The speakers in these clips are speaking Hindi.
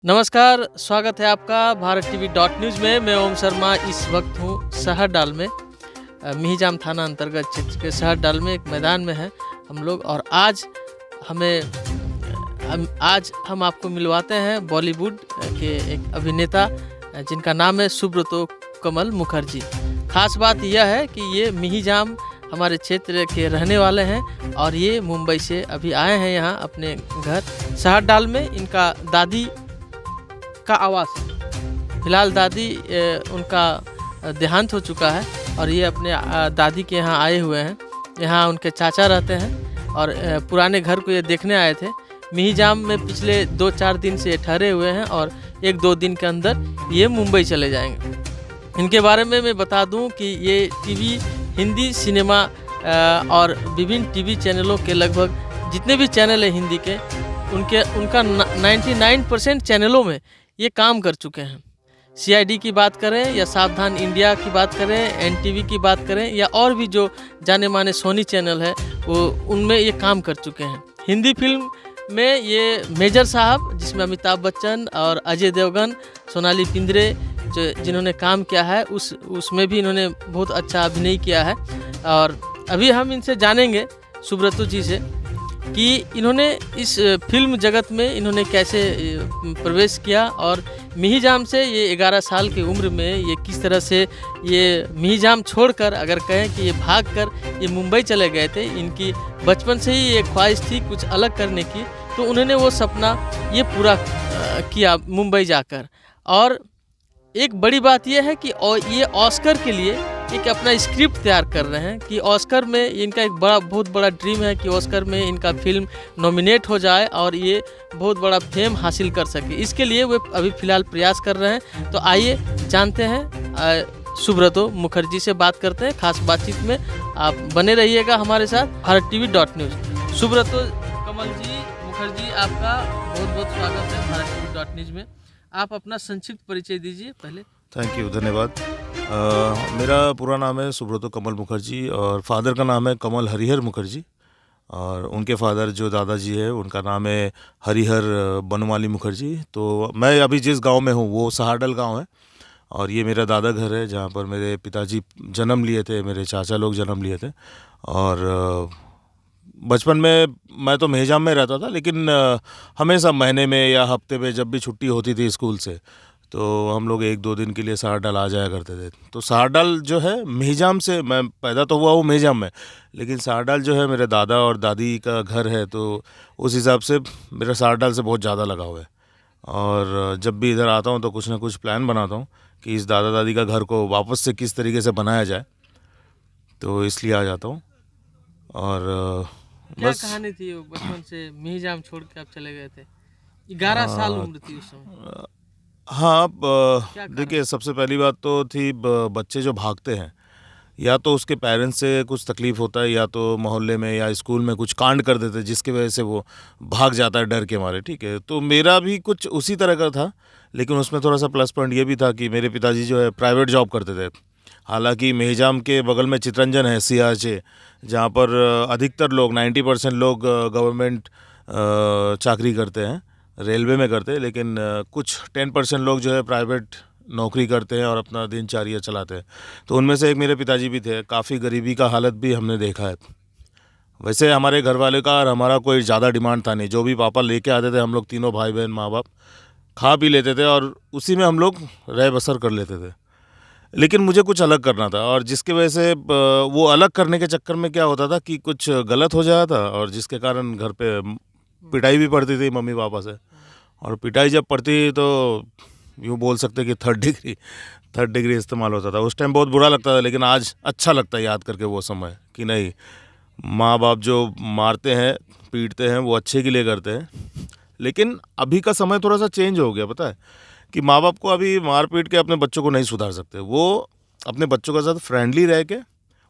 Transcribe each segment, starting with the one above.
नमस्कार, स्वागत है आपका भारत टीवी डॉट न्यूज़ में। मैं ओम शर्मा इस वक्त हूँ सहरडाल में। मिहिजाम थाना अंतर्गत क्षेत्र के सहरडाल में एक मैदान में है हम लोग। और आज हम आपको मिलवाते हैं बॉलीवुड के एक अभिनेता जिनका नाम है सुब्रतो कमल मुखर्जी। खास बात यह है कि ये मिहिजाम हमारे क्षेत्र के रहने वाले हैं और ये मुंबई से अभी आए हैं यहाँ अपने घर सहरडाल में। इनका दादी का आवास है। फिलहाल दादी उनका देहांत हो चुका है और ये अपने दादी के यहाँ आए हुए हैं। यहाँ उनके चाचा रहते हैं और पुराने घर को ये देखने आए थे। मिहिजाम में पिछले 2-4 दिन से ठहरे हुए हैं और 1-2 दिन के अंदर ये मुंबई चले जाएंगे। इनके बारे में मैं बता दूं कि ये टीवी, हिंदी सिनेमा और विभिन्न टीवी चैनलों के लगभग जितने भी चैनल हैं हिंदी के, उनका 99% चैनलों में ये काम कर चुके हैं। CID की बात करें या सावधान इंडिया की बात करें, NTV की बात करें या और भी जो जाने माने सोनी चैनल है वो उनमें ये काम कर चुके हैं। हिंदी फिल्म में ये मेजर साहब, जिसमें अमिताभ बच्चन और अजय देवगन, सोनाली बिंद्रे जिन्होंने काम किया है, उसमें भी इन्होंने बहुत अच्छा अभिनय किया है। और अभी हम इनसे जानेंगे, सुब्रतो जी से, कि इन्होंने इस फिल्म जगत में इन्होंने कैसे प्रवेश किया और मिहिजाम से ये 11 साल की उम्र में ये किस तरह से ये मिहिजाम छोड़कर, अगर कहें कि ये भागकर ये मुंबई चले गए थे। इनकी बचपन से ही ये ख्वाहिश थी कुछ अलग करने की, तो उन्होंने वो सपना ये पूरा किया मुंबई जाकर। और एक बड़ी बात यह है कि ये ऑस्कर के लिए एक अपना स्क्रिप्ट तैयार कर रहे हैं कि ऑस्कर में इनका एक बहुत बड़ा ड्रीम है कि ऑस्कर में इनका फिल्म नॉमिनेट हो जाए और ये बहुत बड़ा फेम हासिल कर सके। इसके लिए वे अभी फ़िलहाल प्रयास कर रहे हैं। तो आइए जानते हैं, सुब्रतो मुखर्जी से बात करते हैं खास बातचीत में। आप बने रहिएगा हमारे साथ Bharat TV dot news. Subrato Kamal ji Mukherjee, आपका बहुत बहुत स्वागत है भारत टीवी डॉट न्यूज़ में। आप अपना संक्षिप्त परिचय दीजिए पहले। थैंक यू, धन्यवाद। मेरा पूरा नाम है सुब्रतो कमल मुखर्जी और फादर का नाम है कमल हरिहर मुखर्जी। और उनके फादर जो दादाजी है उनका नाम है हरिहर बनवाली मुखर्जी। तो मैं अभी जिस गांव में हूँ वो सहरडल गांव है और ये मेरा दादा घर है जहाँ पर मेरे पिताजी जन्म लिए थे, मेरे चाचा लोग जन्म लिए थे। और बचपन में मैं तो मिहिजाम में रहता था, लेकिन हमेशा महीने में या हफ्ते में जब भी छुट्टी होती थी स्कूल से तो हम लोग 1-2 दिन के लिए सहरडाल आ जाया करते थे। तो सहरडाल जो है मिहिजाम से, मैं पैदा तो हुआ हूँ मिहिजाम में, लेकिन सहरडाल जो है मेरे दादा और दादी का घर है, तो उस हिसाब से मेरा सहरडाल से बहुत ज़्यादा लगाव है। और जब भी इधर आता हूँ तो कुछ ना कुछ प्लान बनाता हूँ कि इस दादा दादी का घर को वापस से किस तरीके से बनाया जाए, तो इसलिए आ जाता हूँ। और क्या बस कहानी थी वो बचपन से मिहिजाम छोड़ के आप चले गए थे? 11 साल उम्र थी उस समय। हाँ, क्या कारण? देखिए, सबसे पहली बात तो थी बच्चे जो भागते हैं, या तो उसके पेरेंट्स से कुछ तकलीफ़ होता है या तो मोहल्ले में या स्कूल में कुछ कांड कर देते जिसकी वजह से वो भाग जाता है डर के मारे। ठीक है, तो मेरा भी कुछ उसी तरह का था, लेकिन उसमें थोड़ा सा प्लस पॉइंट ये भी था कि मेरे पिताजी जो है प्राइवेट जॉब करते थे। हालांकि मिहिजाम के बगल में चितरंजन है, CRJ, जहाँ पर अधिकतर लोग 90% लोग गवर्नमेंट चाकरी करते हैं, रेलवे में करते हैं, लेकिन कुछ 10% लोग जो है प्राइवेट नौकरी करते हैं और अपना दिनचर्या चलाते हैं। तो उनमें से एक मेरे पिताजी भी थे। काफ़ी गरीबी का हालत भी हमने देखा है। वैसे हमारे घर वाले का और हमारा कोई ज़्यादा डिमांड था नहीं। जो भी पापा लेके आते थे हम लोग तीनों भाई बहन माँ बाप खा पी लेते थे और उसी में हम लोग रह बसर कर लेते थे। लेकिन मुझे कुछ अलग करना था, और जिसकी वजह से वो अलग करने के चक्कर में क्या होता था कि कुछ गलत हो जाता था, और जिसके कारण घर पे पिटाई भी पड़ती थी मम्मी पापा से। और पिटाई जब पड़ती तो यूँ बोल सकते कि थर्ड डिग्री इस्तेमाल होता था। उस टाइम बहुत बुरा लगता था, लेकिन आज अच्छा लगता है याद करके वो समय कि नहीं, माँ बाप जो मारते हैं पीटते हैं वो अच्छे के लिए करते हैं। लेकिन अभी का समय थोड़ा सा चेंज हो गया, पता है कि माँ बाप को अभी मार पीट के अपने बच्चों को नहीं सुधार सकते। वो अपने बच्चों के साथ फ्रेंडली रह के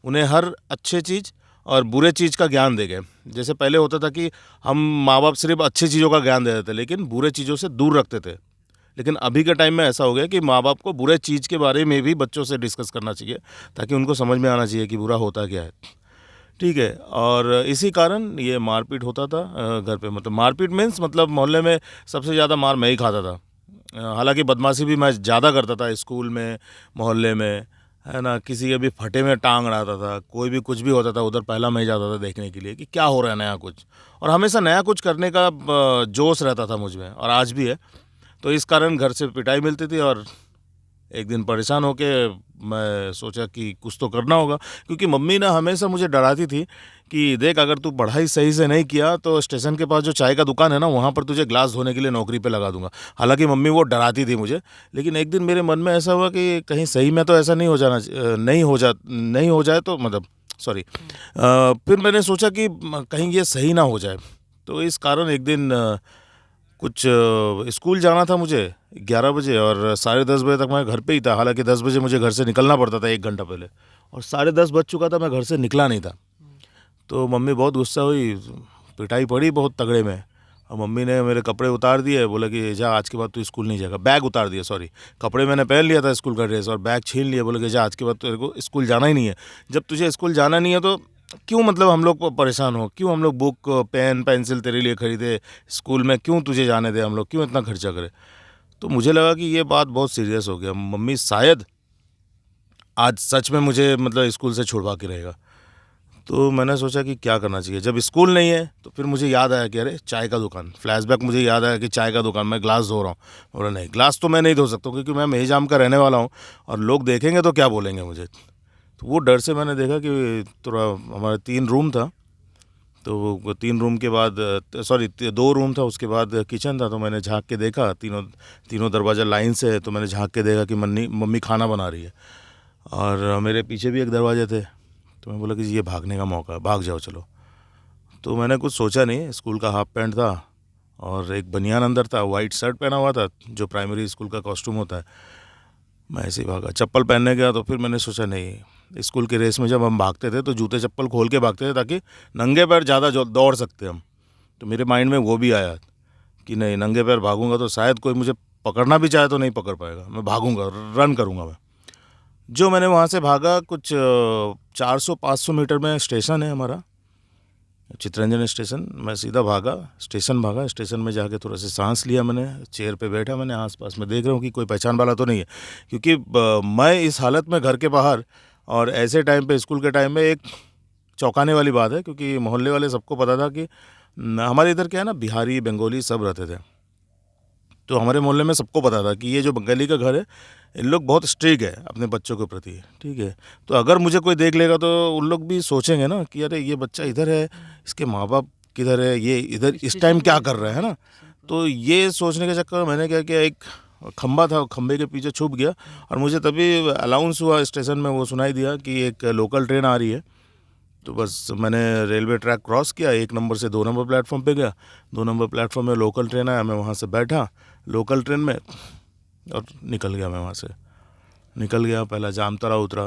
उन्हें हर अच्छे चीज़ और बुरे चीज़ का ज्ञान देंगे। जैसे पहले होता था कि हम माँ बाप सिर्फ अच्छी चीज़ों का ज्ञान दे देते, लेकिन बुरे चीज़ों से दूर रखते थे। लेकिन अभी के टाइम में ऐसा हो गया कि माँ बाप को बुरे चीज़ के बारे में भी बच्चों से डिस्कस करना चाहिए, ताकि उनको समझ में आना चाहिए कि बुरा होता क्या है। ठीक है, और इसी कारण ये मारपीट होता था घर पे। मतलब मारपीट मीन्स मतलब मोहल्ले में सबसे ज़्यादा मार मैं ही खाता था। हालांकि बदमाशी भी मैं ज़्यादा करता था स्कूल में, मोहल्ले में, है ना। किसी के भी फटे में टांग अड़ाता था, कोई भी कुछ भी होता था उधर पहला मैं ही जाता था देखने के लिए कि क्या हो रहा है नया कुछ। और हमेशा नया कुछ करने का जोश रहता था मुझ में, और आज भी है। तो इस कारण घर से पिटाई मिलती थी, और एक दिन परेशान होके मैं सोचा कि कुछ तो करना होगा, क्योंकि मम्मी ना हमेशा मुझे डराती थी कि देख, अगर तू पढ़ाई सही से नहीं किया तो स्टेशन के पास जो चाय का दुकान है ना, वहाँ पर तुझे ग्लास धोने के लिए नौकरी पे लगा दूंगा। हालांकि मम्मी वो डराती थी मुझे, लेकिन एक दिन मेरे मन में ऐसा हुआ कि कहीं सही में तो ऐसा नहीं हो जाए तो मतलब सॉरी, फिर मैंने सोचा कि कहीं ये सही ना हो जाए। तो इस कारण एक दिन कुछ स्कूल जाना था मुझे 11 बजे, और 10:30 बजे तक मैं घर पे ही था। हालांकि 10 बजे मुझे घर से निकलना पड़ता था 1 घंटा पहले, और 10:30 बज चुका था, मैं घर से निकला नहीं था। तो मम्मी बहुत गुस्सा हुई, पिटाई पड़ी बहुत तगड़े में। और मम्मी ने मेरे कपड़े उतार दिए, बोला कि जा आज के बाद तू स्कूल नहीं जाएगा। बैग उतार दिया, सॉरी, कपड़े मैंने पहन लिया था स्कूल का ड्रेस, और बैग छीन लिया, बोला कि जा आज के बाद तेरे को स्कूल जाना ही नहीं है। जब तुझे स्कूल जाना नहीं है तो क्यों मतलब हम लोग परेशान हो, क्यों हम लोग बुक पेन पेंसिल तेरे लिए खरीदे स्कूल में, क्यों तुझे जाने दे हम लोग, क्यों इतना खर्चा करे। तो मुझे लगा कि ये बात बहुत सीरियस हो गया, मम्मी शायद आज सच में मुझे मतलब स्कूल से छुड़वा के रहेगा। तो मैंने सोचा कि क्या करना चाहिए। जब स्कूल नहीं है तो फिर मुझे याद आया कि अरे चाय का दुकान, फ्लैशबैक मुझे याद आया कि चाय का दुकान, मैं ग्लास धो रहा हूँ। बोला नहीं, ग्लास तो मैं नहीं धो सकता क्योंकि मैं मेहजाम का रहने वाला हूँ, और लोग देखेंगे तो क्या बोलेंगे मुझे। तो वो डर से मैंने देखा कि थोड़ा, हमारे 3 रूम था, तो वो 3 रूम के बाद सॉरी 2 रूम था, उसके बाद किचन था। तो मैंने झाँक के देखा, तीनों दरवाज़ा लाइन से है, तो मैंने झाँक के देखा कि मम्मी खाना बना रही है, और मेरे पीछे भी एक दरवाजे थे। तो मैं बोला कि ये भागने का मौका है, भाग जाओ चलो। तो मैंने कुछ सोचा नहीं, स्कूल का हाफ पैंट था और एक बनियान अंदर था, वाइट शर्ट पहना हुआ था जो प्राइमरी स्कूल का कॉस्ट्यूम होता है। मैं ऐसे ही भागा, चप्पल पहनने गया तो फिर मैंने सोचा नहीं, स्कूल की रेस में जब हम भागते थे तो जूते चप्पल खोल के भागते थे ताकि नंगे पैर ज़्यादा दौड़ सकते हम। तो मेरे माइंड में वो भी आया कि नहीं, नंगे पैर भागूंगा तो शायद कोई मुझे पकड़ना भी चाहे तो नहीं पकड़ पाएगा, मैं भागूंगा, रन करूंगा मैं। जो मैंने वहाँ से भागा, कुछ 400-500 मीटर में स्टेशन है हमारा, चितरंजन स्टेशन। मैं सीधा भागा, स्टेशन में जाके थोड़ा सा सांस लिया, मैंने चेयर पे बैठा, मैंने आसपास में देख रहा हूँ कि कोई पहचान वाला तो नहीं है, क्योंकि मैं इस हालत में घर के बाहर, और ऐसे टाइम पे स्कूल के टाइम में एक चौंकाने वाली बात है, क्योंकि मोहल्ले वाले सबको पता था कि हमारे इधर क्या है ना, बिहारी बंगाली सब रहते थे। तो हमारे मोहल्ले में सबको पता था कि ये जो बंगाली का घर है, इन लोग बहुत स्ट्रिक्ट है अपने बच्चों के प्रति, ठीक है। तो अगर मुझे कोई देख लेगा तो उन लोग भी सोचेंगे ना कि अरे ये बच्चा इधर है, इसके माँ बाप किधर है, ये इधर इस टाइम क्या कर रहा है ना। तो ये सोचने के चक्कर में मैंने क्या किया, एक खंबा था, खंबे के पीछे छुप गया, और मुझे तभी अलाउंस हुआ स्टेशन में, वो सुनाई दिया कि एक लोकल ट्रेन आ रही है। तो बस मैंने रेलवे ट्रैक क्रॉस किया, 1 नंबर से 2 नंबर प्लेटफॉर्म पे गया। 2 नंबर प्लेटफॉर्म में लोकल ट्रेन आया, मैं वहाँ से बैठा लोकल ट्रेन में, और निकल गया। मैं वहाँ से निकल गया, पहला जामताड़ा उतरा,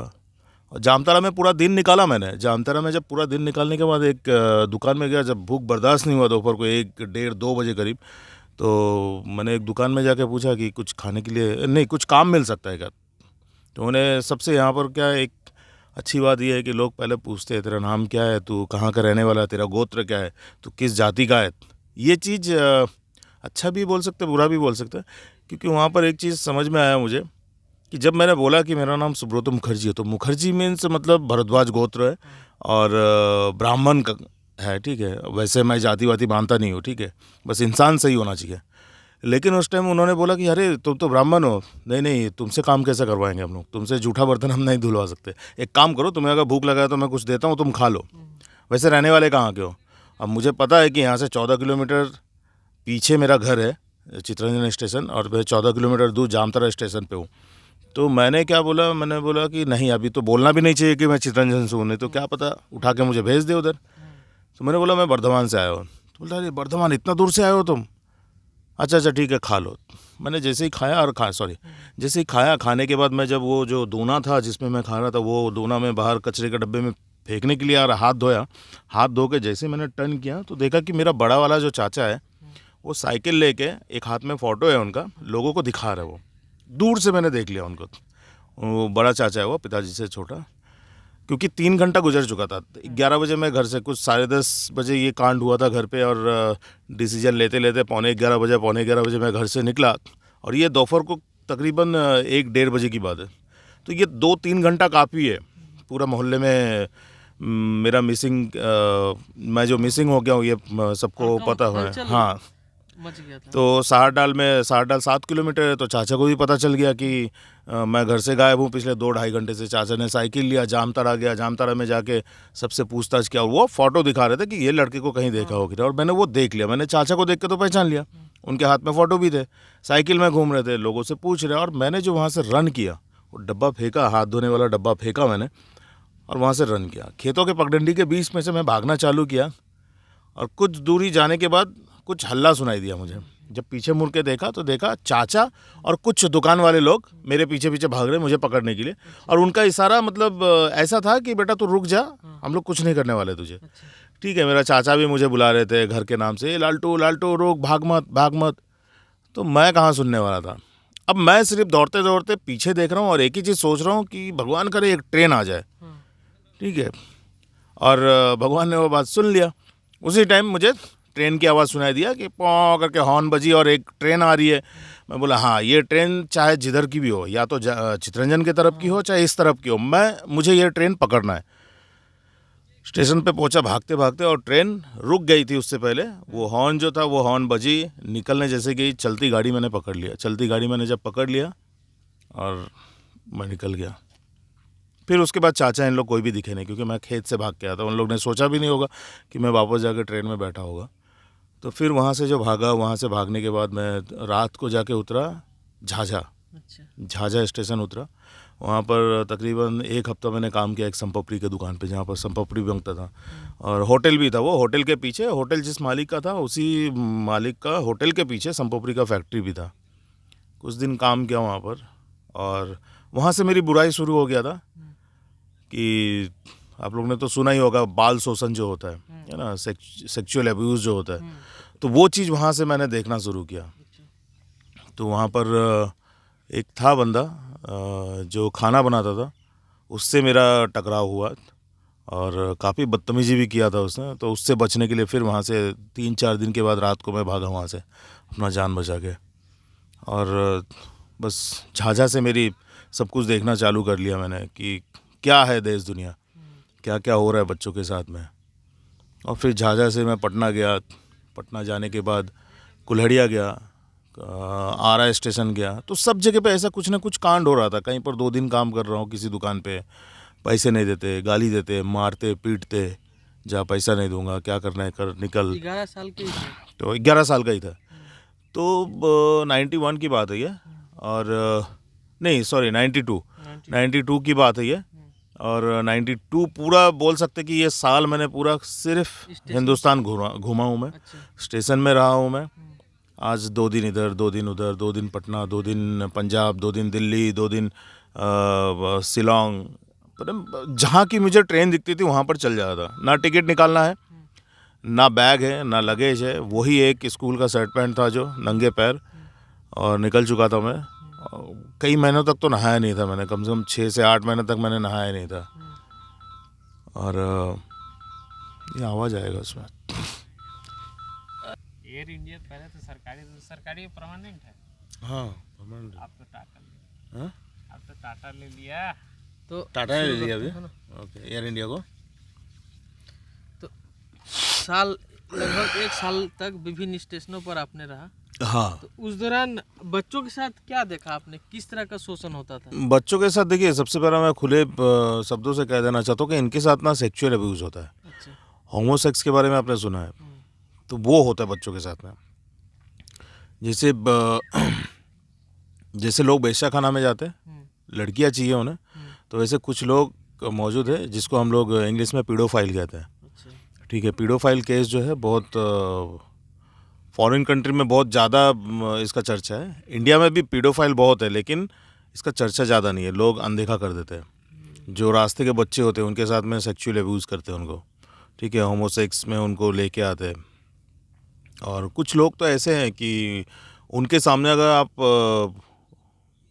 और जामताड़ा में पूरा दिन निकाला मैंने। जामताड़ा में जब पूरा दिन निकालने के बाद एक दुकान में गया, जब भूख बर्दाश्त नहीं हुआ दोपहर को 1, 1:30, 2 बजे करीब, तो मैंने एक दुकान में जाके पूछा कि कुछ खाने के लिए, नहीं कुछ काम मिल सकता है क्या। तो उन्हें सबसे यहाँ पर क्या है, एक अच्छी बात यह है कि लोग पहले पूछते हैं तेरा नाम क्या है, तू कहाँ का रहने वाला है, तेरा गोत्र क्या है, तू किस जाति का है। ये चीज़ अच्छा भी बोल सकते, बुरा भी बोल सकते, क्योंकि वहाँ पर एक चीज़ समझ में आया मुझे कि जब मैंने बोला कि मेरा नाम सुब्रतो मुखर्जी है, तो मुखर्जी मीन्स मतलब भरद्वाज गोत्र है, और ब्राह्मण का है, ठीक है। वैसे मैं जाति वाति मानता नहीं हूँ, ठीक है, बस इंसान सही होना चाहिए। लेकिन उस टाइम उन्होंने बोला कि अरे तुम तो ब्राह्मण हो, नहीं तुमसे काम कैसे करवाएंगे हम लोग, तुमसे जूठा बर्तन हम नहीं धुलवा सकते। एक काम करो, तुम्हें अगर भूख लगा है तो मैं कुछ देता हूँ, तुम खा लो। वैसे रहने वाले कहाँ के हो। अब मुझे पता है कि यहाँ से 14 किलोमीटर पीछे मेरा घर है, चितरंजन स्टेशन, और मैं 14 किलोमीटर दूर जामताड़ा स्टेशन पे हूँ। तो मैंने क्या बोला, मैंने बोला कि नहीं, अभी तो बोलना भी नहीं चाहिए कि मैं चितरंजन से हूँ, नहीं तो क्या पता उठा के मुझे भेज दे उधर। तो मैंने बोला मैं बर्धमान से आया हूँ। तो बोला अरे बर्धमान, इतना दूर से आए हो तुम, अच्छा ठीक है खा लो। मैंने जैसे ही खाया, खाने के बाद मैं जब वो जो दोना था जिसमें मैं खा रहा था, वो दोना में बाहर कचरे के डब्बे में फेंकने के लिए आ रहा, हाथ धोया, हाथ धो के जैसे मैंने टर्न किया तो देखा कि मेरा बड़ा वाला जो चाचा है वो साइकिल लेके, एक हाथ में फ़ोटो है उनका, लोगों को दिखा रहे, वो दूर से मैंने देख लिया उनको। वो बड़ा चाचा है, वो पिताजी से छोटा, क्योंकि 3 घंटा गुजर चुका था। 11 बजे मैं घर से, कुछ 10:30 बजे ये कांड हुआ था घर पे, और डिसीजन लेते लेते पौने 11 बजे मैं घर से निकला, और ये दोपहर को तकरीबन 1-1:30 बजे की बात है। तो ये 2-3 घंटा काफ़ी है पूरा मोहल्ले में मेरा मिसिंग मैं जो मिसिंग हो गया हूँ ये सबको पता है। हाँ, मच गया था। तो साहरडाल 7 किलोमीटर है, तो चाचा को भी पता चल गया कि मैं घर से गायब हूँ पिछले 2-2.5 घंटे से। चाचा ने साइकिल लिया, जामताड़ा गया, जामताड़ा में जाके सबसे पूछताछ किया। वो फ़ोटो दिखा रहे थे कि ये लड़के को कहीं देखा हो कि, और मैंने वो देख लिया। मैंने चाचा को देख के तो पहचान लिया, उनके हाथ में फ़ोटो भी थे, साइकिल में घूम रहे थे, लोगों से पूछ रहे। और मैंने जो वहाँ से रन किया, वो डब्बा फेंका, हाथ धोने वाला डब्बा फेंका मैंने, और वहाँ से रन किया। खेतों के पगडंडी के बीच में से मैं भागना चालू किया, और कुछ दूरी जाने के बाद कुछ हल्ला सुनाई दिया मुझे। जब पीछे मुड़ के देखा तो देखा चाचा और कुछ दुकान वाले लोग मेरे पीछे पीछे भाग रहे मुझे पकड़ने के लिए, और उनका इशारा मतलब ऐसा था कि बेटा तू रुक जा, हम लोग कुछ नहीं करने वाले तुझे। ठीक है, मेरा चाचा भी मुझे बुला रहे थे घर के नाम से, लालटू लालटू रुक, भाग मत भाग मत। तो मैं कहाँ सुनने वाला था। अब मैं सिर्फ दौड़ते दौड़ते पीछे देख रहा हूँ और एक ही चीज़ सोच रहा हूँ कि भगवान करे एक ट्रेन आ जाए। ठीक है, और भगवान ने वो बात सुन लिया। उसी टाइम मुझे ट्रेन की आवाज़ सुनाई दिया कि पौ करके हॉर्न बजी और एक ट्रेन आ रही है। मैं बोला हाँ, ये ट्रेन चाहे जिधर की भी हो, या तो चितरंजन की तरफ की हो चाहे इस तरफ की हो, मुझे ये ट्रेन पकड़ना है। स्टेशन पे पहुंचा भागते भागते, और ट्रेन रुक गई थी उससे पहले। वो हॉर्न जो था वो हॉर्न बजी, निकलने जैसे गई, चलती गाड़ी मैंने पकड़ लिया। चलती गाड़ी मैंने जब पकड़ लिया और मैं निकल गया। फिर उसके बाद चाचा इन लोग कोई भी दिखे नहीं, क्योंकि मैं खेत से भाग के आया था। उन लोग ने सोचा भी नहीं होगा कि मैं वापस जाकर ट्रेन में बैठा होगा। तो फिर वहाँ से जो भागा, वहाँ से भागने के बाद मैं रात को जाके उतरा झाझा। झाझा स्टेशन उतरा। वहाँ पर तकरीबन 1 हफ्ता मैंने काम किया एक संपपड़ी के दुकान पे, जहाँ पर संपपड़ी बनता था, और होटल भी था। वो होटल के पीछे, होटल जिस मालिक का था उसी मालिक का होटल के पीछे संपपड़ी का फैक्ट्री भी था। कुछ दिन काम किया वहाँ पर, और वहाँ से मेरी बुराई शुरू हो गया था कि आप लोग ने तो सुना ही होगा, बाल शोषण जो होता है ना, सेक्सुअल अब्यूज़ जो होता है। तो वो चीज़ वहाँ से मैंने देखना शुरू किया। तो वहाँ पर एक था बंदा जो खाना बनाता था, उससे मेरा टकराव हुआ, और काफ़ी बदतमीजी भी किया था उसने। तो उससे बचने के लिए फिर वहाँ से 3-4 दिन के बाद रात को मैं भागा वहाँ से अपना जान बचा के, और बस झाझा से मेरी सब कुछ देखना चालू कर लिया मैंने कि क्या है देश दुनिया, क्या क्या हो रहा है बच्चों के साथ में। और फिर झाझा से मैं पटना गया। पटना जाने के बाद कुल्हड़िया गया, आरा स्टेशन गया। तो सब जगह पे ऐसा कुछ ना कुछ कांड हो रहा था। कहीं पर 2 दिन काम कर रहा हूँ किसी दुकान पे, पैसे नहीं देते, गाली देते, मारते पीटते, जा पैसा नहीं दूंगा, क्या करना है कर, निकल। 11 साल के ही थे। तो 11 साल का ही था। तो 91 की बात है ये, और नहीं सॉरी 92 की बात है ये। और 92 पूरा बोल सकते कि ये साल मैंने पूरा सिर्फ हिंदुस्तान घूमा हूँ मैं। स्टेशन में रहा हूँ मैं। आज 2 दिन इधर, 2 दिन उधर, 2 दिन पटना, 2 दिन पंजाब, 2 दिन दिल्ली, 2 दिन शिलोंग। जहाँ की मुझे ट्रेन दिखती थी वहाँ पर चल जाता था। ना टिकट निकालना है, ना बैग है, ना लगेज है। वही एक स्कूल का शर्ट पैंट था जो नंगे पैर, और निकल चुका था मैं। कई महीनों तक तो नहाया नहीं था मैंने, कम से कम 6 से 8 महीने तक मैंने नहाया नहीं था। और ये आवाज़ आएगा उसमें। एयर इंडिया पहले तो सरकारी परमानेंट है। हाँ परमानेंट। आप तो टाटा हाँ, आप तो टाटा ले लिया। तो टाटा ने ले लिया अभी। ओके, एयर इंडिया को तो लगभग 1 साल तक विभिन्न स्टेशनों पर आपने रहा। हाँ। तो उस दौरान बच्चों के साथ क्या देखा आपने, किस तरह का शोषण होता था? बच्चों के साथ देखिए, सबसे पहला मैं खुले शब्दों से कह देना चाहता हूँ कि इनके साथ ना सेक्सुअल अब्यूज़ होता है। अच्छा। होमोसेक्स के बारे में आपने सुना है, तो वो होता है बच्चों के साथ में। जैसे लोग वेश्याखाना में जाते हैं, लड़कियां चाहिए उन्हें, तो वैसे कुछ लोग मौजूद है जिसको हम लोग इंग्लिश में पीडोफाइल कहते हैं। ठीक है, पीडोफाइल केस जो है बहुत फॉरेन कंट्री में बहुत ज़्यादा इसका चर्चा है। इंडिया में भी पीडोफाइल बहुत है, लेकिन इसका चर्चा ज़्यादा नहीं है, लोग अनदेखा कर देते हैं। जो रास्ते के बच्चे होते हैं उनके साथ में सेक्सुअल अब्यूज़ करते हैं उनको। ठीक है, होमोसेक्स में उनको लेके आते हैं। और कुछ लोग तो ऐसे हैं कि उनके सामने अगर आप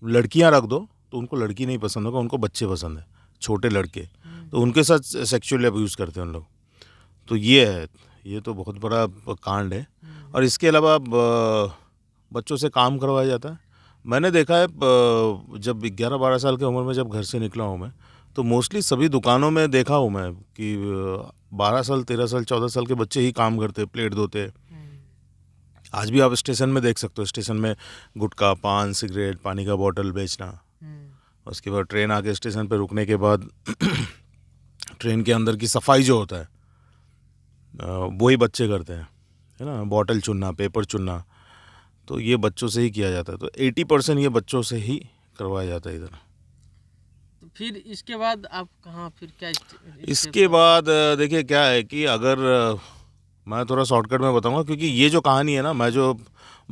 लड़कियां रख दो तो उनको लड़की नहीं पसंद होगा, उनको बच्चे पसंद है, छोटे लड़के, तो उनके साथ सेक्सुअल अब्यूज़ करते हैं उन लोग। तो ये है, ये तो बहुत बड़ा कांड है। और इसके अलावा बच्चों से काम करवाया जाता है। मैंने देखा है जब 11-12 साल की उम्र में जब घर से निकला हूँ मैं, तो मोस्टली सभी दुकानों में देखा हूँ मैं कि 12 साल, 13 साल, 14 साल के बच्चे ही काम करते, प्लेट धोते। आज भी आप स्टेशन में देख सकते हो, स्टेशन में गुटखा, पान, सिगरेट, पानी का बोतल बेचना। उसके बाद ट्रेन आके स्टेशन पे रुकने के बाद ट्रेन के अंदर की सफाई जो होता है वही बच्चे करते हैं, है ना, बॉटल चुनना, पेपर चुनना, तो ये बच्चों से ही किया जाता है। तो 80% ये बच्चों से ही करवाया जाता है इधर। तो फिर इसके बाद आप कहाँ, फिर क्या इसके बाद देखिए क्या है कि अगर मैं थोड़ा शॉर्टकट में बताऊंगा, क्योंकि ये जो कहानी है ना, मैं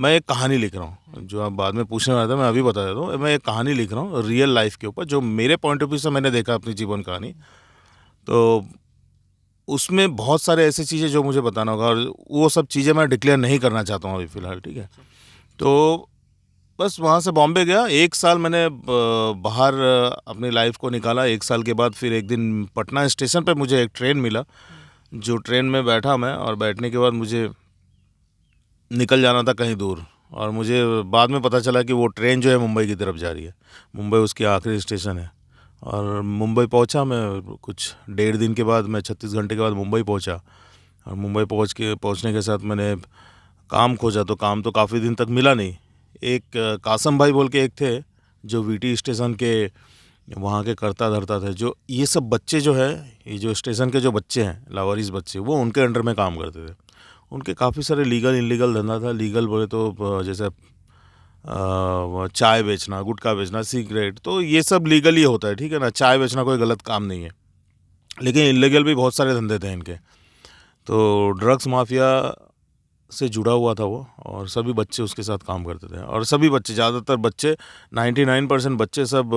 एक कहानी लिख रहा हूँ, जो आप बाद में पूछने वाला था मैं अभी बता देता हूँ। मैं एक कहानी लिख रहा हूँ रियल लाइफ के ऊपर, जो मेरे पॉइंट ऑफ व्यू से मैंने देखा अपनी जीवन कहानी। तो उसमें बहुत सारे ऐसी चीज़ें जो मुझे बताना होगा, और वो सब चीज़ें मैं डिक्लेयर नहीं करना चाहता हूँ अभी फ़िलहाल, ठीक है। तो बस वहाँ से बॉम्बे गया, 1 साल मैंने बाहर अपनी लाइफ को निकाला। 1 साल के बाद फिर एक दिन पटना स्टेशन पे मुझे एक ट्रेन मिला, जो ट्रेन में बैठा मैं, और बैठने के बाद मुझे निकल जाना था कहीं दूर, और मुझे बाद में पता चला कि वो ट्रेन जो है मुंबई की तरफ जा रही है। मुंबई उसकी आखिरी स्टेशन है, और मुंबई पहुंचा मैं कुछ 1.5 दिन के बाद, मैं 36 घंटे के बाद मुंबई पहुंचा। और मुंबई पहुंचने के साथ मैंने काम खोजा, तो काम तो काफ़ी दिन तक मिला नहीं। एक कासम भाई बोल के एक थे, जो वीटी स्टेशन के वहाँ के करता धरता थे, जो ये सब बच्चे जो है, ये जो स्टेशन के जो बच्चे हैं, लावारिस बच्चे, वो उनके अंडर में काम करते थे। उनके काफ़ी सारे लीगल इनलीगल धंधा था। लीगल बोले तो जैसे चाय बेचना, गुटखा बेचना, सिगरेट, तो ये सब लीगल ही होता है, ठीक है ना। चाय बेचना कोई गलत काम नहीं है, लेकिन इनलीगल भी बहुत सारे धंधे थे इनके। तो ड्रग्स माफिया से जुड़ा हुआ था वो, और सभी बच्चे उसके साथ काम करते थे। और सभी बच्चे, ज़्यादातर बच्चे, 99% बच्चे सब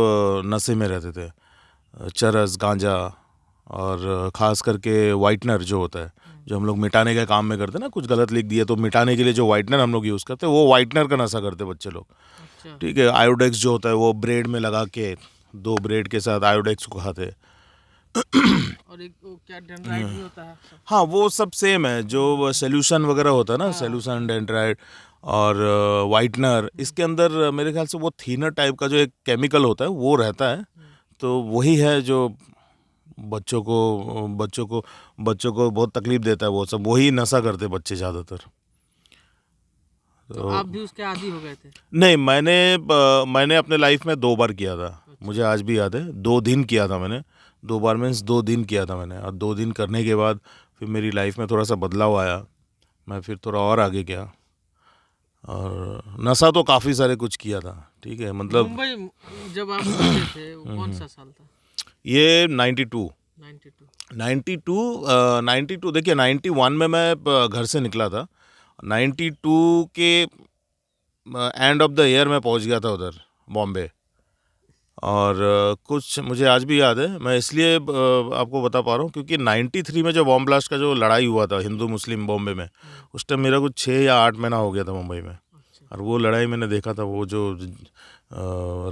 नशे में रहते थे। चरस, गांजा, और ख़ास करके वाइटनर जो होता है, जो हम लोग मिटाने के काम में करते हैं ना, कुछ गलत लिख दिए तो मिटाने के लिए जो वाइटनर हम लोग यूज़ करते हैं, वो वाइटनर का नशा करते बच्चे लोग। अच्छा। ठीक है। आयोडेक्स जो होता है वो ब्रेड में लगा के, 2 ब्रेड के साथ आयोडेक्स को खाते। और एक वो क्या डेंड्राइट भी होता है सब। हाँ, वो सब सेम है, जो सोल्यूशन वगैरह होता है ना, सोल्यूशन, डेंड्राइट और वाइटनर, इसके अंदर मेरे ख्याल से वो थीनर टाइप का जो एक केमिकल होता है वो रहता है। तो वही है जो बच्चों को बहुत तकलीफ देता है। वो सब वही नशा करते बच्चे ज़्यादातर। तो आप भी उसके आदी हो गए थे? नहीं, मैंने अपने लाइफ में 2 बार किया था। मुझे आज भी याद है, 2 दिन किया था मैंने। 2 बार मीन्स 2 दिन किया था मैंने, और 2 दिन करने के बाद फिर मेरी लाइफ में थोड़ा सा बदलाव आया। मैं फिर थोड़ा और आगे गया, और नशा तो काफ़ी सारे कुछ किया था, ठीक है। मतलब मुंबई जब आप गए थे वो कौन सा साल था? ये 92 देखिए, 91 में मैं घर से निकला था। 92 के एंड ऑफ द ईयर में पहुंच गया था उधर बॉम्बे। और कुछ मुझे आज भी याद है, मैं इसलिए आपको बता पा रहा हूँ क्योंकि 93 में जो बॉम्ब ब्लास्ट का जो लड़ाई हुआ था हिंदू मुस्लिम बॉम्बे में, उस टाइम मेरा कुछ 6 या 8 महीना हो गया था मुंबई में। और वो लड़ाई मैंने देखा था, वो जो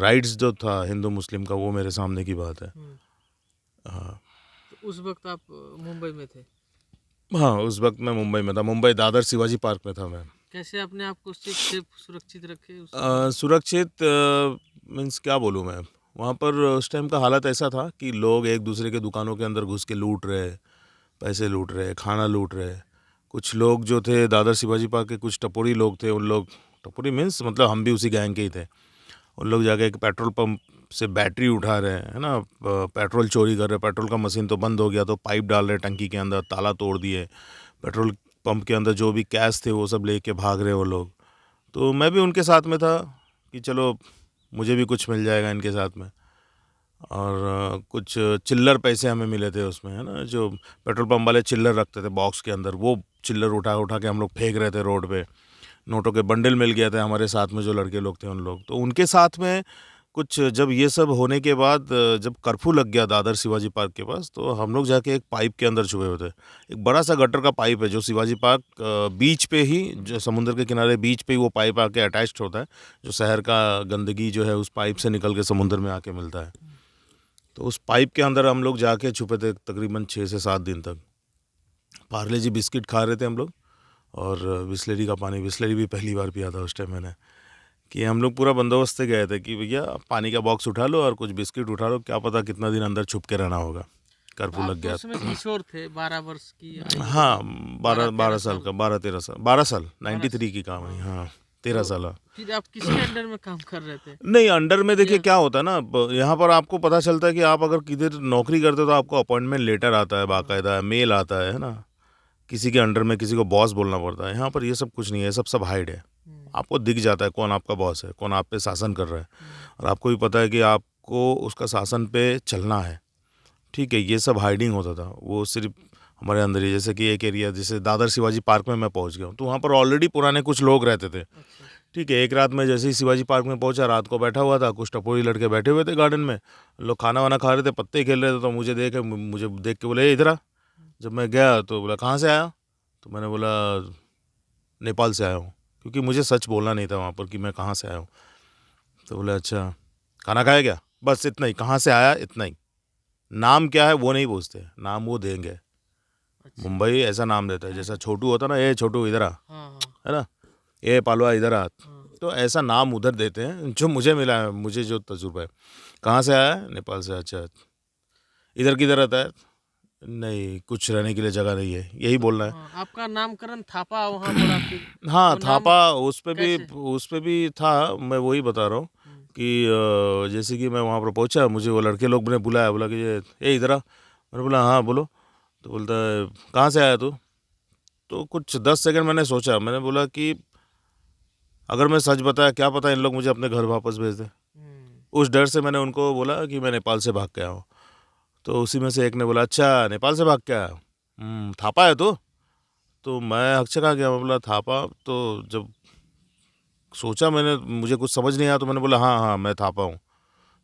राइट्स जो था हिंदू मुस्लिम का, वो मेरे सामने की बात है। हाँ, तो उस वक्त आप मुंबई में थे? हाँ, उस वक्त मैं मुंबई में था। मुंबई दादर शिवाजी पार्क में था मैं। कैसे अपने आप को सेफ सुरक्षित रखे उस सुरक्षित मीन्स क्या बोलूँ मैं, वहाँ पर उस टाइम का हालत ऐसा था कि लोग एक दूसरे के दुकानों के अंदर घुस के लूट रहे, पैसे लूट रहे, खाना लूट रहे। कुछ लोग जो थे दादर शिवाजी पार्क के, कुछ टपोरी लोग थे, उन लोग, टपोरी मीन्स मतलब हम भी उसी गैंग के ही थे। उन लोग जाके एक पेट्रोल पंप से बैटरी उठा रहे हैं, है ना, पेट्रोल चोरी कर रहे। पेट्रोल का मशीन तो बंद हो गया, तो पाइप डाल रहे टंकी के अंदर, ताला तोड़ दिए। पेट्रोल पंप के अंदर जो भी कैश थे वो सब लेके भाग रहे वो लोग। तो मैं भी उनके साथ में था कि चलो मुझे भी कुछ मिल जाएगा इनके साथ में। और कुछ चिल्लर पैसे हमें मिले थे उसमें, है ना, जो पेट्रोल पंप वाले चिल्लर रखते थे बॉक्स के अंदर, वो चिल्लर उठा उठा के हम लोग फेंक रहे थे रोड पे। नोटों के बंडल मिल गए थे हमारे साथ में जो लड़के लोग थे उन लोग, तो उनके साथ में कुछ, जब ये सब होने के बाद जब कर्फ्यू लग गया दादर शिवाजी पार्क के पास, तो हम लोग जाके एक पाइप के अंदर छुपे हुए थे। एक बड़ा सा गटर का पाइप है जो शिवाजी पार्क बीच पे ही, जो समुद्र के किनारे बीच पे ही वो पाइप आके अटैच्ड होता है, जो शहर का गंदगी जो है उस पाइप से निकल के समुद्र में आके मिलता है। तो उस पाइप के अंदर हम लोग जाके छुपे थे तकरीबन 6 से 7 दिन तक। पार्ले जी बिस्किट खा रहे थे हम लोग, और बिस्लेरी का पानी, बिस्लेरी भी पहली बार पिया था उस टाइम मैंने, कि हम लोग पूरा बंदोबस्त से गए थे कि भैया पानी का बॉक्स उठा लो और कुछ बिस्किट उठा लो, क्या पता कितना दिन अंदर छुप के रहना होगा, कर्फ्यू आप लग तो गया। उसमें किशोर थे, 12 वर्ष की आयु हाँ, होगी, 12 साल का, 12 साल 12 93 की काम है। हाँ, 13 तो साल। फिर आप किसके अंडर में काम कर रहे थे? नहीं, अंडर में देखिए या क्या होता है ना, यहाँ पर आपको पता चलता है कि आप अगर किधर नौकरी करते हो तो आपको अपॉइंटमेंट लेटर आता है, बाकायदा मेल आता है ना, किसी के अंडर में किसी को बॉस बोलना पड़ता है। यहाँ पर ये सब कुछ नहीं है, सब हाइड है। आपको दिख जाता है कौन आपका बॉस है, कौन आप पे शासन कर रहा है, और आपको भी पता है कि आपको उसका शासन पे चलना है, ठीक है। ये सब हाइडिंग होता था, वो सिर्फ हमारे अंदर ही। जैसे कि एक एरिया, जैसे दादर शिवाजी पार्क में मैं पहुंच गया हूँ, तो वहाँ पर ऑलरेडी पुराने कुछ लोग रहते थे, अच्छा। ठीक है। एक रात में जैसे ही शिवाजी पार्क में पहुंचा, रात को बैठा हुआ था, कुछ टपोरी लड़के बैठे हुए थे गार्डन में, लोग खाना वाना खा रहे थे, पत्ते खेल रहे थे, तो मुझे देख के बोले, "ए, इधर आ।" जब मैं गया तो बोला, "कहाँ से आया?" तो मैंने बोला, "नेपाल से आया हूँ", क्योंकि मुझे सच बोलना नहीं था वहाँ पर कि मैं कहाँ से आया हूँ। तो बोला, "अच्छा, खाना खाया क्या?" बस इतना ही, कहाँ से आया इतना ही। नाम क्या है वो नहीं पूछते, नाम वो देंगे। अच्छा। मुंबई ऐसा नाम देता है, जैसा छोटू होता ना, "ए छोटू इधर आ", हाँ हाँ है ना, "ए पालवा इधर आ", हाँ। तो ऐसा नाम उधर देते हैं। जो मुझे मिला है, मुझे जो तजुर्बा है। "कहाँ से आया है?" "नेपाल से।" "अच्छा, इधर किधर रहता है?" "नहीं, कुछ रहने के लिए जगह नहीं है", यही तो बोलना है। हाँ, आपका नामकरण थापा वहाँ पड़ा फिर, हाँ, वो नाम थापा कैसे? उस पे भी था। मैं वही बता रहा हूँ हम्म, कि जैसे कि मैं वहाँ पर पहुँचा, मुझे वो लड़के लोग ने बुलाया, बोला कि "ए इधर आ", मैंने बोला, "हाँ बोलो", तो बोलता है, "कहाँ से आया तू?" तो कुछ 10 सेकंड मैंने सोचा, मैंने बोला कि अगर मैं सच बताया, क्या पता इन लोग मुझे अपने घर वापस भेज दें। हम्म, उस डर से मैंने उनको बोला कि मैं नेपाल से भाग के आया हूँ। तो उसी में से एक ने बोला, "अच्छा, नेपाल से भाग के आया? थापा है तू?" तो मैं हकचका गया, मैं बोला, "थापा?" तो जब सोचा मैंने, मुझे कुछ समझ नहीं आया, तो मैंने बोला, "हाँ हाँ, मैं थापा हूँ।"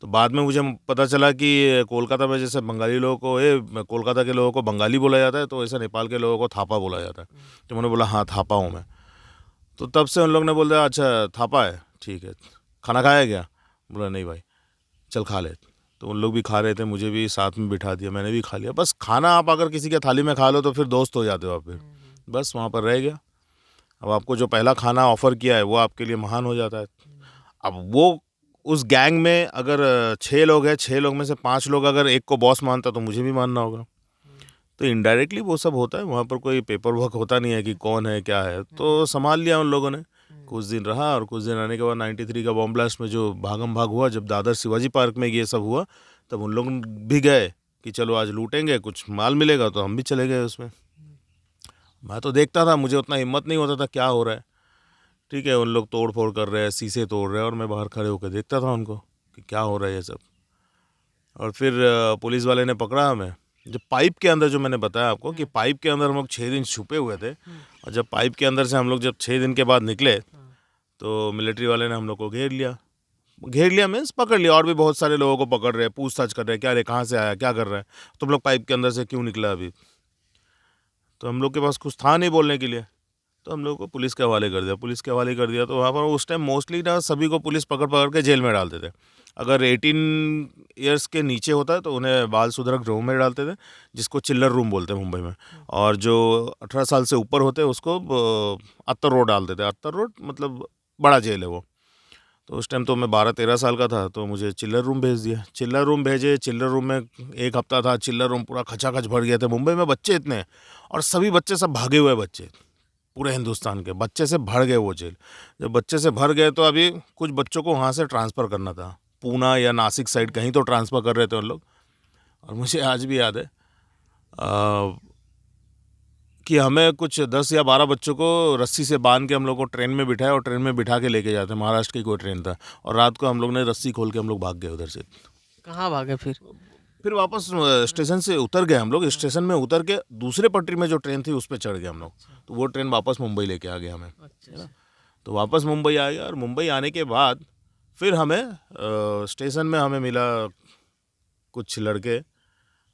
तो बाद में मुझे पता चला कि कोलकाता में जैसे बंगाली लोगों को कोलकाता के लोगों को बंगाली बोला जाता है, तो ऐसे नेपाल के लोगों को थापा बोला जाता है। तो मैंने बोला, "हाँ, थापा हूँ मैं।" तो तब से उन लोग ने बोल दिया, "अच्छा थापा है, ठीक है, खाना खाया क्या?" बोला, "नहीं भाई, चल खा ले।" तो उन लोग भी खा रहे थे, मुझे भी साथ में बिठा दिया, मैंने भी खा लिया। बस खाना आप अगर किसी के थाली में खा लो तो फिर दोस्त हो जाते हो आप फिर। बस वहाँ पर रह गया। अब आपको जो पहला खाना ऑफ़र किया है वो आपके लिए महान हो जाता है। अब वो उस गैंग में अगर 6 लोग हैं, 6 लोग में से 5 लोग अगर एक को बॉस मानता तो मुझे भी मानना होगा। तो इनडायरेक्टली वो सब होता है, वहाँ पर कोई पेपर वर्क होता नहीं है कि कौन है क्या है। तो संभाल लिया उन लोगों ने, कुछ दिन रहा, और कुछ दिन रहने के बाद 93 का बॉम्ब ब्लास्ट में जो भागम भाग हुआ, जब दादर शिवाजी पार्क में ये सब हुआ, तब उन लोग भी गए कि चलो आज लूटेंगे, कुछ माल मिलेगा, तो हम भी चले गए उसमें। मैं तो देखता था, मुझे उतना हिम्मत नहीं होता था क्या हो रहा है, ठीक है। उन लोग तोड़ फोड़ कर रहे हैं, शीशे तोड़ रहे हैं, और मैं बाहर खड़े होकर देखता था उनको कि क्या हो रहा है ये सब। और फिर पुलिस वाले ने पकड़ा हमें, जब पाइप के अंदर, जो मैंने बताया आपको कि पाइप के अंदर हम लोग 6 दिन छुपे हुए थे, और जब पाइप के अंदर से हम लोग जब 6 दिन के बाद निकले, तो मिलिट्री वाले ने हम लोग को घेर लिया। घेर लिया मीन्स पकड़ लिया, और भी बहुत सारे लोगों को पकड़ रहे हैं, पूछताछ कर रहे हैं, क्या रे, कहाँ से आया, क्या कर रहा है, तुम लोग पाइप के अंदर से क्यों निकला अभी। तो हम लोग के पास कुछ था नहीं बोलने के लिए, तो हम लोग को पुलिस के हवाले कर दिया। पुलिस के हवाले कर दिया तो वहाँ पर उस टाइम मोस्टली ना सभी को पुलिस पकड़ पकड़ के जेल में डालते थे। अगर 18 ईयर्स के नीचे होता है तो उन्हें बाल सुधारक गृह में डालते थे, जिसको चिल्लर रूम बोलते हैं मुंबई में। और जो 18 साल से ऊपर होते हैं उसको अत्तर रोड डालते थे। अत्तर रोड मतलब बड़ा जेल है वो। तो उस टाइम तो मैं 12-13 साल का था, तो मुझे चिल्लर रूम भेज दिया। चिल्लर रूम भेजे, चिल्लर रूम में 1 हफ्ता था। चिल्लर रूम पूरा खचाखच भर गया था। मुंबई में बच्चे इतने, और सभी बच्चे सब भागे हुए बच्चे, पूरे हिंदुस्तान के बच्चे से भर गए वो जेल। जब बच्चे से भर गए तो अभी कुछ बच्चों को वहाँ से ट्रांसफ़र करना था, पूना या नासिक साइड कहीं तो ट्रांसफ़र कर रहे थे उन लोग। और मुझे आज भी याद है कि हमें कुछ 10 या 12 बच्चों को रस्सी से बांध के हम लोग को ट्रेन में बिठाया, और ट्रेन में बिठा के लेके जाते, महाराष्ट्र की कोई ट्रेन था, और रात को हम लोग ने रस्सी खोल के हम लोग भाग गए उधर से। कहाँ भागे फिर? फिर वापस स्टेशन से उतर गए हम लोग। स्टेशन में उतर के दूसरे पटरी में जो ट्रेन थी उस पर चढ़ गए हम लोग, तो वो ट्रेन वापस मुंबई लेके आ गया हमें। अच्छा। तो वापस मुंबई आ गया, और मुंबई आने के बाद फिर हमें स्टेशन में हमें मिला कुछ लड़के,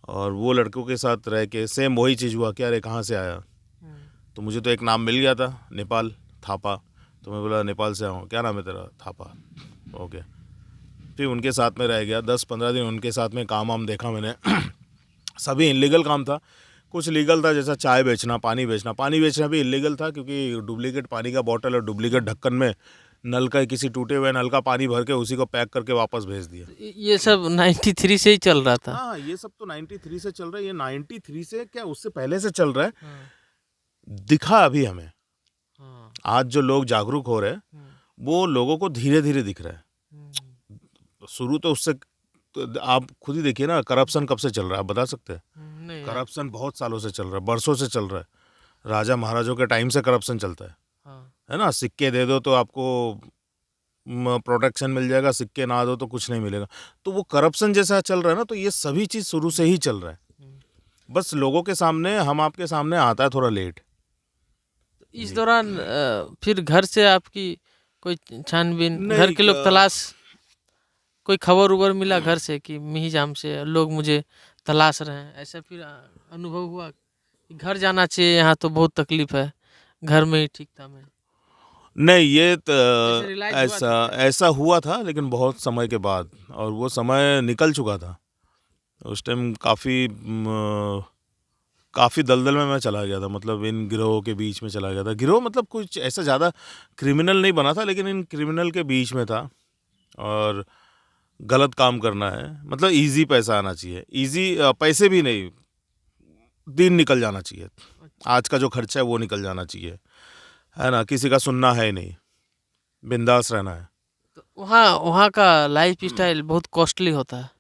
और वो लड़कों के साथ रह के सेम वही चीज़ हुआ, क्या रे कहाँ से आया। तो मुझे तो एक नाम मिल गया था, नेपाल, थापा। तो मैं बोला, नेपाल से आऊँ, क्या नाम है तेरा? थापा। ओके। फिर उनके साथ में रह गया 10-15 दिन, उनके साथ में काम वाम देखा मैंने। सभी इलीगल काम था, कुछ लीगल था, जैसा चाय बेचना, पानी बेचना। पानी बेचना भी इलीगल था, क्योंकि डुप्लीकेट पानी का बॉटल और डुप्लीकेट ढक्कन में नल का किसी टूटे हुए नल का पानी भर के उसी को पैक करके वापस भेज दिया। ये सब 93 से ही चल रहा था। हाँ, ये सब तो 93 से चल रहा है। ये 93 से क्या उससे पहले से चल रहा है। हाँ, दिखा अभी हमें, हाँ, आज जो लोग जागरूक हो रहे हैं वो लोगों को धीरे धीरे दिख रहा है। शुरू तो उससे तो आप खुद ही देखिए ना, करप्शन कब से चल रहा है आप बता सकते हैं? नहीं, करप्शन बहुत सालों से चल रहा है, बरसों से चल रहा है। राजा महाराजों के टाइम से करप्शन चलता हाँ, है ना। सिक्के दे दो तो आपको प्रोटेक्शन मिल जाएगा, सिक्के ना दो तो कुछ नहीं मिलेगा। तो वो करप्शन जैसा चल रहा है ना, तो ये सभी चीज़ शुरू से ही चल रहा है। बस लोगों के सामने, हम आपके सामने आता है थोड़ा लेट। इस दौरान फिर घर से आपकी कोई छानबीन, नहीं, घर के लोग तलाश, कोई खबर उबर मिला घर से कि मिहिजाम से लोग मुझे तलाश रहे हैं, ऐसा फिर अनुभव हुआ कि घर जाना चाहिए, यहाँ तो बहुत तकलीफ है, घर में ही ठीक था मैं? नहीं, ये ऐसे रियलाइज हुआ था ऐसा क्या? ऐसा हुआ था, लेकिन बहुत समय के बाद, और वो समय निकल चुका था। उस टाइम काफ़ी दलदल में मैं चला गया था, मतलब इन गिरोह के बीच में चला गया था। गिरोह मतलब कुछ ऐसा ज़्यादा क्रिमिनल नहीं बना था, लेकिन इन क्रिमिनल के बीच में था। और गलत काम करना है, मतलब इजी पैसा आना चाहिए, इजी पैसे भी नहीं, दिन निकल जाना चाहिए, आज का जो खर्चा है वो निकल जाना चाहिए, है ना। किसी का सुनना है नहीं, बिंदास रहना है। तो वहाँ वहाँ का लाइफ स्टाइल बहुत कॉस्टली होता है,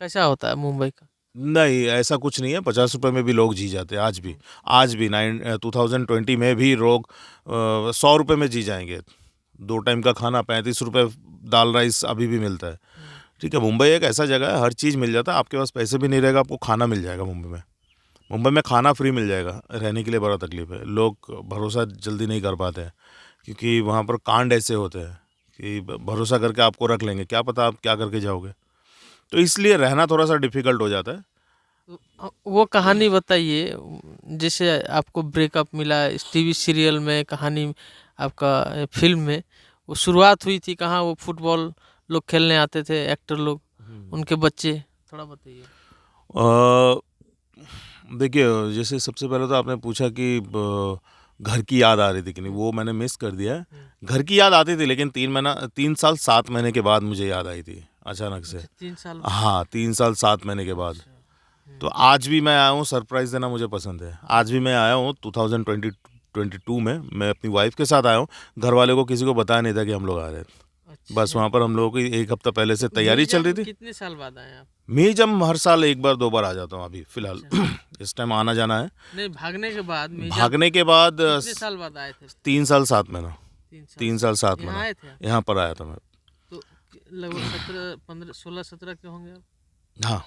कैसा होता है मुंबई का? नहीं, ऐसा कुछ नहीं है। 50 रुपये में भी लोग जी जाते हैं आज भी। 2020 में भी लोग 100 रुपये में जी जाएंगे। 2 टाइम का खाना 35 रुपये, दाल राइस अभी भी मिलता है। ठीक है, मुंबई एक ऐसा जगह है, हर चीज़ मिल जाता है। आपके पास पैसे भी नहीं रहेगा, आपको खाना मिल जाएगा मुंबई में। मुंबई में खाना फ्री मिल जाएगा, रहने के लिए बड़ा तकलीफ है। लोग भरोसा जल्दी नहीं कर पाते हैं, क्योंकि वहाँ पर कांड ऐसे होते हैं कि भरोसा करके आपको रख लेंगे, क्या पता आप क्या करके जाओगे। तो इसलिए रहना थोड़ा सा डिफ़िकल्ट हो जाता है। तो वो कहानी बताइए, जैसे आपको ब्रेकअप मिला, इस टीवी सीरियल में कहानी, आपका फिल्म में वो शुरुआत हुई थी कहाँ? वो फुटबॉल लोग खेलने आते थे, एक्टर लोग, उनके बच्चे, थोड़ा बताइए। देखिए, जैसे सबसे पहले तो आपने पूछा कि घर की याद आ रही थी कि नहीं, वो मैंने मिस कर दिया है। घर की याद आती थी, लेकिन 3 साल 7 महीने के बाद मुझे याद आई थी अचानक से। 3 साल? हाँ, 3 साल 7 महीने के बाद। तो आज भी मैं आया हूँ, सरप्राइज़ देना मुझे पसंद है। आज भी मैं आया हूँ 2022 में, मैं अपनी वाइफ के साथ आया हूँ। घर वाले को किसी को बताया नहीं था कि हम लोग आ रहे हैं। बस वहाँ पर हम लोगों की 1 हफ्ता पहले से तैयारी चल रही थी। कितने साल बाद आए आप? म्यूजियम हर साल 1 बार 2 बार आ जाता हूँ अभी फ़िलहाल। इस टाइम आना जाना है। नहीं, भागने के बाद भागने के बाद कितने साल बाद आए थे? 3 साल 7 महीना। 3 साल 7 यहाँ महीना आए थे? यहाँ पर आया था मैं। तो लगभग 17, 15, 16, 17 के होंगे आप? हाँ,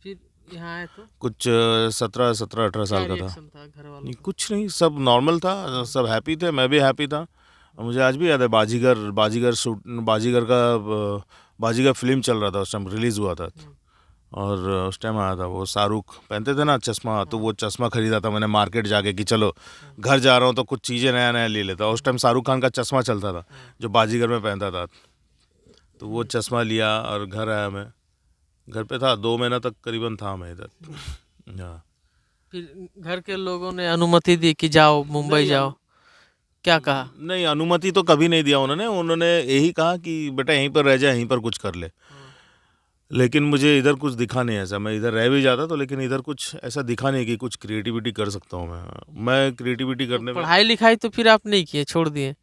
फिर यहाँ आए तो कुछ 17, 18 साल का था। रिएक्शन था घर वालों नहीं, का? कुछ नहीं, सब नॉर्मल था, सब हैप्पी थे, मैं भी हैप्पी था। और मुझे आज भी याद है, बाजीगर फिल्म चल रहा था उस टाइम, रिलीज़ हुआ था। और उस टाइम आया था, वो शाहरुख पहनते थे ना चश्मा, तो वो चश्मा खरीदा था मैंने मार्केट जाके कि चलो घर जा रहा हूँ तो कुछ चीज़ें नया नया ले लेता। उस टाइम शाहरुख खान का चश्मा चलता था जो बाजीगर में पहनता था, तो वो चश्मा लिया और घर आया। मैं घर पे था 2 महीना तक करीबन था मैं इधर। हाँ, फिर घर के लोगों ने अनुमति दी कि जाओ मुंबई जाओ, क्या कहा? नहीं, अनुमति तो कभी नहीं दिया उन्होंने यही कहा कि बेटा यहीं पर रह जा, यहीं पर कुछ कर ले। लेकिन मुझे इधर कुछ दिखा नहीं ऐसा, मैं इधर रह भी जाता तो, लेकिन इधर कुछ ऐसा दिखा नहीं कि कुछ क्रिएटिविटी कर सकता हूँ मैं क्रिएटिविटी करने में। पढ़ाई लिखाई तो फिर आप नहीं किए, छोड़ दिए?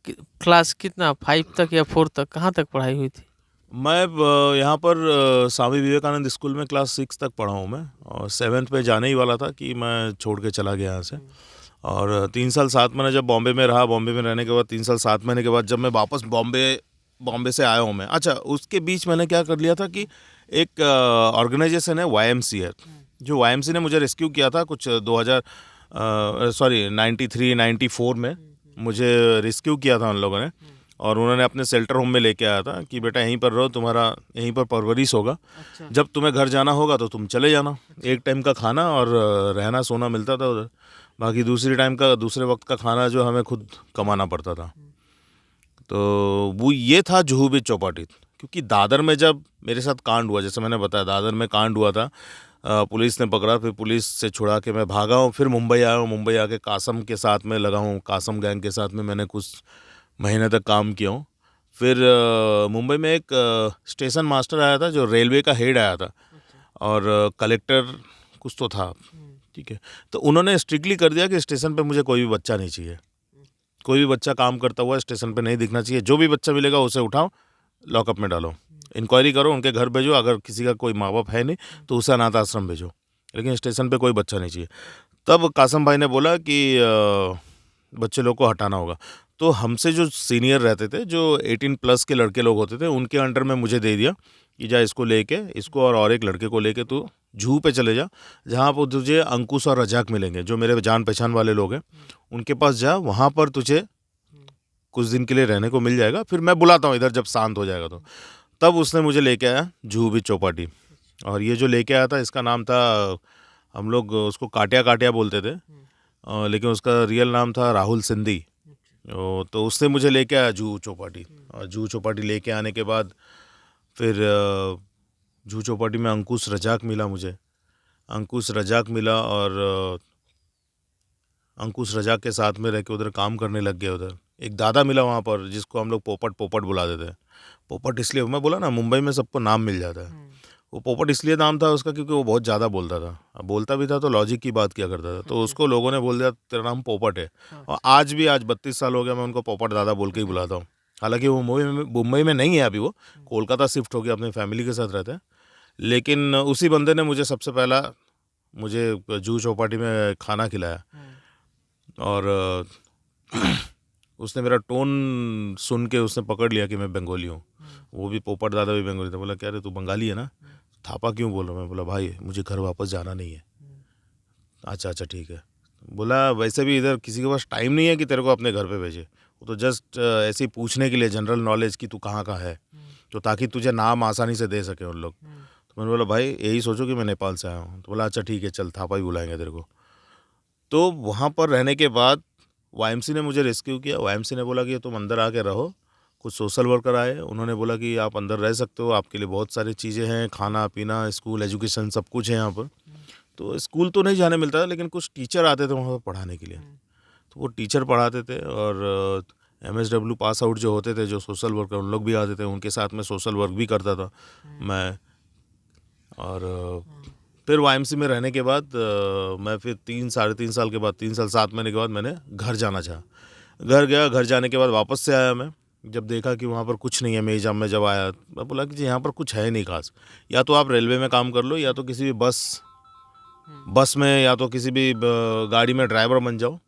क्लास कितना, 5 तक या 4 तक, कहाँ तक पढ़ाई हुई थी? मैं यहाँ पर स्वामी विवेकानंद स्कूल में क्लास 6 तक पढ़ा हूँ मैं, और 7th पे जाने ही वाला था कि मैं छोड़ के चला गया यहाँ से। और 3 साल 7 महीने जब बॉम्बे में रहा, बॉम्बे में रहने के बाद 3 साल 7 महीने के बाद जब मैं वापस बॉम्बे से आया हूँ मैं। अच्छा, उसके बीच मैंने क्या कर लिया था कि एक ऑर्गेनाइजेशन है YMCA, जो YMCA ने मुझे रेस्क्यू किया था कुछ 93-94 में मुझे रेस्क्यू किया था उन लोगों ने। और उन्होंने अपने शेल्टर होम में लेके आया था कि बेटा यहीं पर रहो, तुम्हारा यहीं पर परवरिश होगा। अच्छा। जब तुम्हें घर जाना होगा तो तुम चले जाना। एक टाइम का खाना और रहना सोना मिलता था उधर, बाकी दूसरे वक्त का खाना जो हमें खुद कमाना पड़ता था। तो वो ये था जुहू बीच चौपाटी। क्योंकि दादर में जब मेरे साथ कांड हुआ, जैसे मैंने बताया दादर में कांड हुआ था, पुलिस ने पकड़ा, फिर पुलिस से छुड़ा के मैं भागा हूँ, फिर मुंबई आया हूँ। मुंबई आके कासम के साथ में लगा हूँ, कासम गैंग के साथ में मैंने कुछ महीने तक काम किया हूँ। फिर मुंबई में एक स्टेशन मास्टर आया था जो रेलवे का हेड आया था, और कलेक्टर कुछ तो था, ठीक है। तो उन्होंने स्ट्रिक्टली कर दिया कि स्टेशन पे मुझे कोई भी बच्चा नहीं चाहिए, कोई भी बच्चा काम करता हुआ स्टेशन पे नहीं दिखना चाहिए। जो भी बच्चा मिलेगा उसे उठाओ, लॉकअप में डालो, इंक्वायरी करो, उनके घर भेजो, अगर किसी का कोई माँ बाप है नहीं तो उसे अनाथ आश्रम भेजो, लेकिन स्टेशन पे कोई बच्चा नहीं चाहिए। तब कासम भाई ने बोला कि बच्चे लोग को हटाना होगा। तो हमसे जो सीनियर रहते थे, जो 18+ के लड़के लोग होते थे, उनके अंडर में मुझे दे दिया कि जा इसको लेके, इसको और एक लड़के को लेके तू जू पे चले जा, जहाँ पर तुझे अंकुश और रजाक मिलेंगे, जो मेरे जान पहचान वाले लोग हैं, उनके पास जा, वहाँ पर तुझे कुछ दिन के लिए रहने को मिल जाएगा, फिर मैं बुलाता हूँ इधर जब शांत हो जाएगा तो। तब उसने मुझे लेके आया जूहू बीच चौपाटी, और ये जो लेके आया था इसका नाम था, हम लोग उसको काटिया काटिया बोलते थे, लेकिन उसका रियल नाम था राहुल सिंधी। तो उसने मुझे लेके आया जूहू चौपाटी, और जूहू चौपाटी लेके आने के बाद फिर जूहू चौपाटी में अंकुश रजाक मिला मुझे, अंकुश रजाक मिला, और अंकुश रजाक के साथ में रह के उधर काम करने लग गया। उधर एक दादा मिला वहाँ पर, जिसको हम लोग पोपट पोपट बुलाते थे। पोपट इसलिए, मैं बोला ना मुंबई में सबको नाम मिल जाता है, वो पोपट इसलिए नाम था उसका क्योंकि वो बहुत ज़्यादा बोलता था, अब बोलता भी था तो लॉजिक की बात किया करता था, तो उसको लोगों ने बोल दिया तेरा नाम पोपट है। और आज 32 साल हो गया मैं उनको पोपट दादा बोल के ही बुलाता हूँ। हालांकि वो मुंबई में नहीं है अभी, वो कोलकाता शिफ्ट हो गया, अपनी फैमिली के साथ रहता है। लेकिन उसी बंदे ने मुझे सबसे पहला जूहू चौपाटी में खाना खिलाया, और उसने मेरा टोन सुन के उसने पकड़ लिया कि मैं बंगाली हूँ। वो भी पोपट दादा भी बंगाली था। बोला क्या रे तू बंगाली है ना, थापा क्यों बोल रहा हूँ? मैं बोला भाई मुझे घर वापस जाना नहीं है। अच्छा अच्छा ठीक है। बोला वैसे भी इधर किसी के पास टाइम नहीं है कि तेरे को अपने घर पे भेजे, वो तो जस्ट ऐसे ही पूछने के लिए, जनरल नॉलेज कि तू कहाँ का है, तो ताकि तुझे नाम आसानी से दे सके उन लोग। तो मैंने बोला भाई यही सोचो कि मैं नेपाल से आया हूँ। तो बोला अच्छा ठीक है चल, थापा ही बुलाएंगे तेरे को। तो वहाँ पर रहने के बाद वाईएमसी ने मुझे रेस्क्यू किया। वाईएमसी ने बोला कि तुम अंदर आके रहो। कुछ सोशल वर्कर आए, उन्होंने बोला कि आप अंदर रह सकते हो, आपके लिए बहुत सारी चीज़ें हैं, खाना पीना, स्कूल, एजुकेशन सब कुछ है यहाँ पर। तो स्कूल तो नहीं जाने मिलता था, लेकिन कुछ टीचर आते थे वहाँ पर पढ़ाने के लिए, तो वो टीचर पढ़ाते थे। और MSW पास आउट जो होते थे, जो सोशल वर्कर, उन लोग भी आते थे, उनके साथ में सोशल वर्क भी करता था मैं। और फिर वाईएमसी में रहने के बाद मैं फिर 3-3.5 साल के बाद, 3 साल 7 महीने के बाद मैंने घर जाना चाहा। घर गया, घर जाने के बाद वापस से आया मैं। जब देखा कि वहाँ पर कुछ नहीं है, मेजम में जब आया, मैं बोला कि जी यहाँ पर कुछ है नहीं खास, या तो आप रेलवे में काम कर लो, या तो किसी भी बस में, या तो किसी भी गाड़ी में ड्राइवर बन जाओ।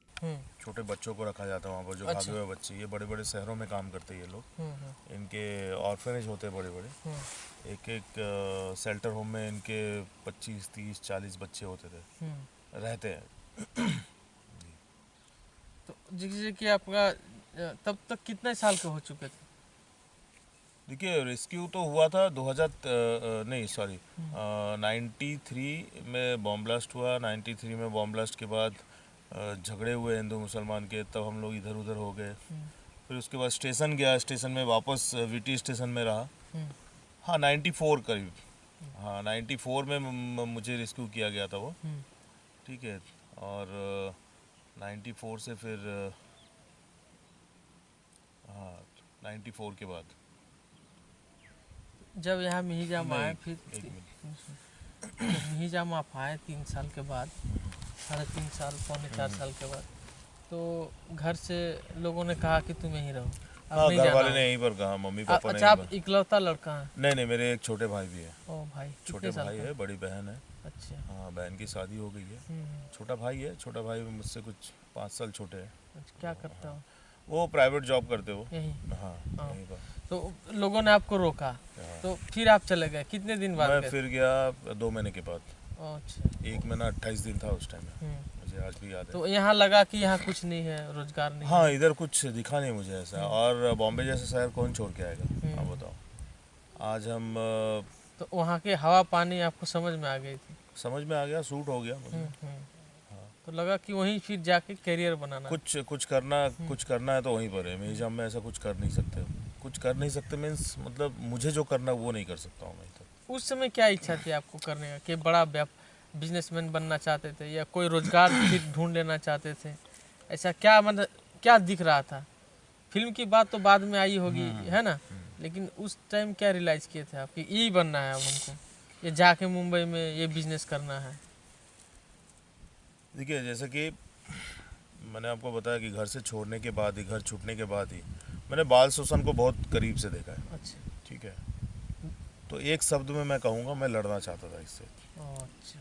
छोटे बच्चों को रखा जाता है वहाँ पर, जो भागे हुए बच्चे, ये बड़े बड़े शहरों में काम करते हैं ये लोग, इनके ऑर्फनेज होते हैं बड़े बड़े, एक शेल्टर होम में इनके 25, 30, 40 बच्चे होते थे, रहते हैं। तो जैसे कि आपका तब तक कितने साल के हो चुके थे? देखिए रेस्क्यू तो हुआ था 93 में बॉम्ब ब्लास्ट हुआ। 93 में बॉम्ब ब्लास्ट के बाद झगड़े हुए हिंदू मुसलमान के, तब हम लोग इधर उधर हो गए। फिर उसके बाद स्टेशन गया, स्टेशन में वापस VT स्टेशन में रहा। हाँ 94 करीब, हाँ 94 में मुझे रेस्क्यू किया गया था वो, ठीक है। और 94 से फिर हाँ 94 के बाद जब यहाँ मिहिजाम आए, फिर मिहिजाम आप आए 3 साल के बाद, 3.5 साल, पौने 4 साल के बाद, तो घर से लोगों ने कहा कि तुम यहीं रहो? हाँ घर वाले ने यहीं पर कहा, मम्मी पापा ने। अच्छा आप इकलौता लड़का हैं? नहीं, मेरे एक छोटे भाई भी है। ओ भाई, छोटे भाई है, बड़ी बहन है। अच्छा। हाँ बहन की शादी हो गई है। छोटा भाई है, छोटा भाई मुझसे कुछ 5 साल छोटे है। अच्छा, क्या करता हो? वो प्राइवेट जॉब करते हो यहीं? हाँ यहीं पर। तो लोगों ने आपको रोका, तो फिर आप चले गए? कितने दिन बाद मैं गए? फिर गया 2 महीने के बाद। अच्छा, 1 महीना 28 दिन था उस टाइम में, मुझे आज भी याद है। तो यहाँ लगा कि यहाँ कुछ नहीं है, रोजगार नहीं हाँ है? इधर कुछ दिखा नहीं मुझे ऐसा। और बॉम्बे जैसे शहर कौन छोड़ के आएगा, आप बताओ। आज हम तो वहाँ के हवा पानी आपको समझ में आ गई थी? समझ में आ गया, सूट हो गया मुझे। तो लगा कि वहीं फिर जाके करियर बनाना। कुछ करना है तो वहीं पर है। मिहिजाम में ऐसा कुछ कर नहीं सकते मीन्स मतलब मुझे जो करना है वो नहीं कर सकता हूँ मैं इधर। उस समय क्या इच्छा थी आपको करने का, कि बड़ा बिजनेसमैन बनना चाहते थे, या कोई रोजगार फिर ढूंढ लेना चाहते थे? ऐसा क्या, मतलब क्या दिख रहा था? फिल्म की बात तो बाद में आई होगी, है ना, लेकिन उस टाइम क्या रियलाइज किए थे आप कि यही बनना है अब हमको, ये जाके मुंबई में ये बिजनेस करना है? देखिए, जैसे कि मैंने आपको बताया कि घर से छोड़ने के बाद ही, घर छूटने के बाद ही मैंने बाल शोषण को बहुत करीब से देखा है। अच्छा। ठीक है, तो एक शब्द में मैं कहूँगा, मैं लड़ना चाहता था इससे। अच्छा।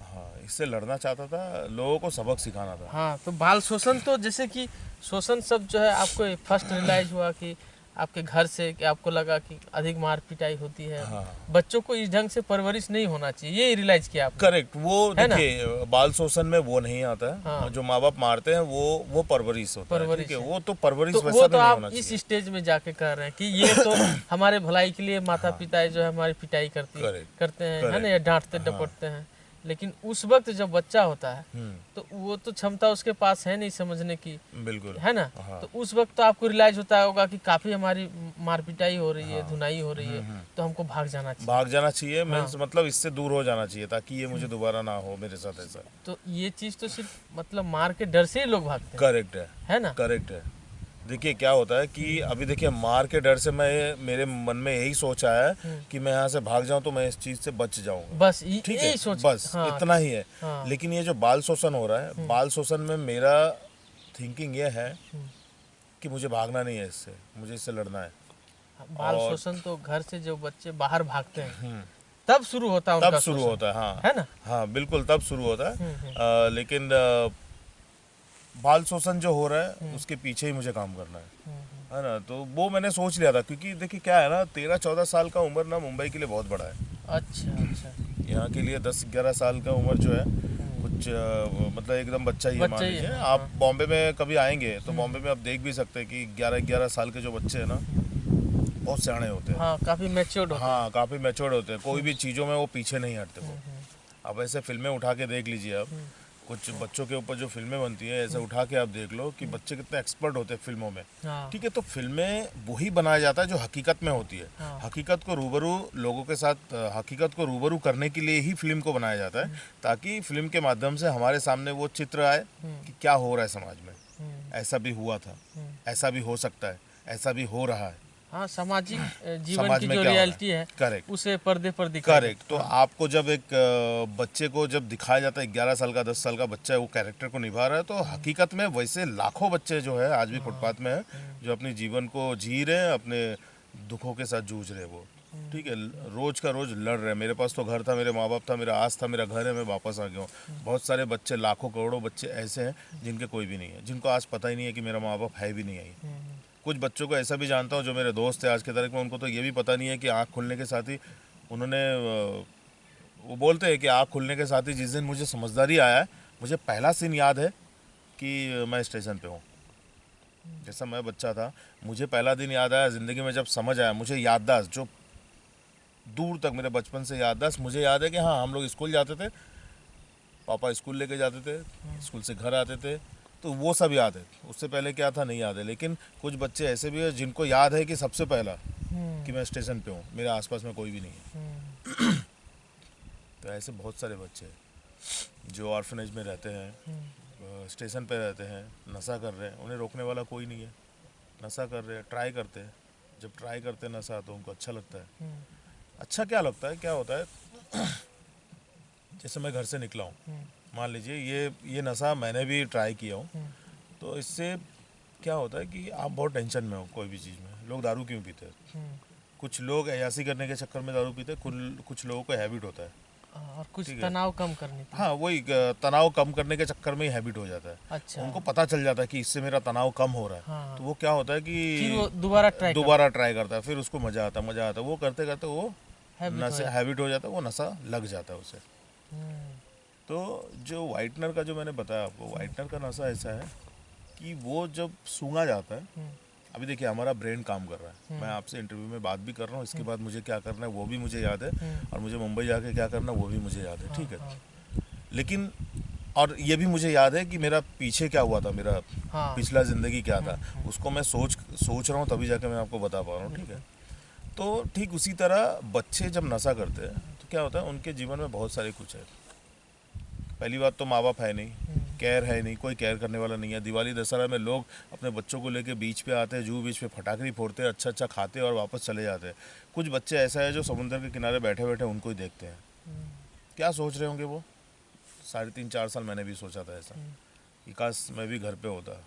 हाँ, इससे लड़ना चाहता था, लोगों को सबक सिखाना था। हाँ, तो बाल शोषण तो जैसे कि शोषण शब्द जो है आपको फर्स्ट रियलाइज हुआ कि आपके घर से, कि आपको लगा कि अधिक मार पिटाई होती है, हाँ, बच्चों को इस ढंग से परवरिश नहीं होना चाहिए, ये रियलाइज किया आपने? करेक्ट। वो है ना? देखिए, बाल शोषण में वो नहीं आता है। हाँ। जो माँ बाप मारते हैं वो परवरिश होता है। परवरिश ठीक है, है। वो तो परवरिश तो वैसा वो भी तो नहीं आप होना इस चाहिए। स्टेज में जाके कह रहे हैं कि ये तो हमारे भलाई के लिए माता पिता जो है हमारी पिटाई Correct. करते हैं, है ना, Correct. या डांटते हाँ। डपटते हैं, लेकिन उस वक्त जब बच्चा होता है हम्म, तो वो तो क्षमता उसके पास है नहीं समझने की, बिल्कुल। है ना। हाँ। तो उस वक्त तो आपको रियलाइज होता होगा कि काफी हमारी मार पिटाई हो रही है, धुनाई हो रही है, तो हमको भाग जाना चाहिए। भाग जाना चाहिए, हाँ। मीन्स मतलब इससे दूर हो जाना चाहिए, ताकि ये मुझे दोबारा ना हो मेरे साथ ऐसा। तो ये चीज तो सिर्फ मतलब मार के डर से ही लोग भागते हैं, करेक्ट है ना। करेक्ट है। देखिए, क्या होता है कि अभी देखिए, मार के डर से मेरे मन में यही सोच आया है कि मैं यहाँ से भाग जाऊँ तो मैं इस चीज़ से बच जाऊँगा। बस ठीक है, यही सोच, बस हाँ, इतना ही है। हाँ। लेकिन ये जो बाल शोषण हो रहा है, बाल शोषण में मेरा थिंकिंग ये है कि मुझे भागना नहीं है इससे, मुझे इससे लड़ना है। बाल और- शोषण तो घर से जो बच्चे बाहर भागते हैं तब शुरू होता है तब उनका शुरू शोषण, होता है। हाँ, है ना। हाँ, बिल्कुल, तब शुरू होता है। लेकिन बाल शोषण जो हो रहा है उसके पीछे ही मुझे काम करना है ना। तो वो मैंने सोच लिया था, क्योंकि देखिए क्या है ना, 13-14 साल का उम्र ना मुंबई के लिए बहुत बड़ा है। अच्छा अच्छा। यहाँ के लिए 10-11 साल का उम्र जो है कुछ मतलब एकदम बच्चा ही है, मान बच्चा ही लीजिए। है, आप बॉम्बे में कभी आएंगे तो बॉम्बे में आप देख भी सकते हैं कि 11-11 साल के जो बच्चे हैं ना, बहुत सियाने होते हैं। हाँ, काफी मैच्योर्ड होता हाँ, काफ़ी मैच्योर्ड होते हैं, कोई भी चीज़ों में वो पीछे नहीं हटते वो। अब ऐसे फिल्में उठा के देख लीजिए आप, कुछ बच्चों के ऊपर जो फिल्में बनती है, ऐसे उठा के आप देख लो कि बच्चे कितने एक्सपर्ट होते हैं फिल्मों में। है। हाँ, ठीक है, तो फिल्में वही बनाया जाता है जो हकीकत में होती है। हाँ। हकीकत को रूबरू लोगों के साथ, हकीकत को रूबरू करने के लिए ही फिल्म को बनाया जाता है, ताकि फिल्म के माध्यम से हमारे सामने वो चित्र आए कि क्या हो रहा है समाज में। ऐसा भी हुआ था, ऐसा भी हो सकता है, ऐसा भी हो रहा है। हाँ, सामाजिक जीवन समाज की में जो क्या हो रहा है। रियलिटी है करेक्ट उसे पर्दे पर दिखाया करेक्ट। तो आपको जब एक बच्चे को जब दिखाया जाता है, 11 साल का 10 साल का बच्चा है, वो कैरेक्टर को निभा रहा है, तो हकीकत में वैसे लाखों बच्चे जो है आज भी फुटपाथ में है, जो अपने जीवन को जी रहे हैं, अपने दुखों के साथ जूझ रहे हैं वो। ठीक है, रोज का रोज लड़ रहे हैं। मेरे पास तो घर था, मेरे माँ बाप था, मेरा आस था, मेरा घर है, मैं वापस आ गया हूँ। बहुत सारे बच्चे, लाखों करोड़ों बच्चे ऐसे हैं जिनके कोई भी नहीं है, जिनको आज पता ही नहीं है कि मेरा माँ बाप है भी नहीं है। कुछ बच्चों को ऐसा भी जानता हूँ जो मेरे दोस्त है आज के तारीख में, उनको तो ये भी पता नहीं है कि आँख खुलने के साथ ही उन्होंने, वो बोलते हैं कि आँख खुलने के साथ ही जिस दिन मुझे समझदारी आया है, मुझे पहला सीन याद है कि मैं स्टेशन पे हूँ। जैसा मैं बच्चा था, मुझे पहला दिन याद आया ज़िंदगी में, जब समझ आया मुझे, याददाश्त जो दूर तक मेरे बचपन से याददाश्त, मुझे याद है कि हाँ, हम लोग स्कूल जाते थे, पापा स्कूल लेके जाते थे, स्कूल से घर आते थे, तो वो सब याद है। उससे पहले क्या था नहीं याद है। लेकिन कुछ बच्चे ऐसे भी हैं जिनको याद है कि सबसे पहला कि मैं स्टेशन पे हूँ, मेरे आसपास में कोई भी नहीं है। तो ऐसे बहुत सारे बच्चे हैं जो ऑर्फनेज में रहते हैं, स्टेशन पे रहते हैं, नशा कर रहे हैं, उन्हें रोकने वाला कोई नहीं है। नशा कर रहे हैं, ट्राई करते हैं, जब ट्राई करते हैं नशा तो उनको अच्छा लगता है। अच्छा क्या लगता है, क्या होता है, जैसे मैं घर से निकला हूँ, मान लीजिए ये नशा मैंने भी ट्राई किया हूँ, तो इससे क्या होता है कि आप बहुत टेंशन में हो कोई भी चीज़ में। लोग दारू क्यों पीते हैं? कुछ लोग अयासी करने के चक्कर में दारू पीते हैं, कुछ लोगों को हैबिट होता है। और कुछ तनाव कम करने की। हाँ, वही तनाव कम करने के चक्कर में ही हैबिट हो जाता है। अच्छा, उनको पता चल जाता है कि इससे मेरा तनाव कम हो रहा है। हाँ। तो वो क्या होता है फिर वो कि दोबारा ट्राई करता है, फिर उसको मजा आता है, वो करते करते वो नशा हैबिट हो जाता है, वो नशा लग जाता है उसे। तो जो वाइटनर का जो मैंने बताया आपको, वाइटनर का नशा ऐसा है कि वो जब सूंघा जाता है, अभी देखिए हमारा ब्रेन काम कर रहा है, मैं आपसे इंटरव्यू में बात भी कर रहा हूँ, इसके बाद मुझे क्या करना है वो भी मुझे याद है, और मुझे मुंबई जाके क्या करना है वो भी मुझे याद है। ठीक है, लेकिन और ये भी मुझे याद है कि मेरा पीछे क्या हुआ था, मेरा पिछला ज़िंदगी क्या था, उसको मैं सोच रहा हूँ, तभी जाके मैं आपको बता पा रहा हूँ। ठीक है, तो ठीक उसी तरह बच्चे जब नशा करते हैं तो क्या होता है, उनके जीवन में बहुत सारे कुछ है। पहली बात तो माँ बाप है नहीं, केयर है नहीं, कोई केयर करने वाला नहीं है। दिवाली दशहरा में लोग अपने बच्चों को लेके बीच पे आते हैं, जुहू बीच पे फटाकरी फोड़ते हैं, अच्छा अच्छा खाते हैं और वापस चले जाते हैं। कुछ बच्चे ऐसा है जो समुद्र के किनारे बैठे बैठे उनको ही देखते हैं। क्या सोच रहे होंगे वो? 3.5-4 साल मैंने भी सोचा था ऐसा कि काश मैं भी घर पे होता,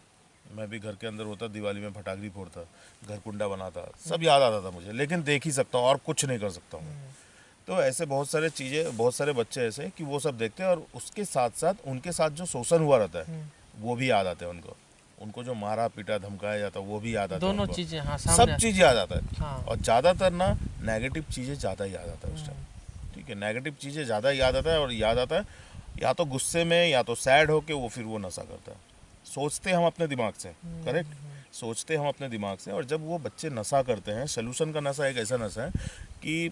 मैं भी घर के अंदर होता, दिवाली में फटाकरी फोड़ता, घर कुंडा बनाता, सब याद आता था मुझे, लेकिन देख ही सकता हूँ और कुछ नहीं कर सकता हूँ। तो ऐसे बहुत सारे चीज़ें, बहुत सारे बच्चे ऐसे हैं कि वो सब देखते हैं और उसके साथ साथ उनके साथ जो शोषण हुआ रहता है वो भी याद आते हैं उनको। उनको जो मारा पीटा धमकाया जाता है वो भी याद आता है दोनों उनको। चीजें हाँ सब सामने चीज़ याद आता है। हाँ। और ज़्यादातर ना नेगेटिव चीज़ें ज़्यादा याद आता है उस टाइम। ठीक है, नेगेटिव चीज़ें ज़्यादा याद आता है और याद आता है या तो गुस्से में या तो सैड होके वो फिर वो नशा करता है। सोचते हम अपने दिमाग से, करेक्ट, सोचते हम अपने दिमाग से। और जब वो बच्चे नशा करते हैं, सॉल्यूशन का नशा एक ऐसा नशा है कि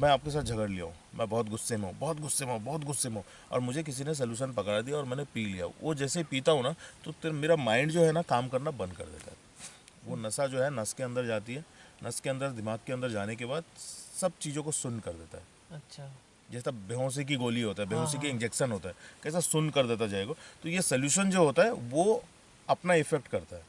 मैं आपके साथ झगड़ लिया हूँ, मैं बहुत गुस्से में हूँ, बहुत गुस्से में हूँ, बहुत गुस्से में हूँ, और मुझे किसी ने सॉल्यूशन पकड़ा दिया और मैंने पी लिया। वो जैसे ही पीता हूँ ना तो मेरा माइंड जो है ना काम करना बंद कर देता है। वो नशा जो है नस के अंदर जाती है, नस के अंदर दिमाग के अंदर जाने के बाद सब चीज़ों को सुन्न कर देता है। अच्छा जैसा बेहोशी की गोली होता है, बेहोशी की इंजेक्शन होता है, कैसा सुन्न कर देता जाएगा। तो ये सॉल्यूशन जो होता है वो अपना इफेक्ट करता है,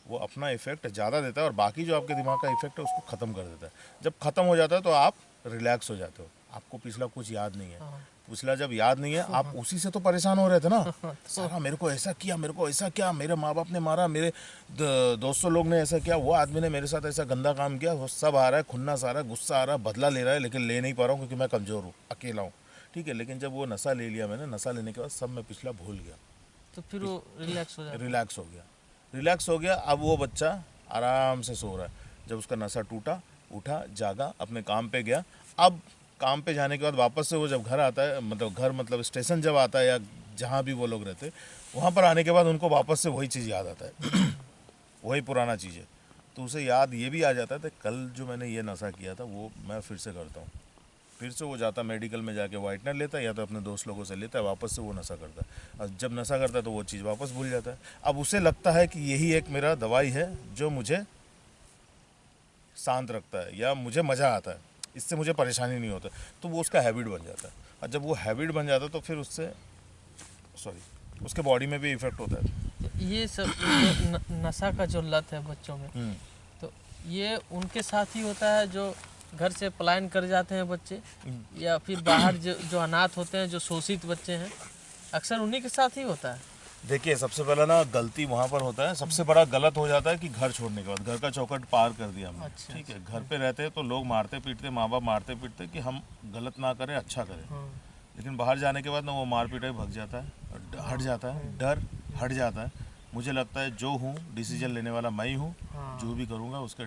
वो अपना इफेक्ट ज़्यादा देता है और बाकी जो आपके दिमाग का इफेक्ट है उसको ख़त्म कर देता है। जब ख़त्म हो जाता है तो आप रिलैक्स हो जाते हो, आपको पिछला कुछ याद नहीं है। पिछला जब याद नहीं है, आप उसी से तो परेशान हो रहे थे ना, सारा मेरे को ऐसा किया, मेरे को ऐसा किया, मेरे माँ बाप ने मारा, मेरे दोस्तों लोग ने ऐसा किया, वो आदमी ने मेरे साथ ऐसा गंदा काम किया, वो सब आ रहा है, खुन्नस आ रहा है, गुस्सा आ रहा है, बदला ले रहा है, लेकिन ले नहीं पा रहा हूँ क्योंकि मैं कमज़ोर हूँ, अकेला हूँ। ठीक है, लेकिन जब वो नशा ले लिया मैंने, नशा लेने के बाद सब मैं पिछला भूल गया, तो फिर वो रिलैक्स हो जाता है। रिलैक्स हो गया, रिलैक्स हो गया। अब वो बच्चा आराम से सो रहा है। जब उसका नशा टूटा, उठा, जागा, अपने काम पे गया। अब काम पे जाने के बाद वापस से वो जब घर आता है, मतलब घर मतलब स्टेशन जब आता है या जहाँ भी वो लोग रहते, वहाँ पर आने के बाद उनको वापस से वही चीज़ याद आता है वही पुराना चीज़ है। तो उसे याद ये भी आ जाता है कि कल जो मैंने ये नशा किया था वो मैं फिर से करता हूँ। फिर से वो जाता मेडिकल में जाके वाइटनर लेता है या तो अपने दोस्त लोगों से लेता है, वापस से वो नशा करता है। और जब नशा करता है तो वो चीज़ वापस भूल जाता है। अब उसे लगता है कि यही एक मेरा दवाई है जो मुझे शांत रखता है या मुझे मज़ा आता है, इससे मुझे परेशानी नहीं होता, तो वो उसका हैबिट बन जाता है। और जब वो हैबिट बन जाता है तो फिर उससे उसके बॉडी में भी इफेक्ट होता है। तो ये सब जो नशा का जो लत है बच्चों में, तो ये उनके साथ ही होता है जो घर से पलायन कर जाते हैं बच्चे, या फिर बाहर जो अनाथ होते हैं, जो शोषित बच्चे हैं, अक्सर उन्हीं के साथ ही होता है। देखिए, सबसे पहला ना गलती वहाँ पर होता है, सबसे बड़ा गलत हो जाता है कि घर छोड़ने के बाद घर का चौखट पार कर दिया हमने। अच्छा, ठीक है, घर पे रहते हैं तो लोग मारते पीटते, माँ बाप मारते पीटते कि हम गलत ना करें, अच्छा करें। लेकिन बाहर जाने के बाद ना वो मार पीटाई भग जाता है, हट जाता है, डर हट जाता है। मुझे लगता है जो हूँ डिसीजन लेने वाला मैं ही हूँ, जो भी करूँगा उसका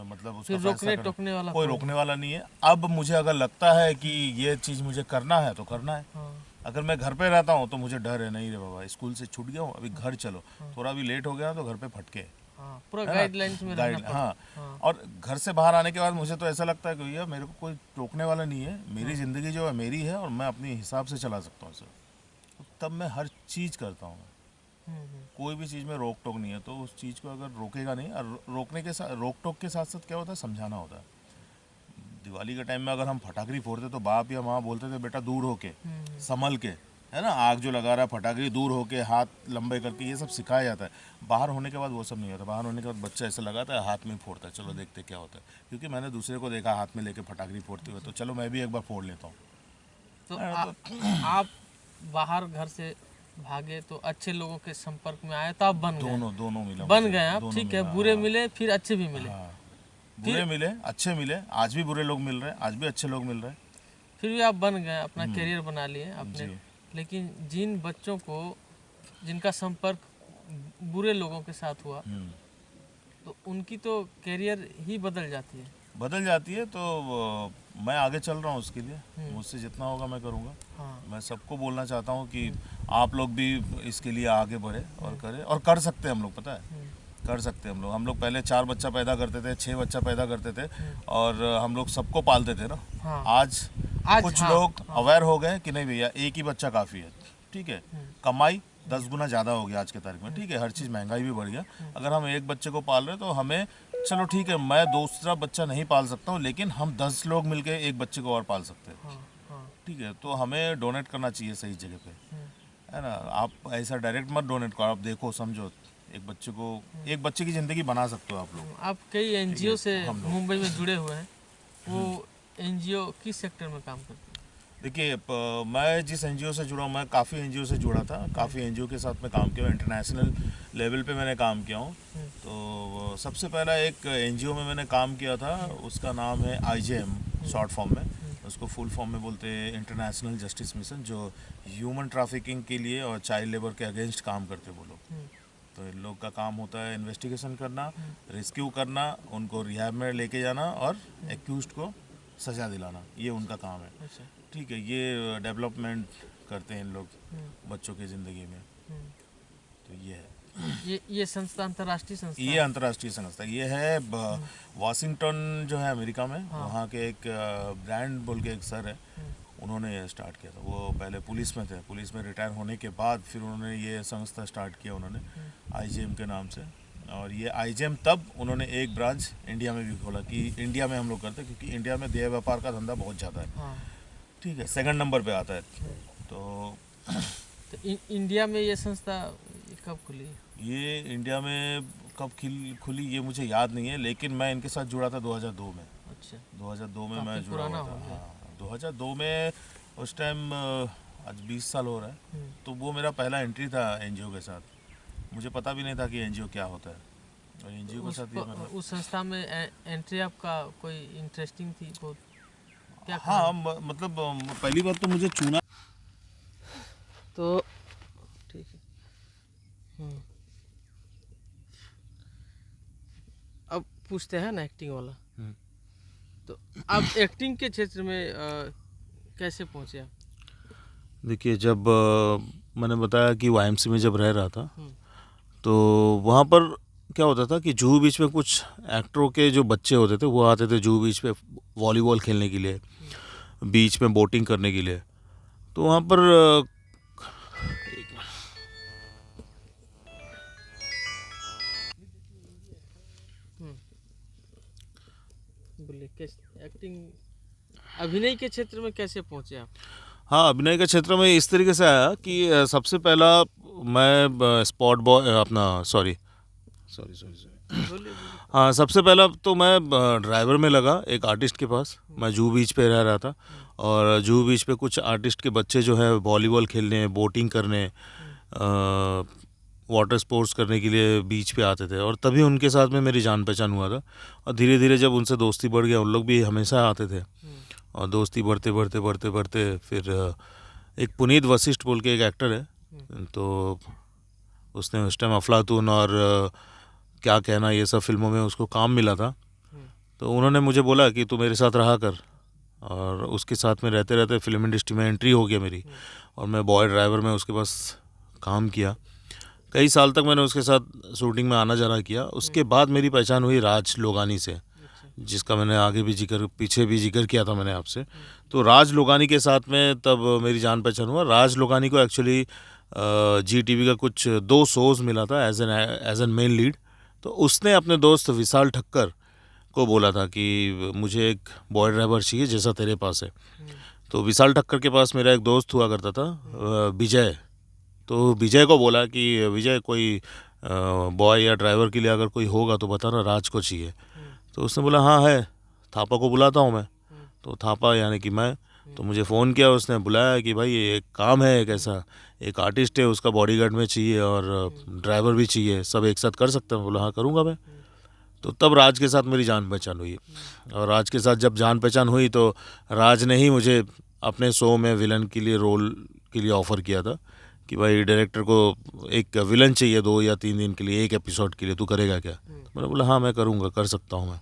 मतलब उसका रोकने टोकने वाला कोई रोकने वाला नहीं है। अब मुझे अगर लगता है कि ये चीज़ मुझे करना है तो करना है। अगर मैं घर पे रहता हूँ तो मुझे डर है, नहीं रे बाबा स्कूल से छूट गया हूँ, अभी घर चलो, थोड़ा भी लेट हो गया तो घर पे फटके, पूरा गाइडलाइंस में रहना पड़ता है। हाँ। और घर से बाहर आने के बाद मुझे तो ऐसा लगता है कि भैया मेरे को कोई रोकने वाला नहीं है, मेरी ज़िंदगी जो है मेरी है और मैं अपने हिसाब से चला सकता हूँ सर। तो तब मैं हर चीज़ करता हूँ, कोई भी चीज़ में रोक टोक नहीं है। तो उस चीज़ को अगर रोकेगा नहीं, और रोकने के साथ रोक टोक के साथ साथ क्या होता है, समझाना होता है। दिवाली के टाइम में अगर हम फटाकरी फोड़ते तो बाप या माँ बोलते थे बेटा दूर होके, संभल के, है ना, आग जो लगा रहा है फटाकरी दूर होके, हाथ लंबे करके, ये सब सिखाया जाता है। बाहर होने के बाद वो सब नहीं होता। बाहर होने के बाद बच्चा ऐसा लगाता है, हाथ में फोड़ता है, चलो देखते क्या होता है, क्योंकि मैंने दूसरे को देखा हाथ में लेके फटाकरी फोड़ते हुए, तो चलो मैं भी एक बार फोड़ लेता हूँ। तो आप बाहर घर से भागे तो अच्छे लोगों के संपर्क में आए तो आप बन गए, दोनों मिले, बन गए आप, ठीक है। बुरे मिले, फिर अच्छे भी मिले। बुरे मिले, अच्छे मिले, आज भी बुरे लोग मिल रहे हैं, आज भी अच्छे लोग मिल रहे हैं। फिर भी आप बन गए, अपना करियर बना लिए अपने। लेकिन जिन बच्चों को जिनका संपर्क बुरे लोगों के साथ हुआ, तो उनकी तो करियर ही बदल जाती है। तो मैं आगे चल रहा हूँ उसके लिए, मुझसे जितना होगा मैं करूँगा। मैं सबको बोलना चाहता हूँ कि आप लोग भी इसके लिए आगे बढ़े और करें, और कर सकते हैं हम लोग, पता है कर सकते हैं हम लोग पहले 4 बच्चा पैदा करते थे, 6 बच्चा पैदा करते थे, और हम लोग सबको पालते थे ना। आज कुछ लोग अवेयर हो गए कि नहीं भैया एक ही बच्चा काफ़ी है, ठीक है, कमाई 10 गुना ज़्यादा हो गया आज के तारीख में, ठीक है, हर चीज़ महंगाई भी बढ़ गया। अगर हम एक बच्चे को पाल रहे तो हमें, चलो ठीक है, मैं दूसरा बच्चा नहीं पाल सकता हूँ, लेकिन हम 10 लोग मिलकर एक बच्चे को और पाल सकते हैं, ठीक है। तो हमें डोनेट करना चाहिए सही जगह पे, है ना। आप ऐसा डायरेक्ट मत डोनेट करो, आप देखो समझो, एक बच्चे की ज़िंदगी बना सकते हो आप लोग। आप कई एनजीओ से हम लोग मुंबई में जुड़े हुए हैं, वो एनजीओ किस सेक्टर में काम करते हैं? देखिए, मैं जिस एनजीओ से जुड़ा हूँ, मैं काफ़ी एनजीओ से जुड़ा था, काफ़ी एनजीओ के साथ मैं काम किया हूँ, इंटरनेशनल लेवल पे मैंने काम किया हूँ। तो सबसे पहला एक एनजीओ में मैंने काम किया था, उसका नाम है आईजेएम शॉर्ट फॉर्म में, उसको फुल फॉर्म में बोलते हैं इंटरनेशनल जस्टिस मिशन, जो ह्यूमन ट्रैफिकिंग के लिए और चाइल्ड लेबर के अगेंस्ट काम करते वो लोग। तो इन लोग का काम होता है इन्वेस्टिगेशन करना, रेस्क्यू करना, उनको रिहैब में लेके जाना और एक्यूज्ड को सज़ा दिलाना, ये उनका काम है। अच्छा। ठीक है, ये डेवलपमेंट करते हैं इन लोग बच्चों की ज़िंदगी में। तो ये है, ये संस्था अंतर्राष्ट्रीय संस्था ये है? अंतर्राष्ट्रीय संस्था ये है। वाशिंगटन जो है अमेरिका में, हाँ। वहाँ के एक ब्रांड बोल के एक सर है, उन्होंने ये स्टार्ट किया था। वो पहले पुलिस में थे, पुलिस में रिटायर होने के बाद फिर उन्होंने ये संस्था स्टार्ट किया उन्होंने, आईजेएम के नाम से। और ये आईजेएम तब उन्होंने एक ब्रांच इंडिया में भी खोला कि इंडिया में हम लोग करते हैं, क्योंकि इंडिया में देह व्यापार का धंधा बहुत ज़्यादा है। हाँ। ठीक है, सेकंड नंबर पे आता है। तो इंडिया में ये संस्था कब खुली? ये इंडिया में कब खुली ये मुझे याद नहीं है, लेकिन मैं इनके साथ जुड़ा था 2002 में। अच्छा। 2002 में मैं काफी जुड़ा हुआ पुराना था। हो गया। हाँ, 2002 में उस टाइम, आज 20 साल हो रहा है। तो वो मेरा पहला एंट्री था एनजीओ के साथ। मुझे पता भी नहीं था कि एनजीओ क्या होता है, और एनजीओ के साथ ये मतलब। उस संस्था में एंट्री आपका कोई इंटरेस्टिंग थी बहुत? क्या हाँ, मतलब पहली बात तो मुझे चुना। तो ठीक है। अब पूछते हैं ना एक्टिंग वाला। तो आप एक्टिंग के क्षेत्र में कैसे पहुंचे आप? देखिए, जब मैंने बताया कि वाईएमसी में जब रह रहा था, तो वहाँ पर क्या होता था कि जुहू बीच में कुछ एक्टरों के जो बच्चे होते थे वो आते थे जुहू बीच पे वॉलीबॉल खेलने के लिए, बीच में बोटिंग करने के लिए। तो वहाँ पर बोलिए, कैसे एक्टिंग अभिनय के क्षेत्र में कैसे पहुंचे आप? हाँ, अभिनय के क्षेत्र में इस तरीके से आया कि सबसे पहला मैं स्पॉट बॉय अपना सॉरी सॉरी सॉरी सॉरी बोलिए। हाँ, सबसे पहला तो मैं ड्राइवर में लगा एक आर्टिस्ट के पास। मैं जुहू बीच पे रह रहा था, और जुहू बीच पे कुछ आर्टिस्ट के बच्चे जो है वॉलीबॉल खेलने, बोटिंग करने, वाटर स्पोर्ट्स करने के लिए बीच पे आते थे, और तभी उनके साथ में मेरी जान पहचान हुआ था। और धीरे धीरे जब उनसे दोस्ती बढ़ गया, उन लोग भी हमेशा आते थे, और दोस्ती बढ़ते बढ़ते बढ़ते बढ़ते फिर एक पुनीत वशिष्ठ बोल के एक एक्टर है, तो उसने उस टाइम अफलातून और क्या कहना ये सब फिल्मों में उसको काम मिला था। तो उन्होंने मुझे बोला कि तू मेरे साथ रहा कर, और उसके साथ में रहते रहते फिल्म इंडस्ट्री में एंट्री हो गया मेरी, और मैं बॉय ड्राइवर में उसके पास काम किया। कई साल तक मैंने उसके साथ शूटिंग में आना जाना किया। उसके बाद मेरी पहचान हुई राज लोगानी से, जिसका मैंने आगे भी पीछे भी जिक्र किया था मैंने आपसे। तो राज लोगानी के साथ में तब मेरी जान पहचान हुआ। राज लोगानी को एक्चुअली जी टीवी का कुछ 2 शोज़ मिला था एज एन मेन लीड। तो उसने अपने दोस्त विशाल ठक्कर को बोला था कि मुझे एक बॉय ड्राइवर चाहिए जैसा तेरे पास है। तो विशाल ठक्कर के पास मेरा एक दोस्त हुआ करता था, विजय। तो विजय को बोला कि विजय कोई बॉय या ड्राइवर के लिए अगर कोई होगा तो बताना, राज को चाहिए। तो उसने बोला हाँ है, थापा को बुलाता हूँ मैं। तो थापा यानी कि मैं, तो मुझे फ़ोन किया, उसने बुलाया कि भाई एक काम है, एक ऐसा एक आर्टिस्ट है, उसका बॉडीगार्ड में चाहिए और ड्राइवर भी चाहिए, सब एक साथ कर सकते हैं? बोला हाँ करूँगा मैं। तो तब राज के साथ मेरी जान पहचान हुई, और राज के साथ जब जान पहचान हुई तो राज ने ही मुझे अपने शो में विलन के लिए रोल के लिए ऑफ़र किया था कि भाई डायरेक्टर को एक विलन चाहिए 2 या 3 दिन के लिए, एक एपिसोड के लिए, तू करेगा क्या? मैंने बोला हाँ मैं करूँगा, कर सकता हूँ मैं।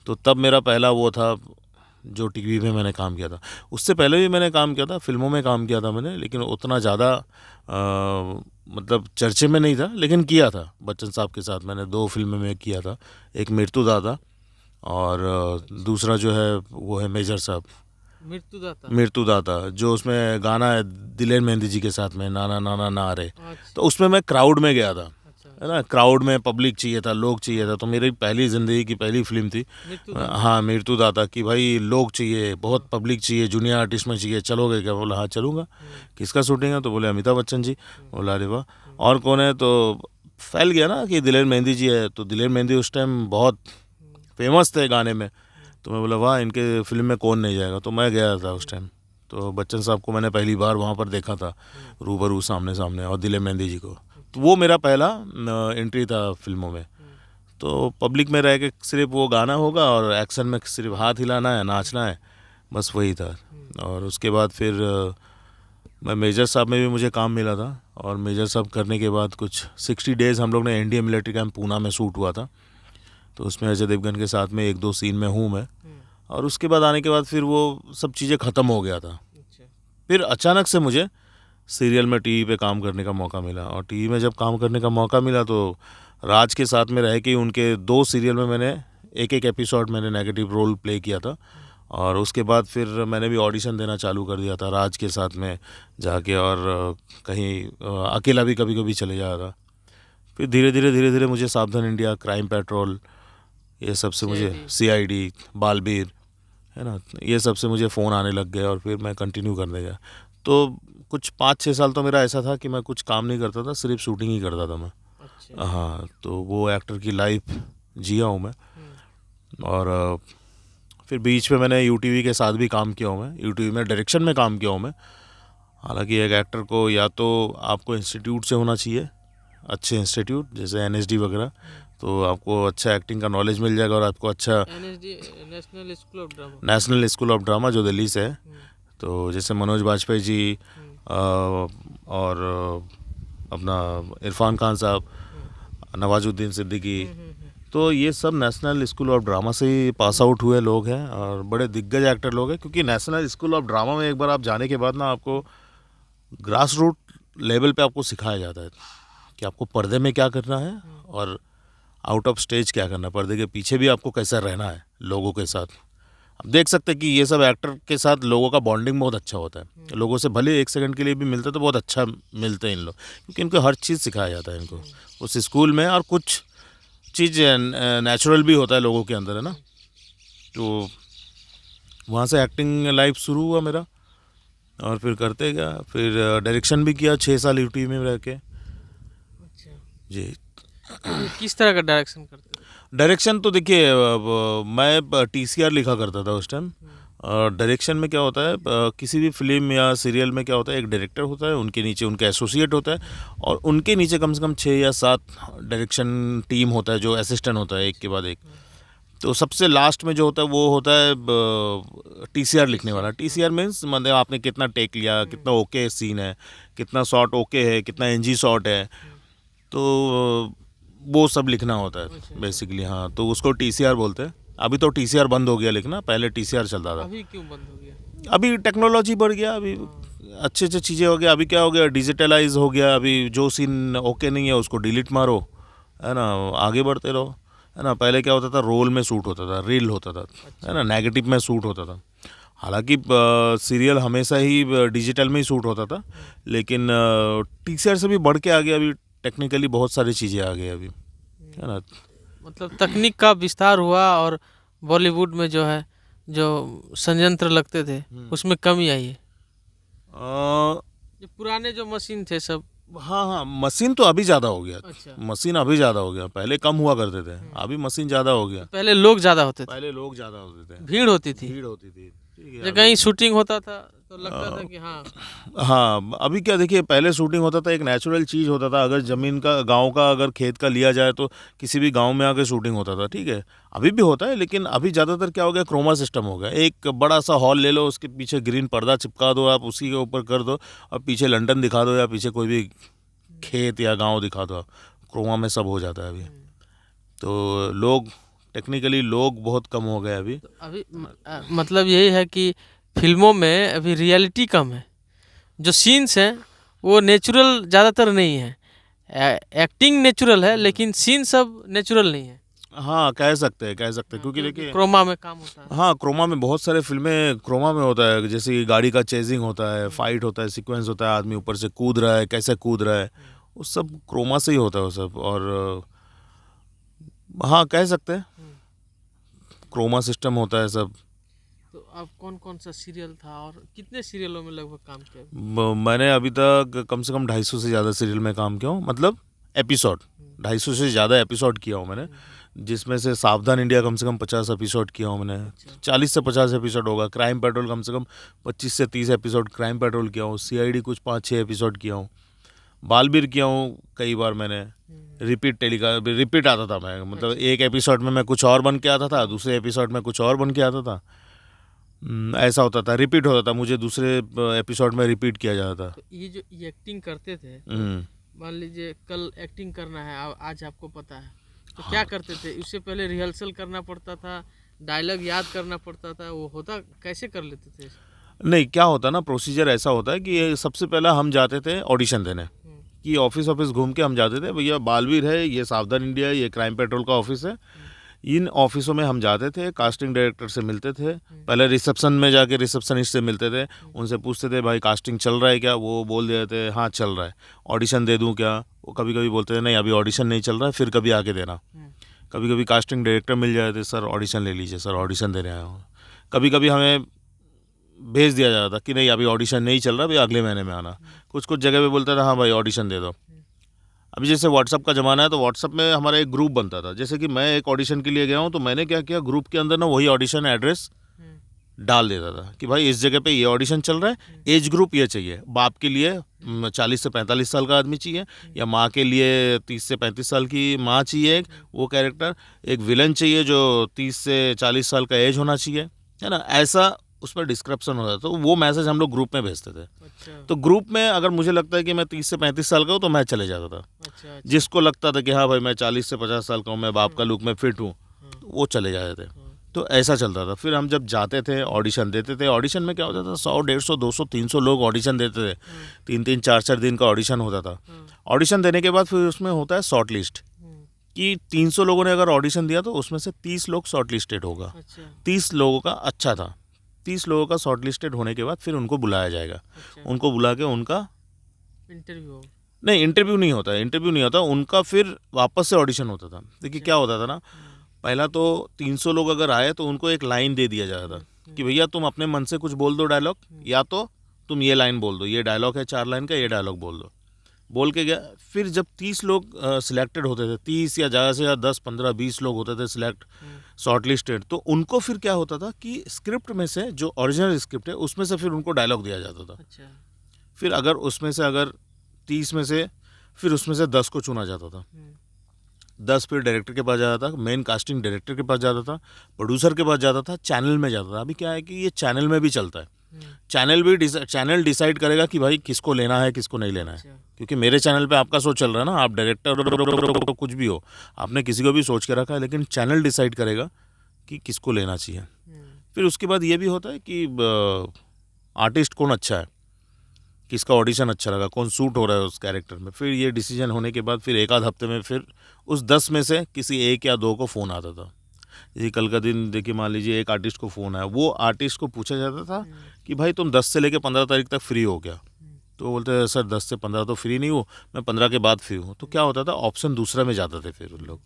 तो तब मेरा पहला वो था जो टीवी में मैंने काम किया था। उससे पहले भी मैंने काम किया था, फिल्मों में काम किया था मैंने, लेकिन उतना ज़्यादा मतलब चर्चे में नहीं था, लेकिन किया था। बच्चन साहब के साथ मैंने 2 फिल्में में किया था, एक मृत्यु दादा और दूसरा जो है वो है मेजर साहब, मृत्यु दाता, जो उसमें गाना है दिलेर मेहंदी जी के साथ में, नाना नाना ना रे। तो उसमें मैं क्राउड में गया था, है ना, क्राउड में पब्लिक चाहिए था, लोग चाहिए था। तो मेरी पहली ज़िंदगी की पहली फिल्म थी हाँ मृत्युदाता की। भाई लोग चाहिए, बहुत पब्लिक चाहिए, जूनियर आर्टिस्ट में चाहिए, चलोगे क्या? बोला हाँ चलूँगा। किसका शूटिंग है? तो बोले अमिताभ बच्चन जी। बोला अरे वाह, और कौन है? तो फैल गया ना कि दिलेर मेहंदी जी है। तो दिलेर मेहंदी उस टाइम बहुत फेमस थे गाने में। तो मैं बोला वाह, इनके फिल्म में कौन नहीं जाएगा। तो मैं गया था उस टाइम। तो बच्चन साहब को मैंने पहली बार वहाँ पर देखा था रूबरू, सामने सामने, और दिलेर मेहंदी जी को। तो वो मेरा पहला एंट्री था फिल्मों में। तो पब्लिक में रह के सिर्फ वो गाना होगा और एक्शन में सिर्फ हाथ हिलाना है, नाचना है, बस वही था। और उसके बाद फिर मैं मेजर साहब में भी मुझे काम मिला था। और मेजर साहब करने के बाद कुछ 60 डेज़ हम लोग ने इंडिया मिलिट्री कैंप पूना में शूट हुआ था। तो उसमें अजय देवगन के साथ में 1-2 सीन में हूँ मैं। और उसके बाद आने के बाद फिर वो सब चीज़ें ख़त्म हो गया था। फिर अचानक से मुझे सीरियल में टीवी पे काम करने का मौका मिला। और टीवी में जब काम करने का मौका मिला तो राज के साथ में रह के उनके 2 सीरियल में मैंने एक एपिसोड मैंने नेगेटिव रोल प्ले किया था। और उसके बाद फिर मैंने भी ऑडिशन देना चालू कर दिया था राज के साथ में जाके। और कहीं अकेला भी कभी कभी चले जा रहा। फिर धीरे धीरे मुझे सावधान इंडिया, क्राइम पेट्रोल, ये सब से मुझे CID, बालबीर, है ना, ये सब से मुझे फ़ोन आने लग गया। और फिर मैं कंटिन्यू करने गया। तो कुछ 5-6 साल तो मेरा ऐसा था कि मैं कुछ काम नहीं करता था, सिर्फ शूटिंग ही करता था मैं। हाँ, तो वो एक्टर की लाइफ जिया हूँ मैं। और फिर बीच में मैंने UTV के साथ भी काम किया हूँ मैं। UTV में डायरेक्शन में काम किया हूँ मैं। हालांकि एक एक्टर को या तो आपको इंस्टीट्यूट से होना चाहिए, अच्छे इंस्टीट्यूट जैसे NSD वगैरह, तो आपको अच्छा एक्टिंग का नॉलेज मिल जाएगा। और आपको अच्छा NSD national school of drama जो दिल्ली से है। तो जैसे मनोज बाजपेयी जी और अपना इरफान खान साहब, नवाजुद्दीन सिद्दीकी, तो ये सब नेशनल स्कूल ऑफ ड्रामा से ही पास आउट हुए लोग हैं और बड़े दिग्गज एक्टर लोग हैं। क्योंकि नेशनल स्कूल ऑफ ड्रामा में एक बार आप जाने के बाद ना आपको ग्रास रूट लेवल पे आपको सिखाया जाता है कि आपको पर्दे में क्या करना है और आउट ऑफ स्टेज क्या करना है, पर्दे के पीछे भी आपको कैसा रहना है लोगों के साथ। आप देख सकते हैं कि ये सब एक्टर के साथ लोगों का बॉन्डिंग बहुत अच्छा होता है। लोगों से भले 1 सेकंड के लिए भी मिलते तो बहुत अच्छा मिलते हैं इन लोग, क्योंकि इनको हर चीज़ सिखाया जाता है इनको उस स्कूल में। और कुछ चीज़ नेचुरल भी होता है लोगों के अंदर, है ना। तो वहाँ से एक्टिंग लाइफ शुरू हुआ मेरा। और फिर करते गया, फिर डायरेक्शन भी किया 6 साल UTV में रह के। जी। किस तरह का डायरेक्शन करते हैं? डायरेक्शन तो देखिए, मैं TCR लिखा करता था उस टाइम। और डायरेक्शन में क्या होता है, किसी भी फिल्म या सीरियल में क्या होता है, एक डायरेक्टर होता है, उनके नीचे उनका एसोसिएट होता है, और उनके नीचे कम से कम 6 या 7 डायरेक्शन टीम होता है जो असिस्टेंट होता है एक के बाद एक। तो सबसे लास्ट में जो होता है वो होता है TCR लिखने वाला। TCR मीन्स मतलब आपने कितना टेक लिया, कितना ओके सीन है, कितना शॉट ओके है, कितना NG शॉट है, तो वो सब लिखना होता है बेसिकली। हाँ, तो उसको TCR बोलते हैं। अभी तो TCR बंद हो गया लिखना, पहले TCR चलता था। अभी क्यों बंद हो गया? अभी टेक्नोलॉजी बढ़ गया, अभी अच्छे अच्छे चीज़ें हो गया। अभी क्या हो गया, डिजिटलाइज हो गया। अभी जो सीन ओके नहीं है उसको डिलीट मारो, है ना, आगे बढ़ते रहो, है ना। पहले क्या होता था, रोल में शूट होता था, रील होता था, है ना, नेगेटिव में शूट होता था। हालांकि सीरियल हमेशा ही डिजिटल में ही शूट होता था, लेकिन TCR से भी बढ़ के आ गया। अभी टेक्निकली बहुत सारी चीज़ें आ गई अभी, है ना। मतलब तकनीक का विस्तार हुआ और बॉलीवुड में जो है, जो संयंत्र लगते थे उसमें कमी आई है। जो पुराने जो मशीन थे सब, हाँ, मशीन तो अभी ज़्यादा हो गया। अच्छा। मशीन अभी ज़्यादा हो गया, पहले कम हुआ करते थे, अभी मशीन ज़्यादा हो गया। पहले लोग ज़्यादा होते थे, पहले लोग ज़्यादा होते थे, भीड़ होती थी, भीड़ होती थी, ठीक है। जब कहीं शूटिंग होता था तो लगता था कि हाँ, अभी क्या देखिए, पहले शूटिंग होता था, एक नेचुरल चीज़ होता था। अगर ज़मीन का, गांव का, अगर खेत का लिया जाए तो किसी भी गांव में आके शूटिंग होता था, ठीक है। अभी भी होता है, लेकिन अभी ज़्यादातर क्या हो गया, क्रोमा सिस्टम हो गया। एक बड़ा सा हॉल ले लो, उसके पीछे ग्रीन पर्दा चिपका दो, आप उसी के ऊपर कर दो, और पीछे लंदन दिखा दो या पीछे कोई भी खेत या गाँव दिखा दो, क्रोमा में सब हो जाता है अभी। तो लोग टेक्निकली लोग बहुत कम हो गए अभी। मतलब यही है कि फिल्मों में अभी रियलिटी कम है, जो सीन्स हैं वो नेचुरल ज़्यादातर नहीं है। एक्टिंग नेचुरल है लेकिन सीन सब नेचुरल नहीं है। हाँ, कह सकते हैं, क्योंकि देखिए क्रोमा में काम होता है। हाँ, क्रोमा में बहुत सारे फिल्में क्रोमा में होता है। जैसे गाड़ी का चेजिंग होता है, फाइट होता है, सीक्वेंस होता है, आदमी ऊपर से कूद रहा है, कैसे कूद रहा है, वो सब क्रोमा से ही होता है वो सब। और हाँ कह सकते हैं क्रोमा सिस्टम होता है सब। तो आप कौन कौन सा सीरियल था और कितने सीरियलों में लगभग काम किया? मैंने अभी तक कम से कम 250 से ज़्यादा सीरियल में काम किया हूँ, मतलब एपिसोड 250 से ज़्यादा एपिसोड किया हूँ मैंने, जिसमें से सावधान इंडिया कम से कम 50 एपिसोड किया हूँ मैंने। 40 से 50 एपिसोड होगा। क्राइम पेट्रोल कम से कम 25 से 30 एपिसोड क्राइम पेट्रोल किया हूँ। CID कुछ 5-6 एपिसोड किया हूँ। बालवीर किया हूँ कई बार मैंने। रिपीट आता था मैं, मतलब एक एपिसोड में मैं कुछ और बन के आता था, दूसरे एपिसोड में कुछ और बन के आता था। ऐसा होता था, रिपीट होता था, मुझे दूसरे एपिसोड में रिपीट किया जाता था। तो ये जो ये एक्टिंग करते थे, मान लीजिए कल एक्टिंग करना है, आज आपको पता है, तो क्या करते थे? इससे पहले रिहर्सल करना पड़ता था, डायलॉग याद करना पड़ता था, वो होता कैसे कर लेते थे? नहीं, क्या होता ना, प्रोसीजर ऐसा होता है कि सबसे पहला हम जाते थे ऑडिशन देने, कि ऑफिस घूम के हम जाते थे, भैया बालवीर है, ये सावधान इंडिया है, ये क्राइम पेट्रोल का ऑफिस है, इन ऑफिसों में हम जाते थे, कास्टिंग डायरेक्टर से मिलते थे। पहले रिसेप्शन में जाके रिसेप्शनिस्ट से मिलते थे, उनसे पूछते थे भाई कास्टिंग चल रहा है क्या? वो बोल देते थे हाँ चल रहा है। ऑडिशन दे दूं क्या? वो कभी कभी बोलते थे नहीं अभी ऑडिशन नहीं चल रहा है, फिर कभी आके देना। कभी कभी कास्टिंग डायरेक्टर मिल जाते थे, सर ऑडिशन ले लीजिए, सर ऑडिशन देने आया हूँ। कभी कभी हमें भेज दिया जाता था कि नहीं अभी ऑडिशन नहीं चल रहा, भाई अगले महीने में आना। कुछ कुछ जगह पे बोलता था हाँ भाई ऑडिशन दे दो। अभी जैसे व्हाट्सअप का ज़माना है, तो व्हाट्सअप में हमारा एक ग्रुप बनता था। जैसे कि मैं एक ऑडिशन के लिए गया हूँ, तो मैंने क्या किया, ग्रुप के अंदर ना वही ऑडिशन एड्रेस डाल देता था कि भाई इस जगह पे ये ऑडिशन चल रहा है, एज ग्रुप ये चाहिए, बाप के लिए 40 से 45 साल का आदमी चाहिए, या माँ के लिए 30 से 35 साल की माँ चाहिए, एक वो कैरेक्टर, एक विलन चाहिए जो 30 से 40 साल का एज होना चाहिए, है ना, ऐसा उसमें डिस्क्रिप्शन होता था। तो वो मैसेज हम लोग ग्रुप में भेजते थे। अच्छा, तो ग्रुप में अगर मुझे लगता है कि मैं 30 से 35 साल का हूँ, तो मैं चले जाता था। अच्छा, जिसको लगता था कि हाँ भाई मैं 40 से 50 साल का हूँ, मैं बाप का लुक में फिट हूँ, तो वो चले जाते थे। तो ऐसा चलता था। फिर हम जब जाते थे ऑडिशन देते थे, ऑडिशन में क्या होता था, 100, 150, 200, 300 लोग ऑडिशन देते थे। 3-3, 4-4 दिन का ऑडिशन होता था। ऑडिशन देने के बाद फिर उसमें होता है शॉर्ट लिस्ट, कि 300 लोगों ने अगर ऑडिशन दिया तो उसमें से 30 लोग शॉर्ट लिस्टेड होगा। अच्छा, 30 लोगों का अच्छा था, 30 लोगों का शॉर्ट लिस्टेड होने के बाद फिर उनको बुलाया जाएगा। अच्छा, उनको बुला के उनका इंटरव्यू नहीं, इंटरव्यू नहीं होता, इंटरव्यू नहीं होता उनका, फिर वापस से ऑडिशन होता था। देखिए क्या होता था ना, पहला तो 300 लोग अगर आए तो उनको एक लाइन दे दिया जाता था कि भैया तुम अपने मन से कुछ बोल दो डायलॉग, या तो तुम ये लाइन बोल दो, ये डायलॉग है 4 लाइन का, ये डायलॉग बोल दो। बोल के गया। फिर जब 30 लोग सिलेक्टेड होते थे, 30 या ज़्यादा से ज़्यादा 10, 15, 20 लोग होते थे सिलेक्ट, शॉर्ट लिस्टेड, तो उनको फिर क्या होता था कि स्क्रिप्ट में से जो ओरिजिनल स्क्रिप्ट है उसमें से फिर उनको डायलॉग दिया जाता था। अच्छा, फिर अगर उसमें से अगर 30 में से फिर उसमें से 10 को चुना जाता था। 10 फिर डायरेक्टर के पास जाता था, मेन कास्टिंग डायरेक्टर के पास जाता था, प्रोड्यूसर के पास जाता था, चैनल में जाता था। अभी क्या है कि ये चैनल में भी चलता है। चैनल डिसाइड करेगा कि भाई किसको लेना है किसको नहीं लेना है। अच्छा, क्योंकि मेरे चैनल पे आपका शो चल रहा है ना, आप डायरेक्टर कुछ भी हो, आपने किसी को भी सोच के रखा है, लेकिन चैनल डिसाइड करेगा कि किसको लेना चाहिए। फिर उसके बाद ये भी होता है कि आर्टिस्ट कौन अच्छा है, किसका ऑडिशन अच्छा लगा, कौन सूट हो रहा है उस कैरेक्टर में। फिर ये डिसीजन होने के बाद फिर एक आध हफ्ते में फिर उस 10 में से किसी 1 या 2 को फ़ोन आता था। जैसे कल का दिन देखिए, मान लीजिए एक आर्टिस्ट को फ़ोन आया, वो आर्टिस्ट को पूछा जाता था कि भाई तुम 10 से लेकर 15 तारीख तक फ्री हो क्या? तो वो बोलते हैं सर 10 से 15 तो फ्री नहीं हूँ, मैं 15 के बाद फ्री हूँ। तो क्या होता था, ऑप्शन दूसरा में जाते थे फिर उन लोग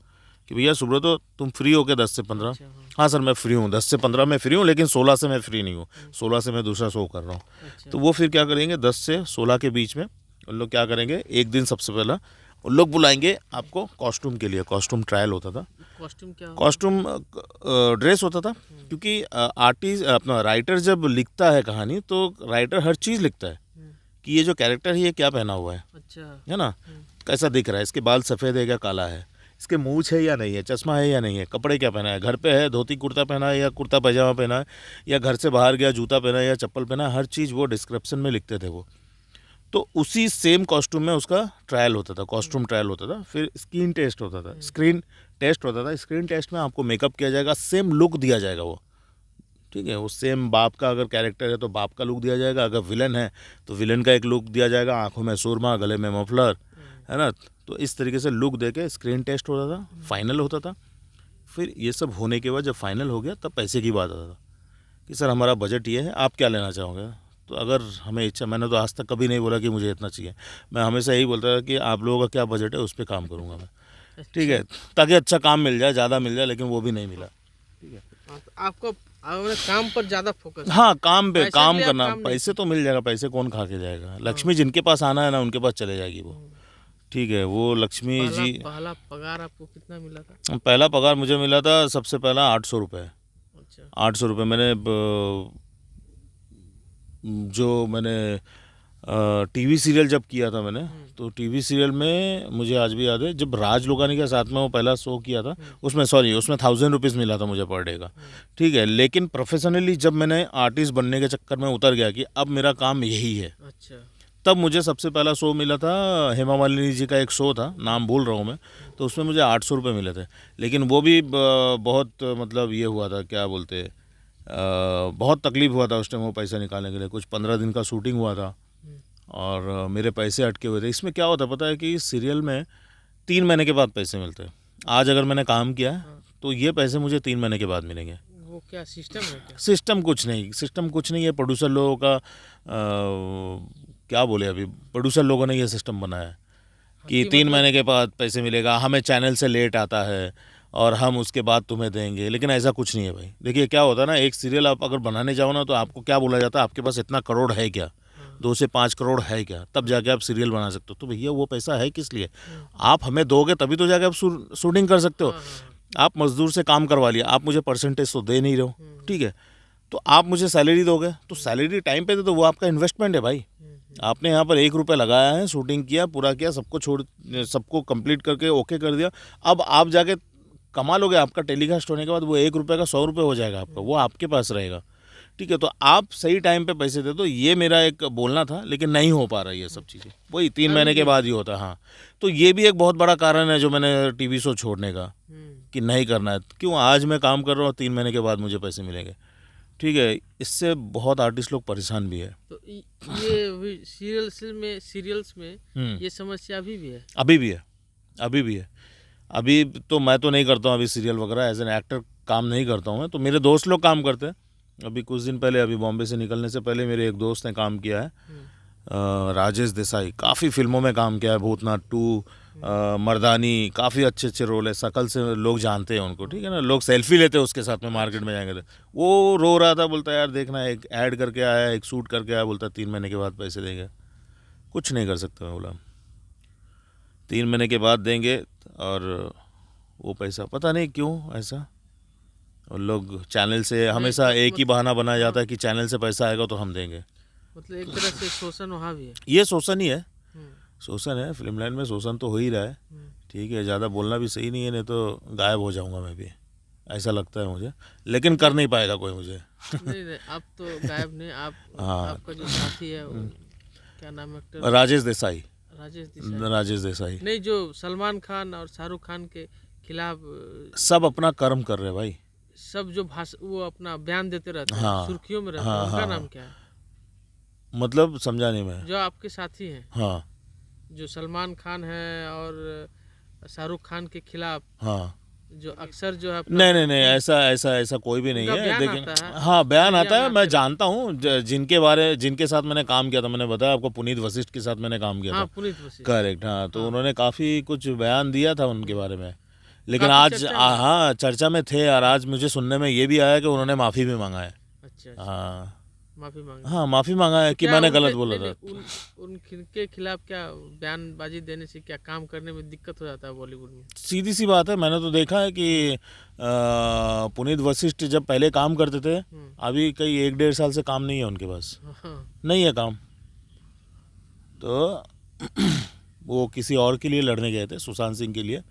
कि भैया सुब्रत तो तुम फ्री हो क्या 10 से 15? अच्छा, हाँ, हाँ सर मैं फ्री हूँ, 10 से 15 में फ्री हूँ, लेकिन 16 से मैं फ्री नहीं हूँ, 16 से मैं दूसरा शो कर रहा हूँ। अच्छा, तो वो फिर क्या करेंगे, 10 से 16 के बीच में उन लोग क्या करेंगे, एक दिन सबसे पहला उन लोग बुलाएंगे आपको कॉस्ट्यूम के लिए। कॉस्ट्यूम ट्रायल होता था। कॉस्ट्यूम क्या होता कॉस्ट्यूम ड्रेस होता था, क्योंकि आर्टिस्ट अपना राइटर जब लिखता है कहानी, तो राइटर हर चीज़ लिखता है कि ये जो कैरेक्टर है ये क्या पहना हुआ है अच्छा, ना, कैसा दिख रहा है, इसके बाल सफ़ेद है क्या काला है, इसके मूंछ है या नहीं है, चश्मा है या नहीं है, कपड़े क्या पहना है, घर पे है धोती कुर्ता पहना है या कुर्ता पैजामा पहना है, या घर से बाहर गया जूता पहना है या चप्पल पहना है, हर चीज़ वो डिस्क्रिप्शन में लिखते थे वो। तो उसी सेम कॉस्ट्यूम में उसका ट्रायल होता था, कॉस्ट्यूम ट्रायल होता था। फिर स्क्रीन टेस्ट होता था, स्क्रीन टेस्ट होता था। स्क्रीन टेस्ट में आपको मेकअप किया जाएगा, सेम लुक दिया जाएगा वो, ठीक है। वो सेम बाप का अगर कैरेक्टर है तो बाप का लुक दिया जाएगा, अगर विलन है तो विलन का एक लुक दिया जाएगा, आंखों में सुरमा, गले में मफलर, है ना। तो इस तरीके से लुक दे के स्क्रीन टेस्ट होता था, फाइनल होता था। फिर ये सब होने के बाद जब फाइनल हो गया, तब पैसे की बात आता था कि सर हमारा बजट ये है, आप क्या लेना चाहोगे। तो अगर हमें इच्छा, मैंने तो आज तक कभी नहीं बोला कि मुझे इतना चाहिए, मैं हमेशा यही बोलता था कि आप लोगों का क्या बजट है उस पर काम करूँगा मैं, ठीक है, ताकि अच्छा काम मिल जाए, ज़्यादा मिल जाए, लेकिन वो भी नहीं मिला। हाँ, तो आपको आपने काम पर ज़्यादा फोकस। हाँ, काम पे पैसे के काम लिए आप करना, काम नहीं पैसे तो मिल जाएगा, पैसे कौन खा के जाएगा, लक्ष्मी जिनके पास आना है ना उनके पास चले जाएगी वो, ठीक है, वो लक्ष्मी जी। पहला पगार आपको कितना मिला था? पहला पगार मुझे मिला था सबसे पहला 800 रुपये। अच्छा। 800 रुपये मैंने जो मैंने टीवी सीरियल जब किया था मैंने, तो टीवी सीरियल में मुझे आज भी याद है, जब राज लोकानी के साथ में वो पहला शो किया था, उसमें 1000 रुपीज़ मिला था मुझे पर डे का, ठीक है, लेकिन प्रोफेशनली जब मैंने आर्टिस्ट बनने के चक्कर में उतर गया कि अब मेरा काम यही है, अच्छा। तब मुझे सबसे पहला शो मिला था, हेमा मालिनी जी का एक शो था, नाम भूल रहा हूँ मैं, तो उसमें मुझे 800 रुपये मिले थे, लेकिन वो भी बहुत मतलब ये हुआ था, क्या बोलते, बहुत तकलीफ हुआ था उस टाइम वो पैसा निकालने के लिए, कुछ 15 दिन का शूटिंग हुआ था और मेरे पैसे अटके हुए थे। इसमें क्या होता पता है कि सीरियल में 3 महीने के बाद पैसे मिलते हैं। आज अगर मैंने काम किया तो ये पैसे मुझे 3 महीने के बाद मिलेंगे। वो क्या सिस्टम है क्या? सिस्टम कुछ नहीं है, प्रोड्यूसर लोगों का क्या बोले, अभी प्रोड्यूसर लोगों ने ये सिस्टम बनाया है कि 3 महीने के बाद पैसे मिलेगा, हमें चैनल से लेट आता है और हम उसके बाद तुम्हें देंगे, लेकिन ऐसा कुछ नहीं है भाई। देखिए क्या होता है ना, एक सीरियल आप अगर बनाने जाओ ना, तो आपको क्या बोला जाता है, आपके पास इतना करोड़ है क्या, 2 से 5 करोड़ है क्या, तब जाके आप सीरियल बना सकते हो। तो भैया वो पैसा है किस लिए, आप हमें दोगे तभी तो जाके आप शूटिंग कर सकते हो। आप मजदूर से काम करवा लिया, आप मुझे परसेंटेज तो दे नहीं रहे हो, ठीक है, तो आप मुझे सैलरी दोगे, तो सैलरी टाइम पे दे, तो वो आपका इन्वेस्टमेंट है भाई। आपने यहाँ पर 1 रुपये लगाया है, शूटिंग किया, पूरा किया, सबको कंप्लीट करके ओके कर दिया, अब आप जाके कमा लोगे, आपका टेलीकास्ट होने के बाद वो 1 रुपये का 100 रुपये हो जाएगा आपका, वो आपके पास रहेगा, ठीक है। तो आप सही टाइम पे पैसे दे दो, ये मेरा एक बोलना था, लेकिन नहीं हो पा रहा ये सब चीज़ें, वही 3 महीने के बाद ही होता है। हाँ, तो ये भी एक बहुत बड़ा कारण है जो मैंने टीवी शो छोड़ने का, कि नहीं करना है। क्यों, आज मैं काम कर रहा हूँ, 3 महीने के बाद मुझे पैसे मिलेंगे, ठीक है, इससे बहुत आर्टिस्ट लोग परेशान भी है। तो ये सीरियल्स में ये समस्या अभी भी है? अभी भी है। अभी तो मैं तो नहीं करता हूँ अभी सीरियल वगैरह, एज एन एक्टर काम नहीं करता हूँ मैं, तो मेरे दोस्त लोग काम करते हैं। अभी कुछ दिन पहले, अभी बॉम्बे से निकलने से पहले मेरे एक दोस्त ने काम किया है, राजेश देसाई, काफ़ी फिल्मों में काम किया है, भूतनाथ 2, मर्दानी, काफ़ी अच्छे रोल है, शकल से लोग जानते हैं उनको, ठीक है ना, लोग सेल्फी लेते हैं उसके साथ में, मार्केट में जाएंगे तो वो रो रहा था, बोलता यार देखना, एक ऐड करके आया, एक शूट करके आया, बोलता 3 महीने के बाद पैसे देंगे। कुछ नहीं कर सकता मैं, बोला 3 महीने के बाद देंगे, और वो पैसा पता नहीं क्यों ऐसा, और लोग चैनल से हमेशा एक ही बहाना बनाया जाता है कि चैनल से पैसा आएगा तो हम देंगे। मतलब एक तरह से शोषण वहाँ भी है। ये शोषण ही है, शोषण है, फिल्म लाइन में शोषण तो हो ही रहा है, ठीक है, ज़्यादा बोलना भी सही नहीं है, नहीं तो गायब हो जाऊंगा मैं भी, ऐसा लगता है मुझे, लेकिन कर नहीं पाएगा कोई मुझे। नहीं, आप तो गायब नहीं, आप हाँ, आपका जो साथी है क्या नाम है एक्टर? राजेश देसाई। राजेश देसाई नहीं, जो सलमान खान और शाहरुख खान के खिलाफ सब अपना कर्म कर रहे भाई, सब जो वो अपना बयान देते रहते हैं, हाँ, सुर्खियों में रहते हैं, उनका नाम क्या है? मतलब समझा नहीं मैं। जो आपके साथी हैं, हाँ, जो सलमान खान है और शाहरुख खान के खिलाफ, हाँ, जो अक्सर जो है नहीं, ऐसा कोई भी नहीं है, लेकिन हाँ, बयान आता है, मैं जानता हूँ जिनके साथ मैंने काम किया था, मैंने बताया आपको, पुनीत वशिष्ठ के साथ मैंने काम किया था, पुनीत वशिष्ठ, करेक्ट, हाँ, तो उन्होंने काफ़ी कुछ बयान दिया था उनके बारे में, लेकिन आज हाँ चर्चा में थे, और आज मुझे सुनने में ये भी आया कि उन्होंने माफ़ी भी मांगा है। अच्छा। हाँ, माफी मांगा है कि मैंने गलत बोला था। उनके खिलाफ क्या बयानबाजी देने से क्या काम करने में दिक्कत हो जाता है बॉलीवुड में? सीधी सी बात है, मैंने तो देखा है कि पुनीत वशिष्ठ जब पहले काम करते थे, अभी कई 1-1.5 साल से काम नहीं है उनके पास, नहीं है काम, तो वो किसी और के लिए लड़ने गए थे, सुशांत सिंह के लिए,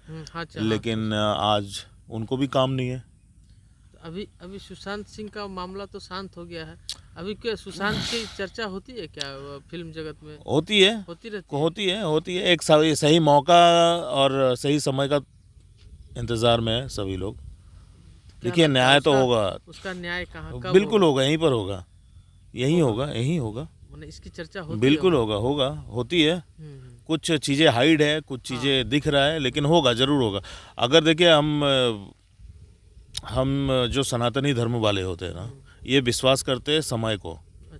लेकिन आज उनको भी काम नहीं है। अभी सुशांत सिंह का मामला तो शांत हो गया है, अभी क्या सुशांत की चर्चा होती है क्या फिल्म जगत में? होती है, एक सही मौका और सही समय का इंतजार में है सभी लोग। देखिए न्याय तो होगा, उसका न्याय कहाँ, बिल्कुल होगा, यहीं पर होगा, यहीं होगा, इसकी चर्चा होती बिल्कुल होगा, होती है। कुछ चीज़ें हाइड है, कुछ चीज़ें दिख रहा है, लेकिन होगा, जरूर होगा। अगर देखिए हम जो सनातनी धर्म वाले होते हैं ना, ये विश्वास करते हैं समय को,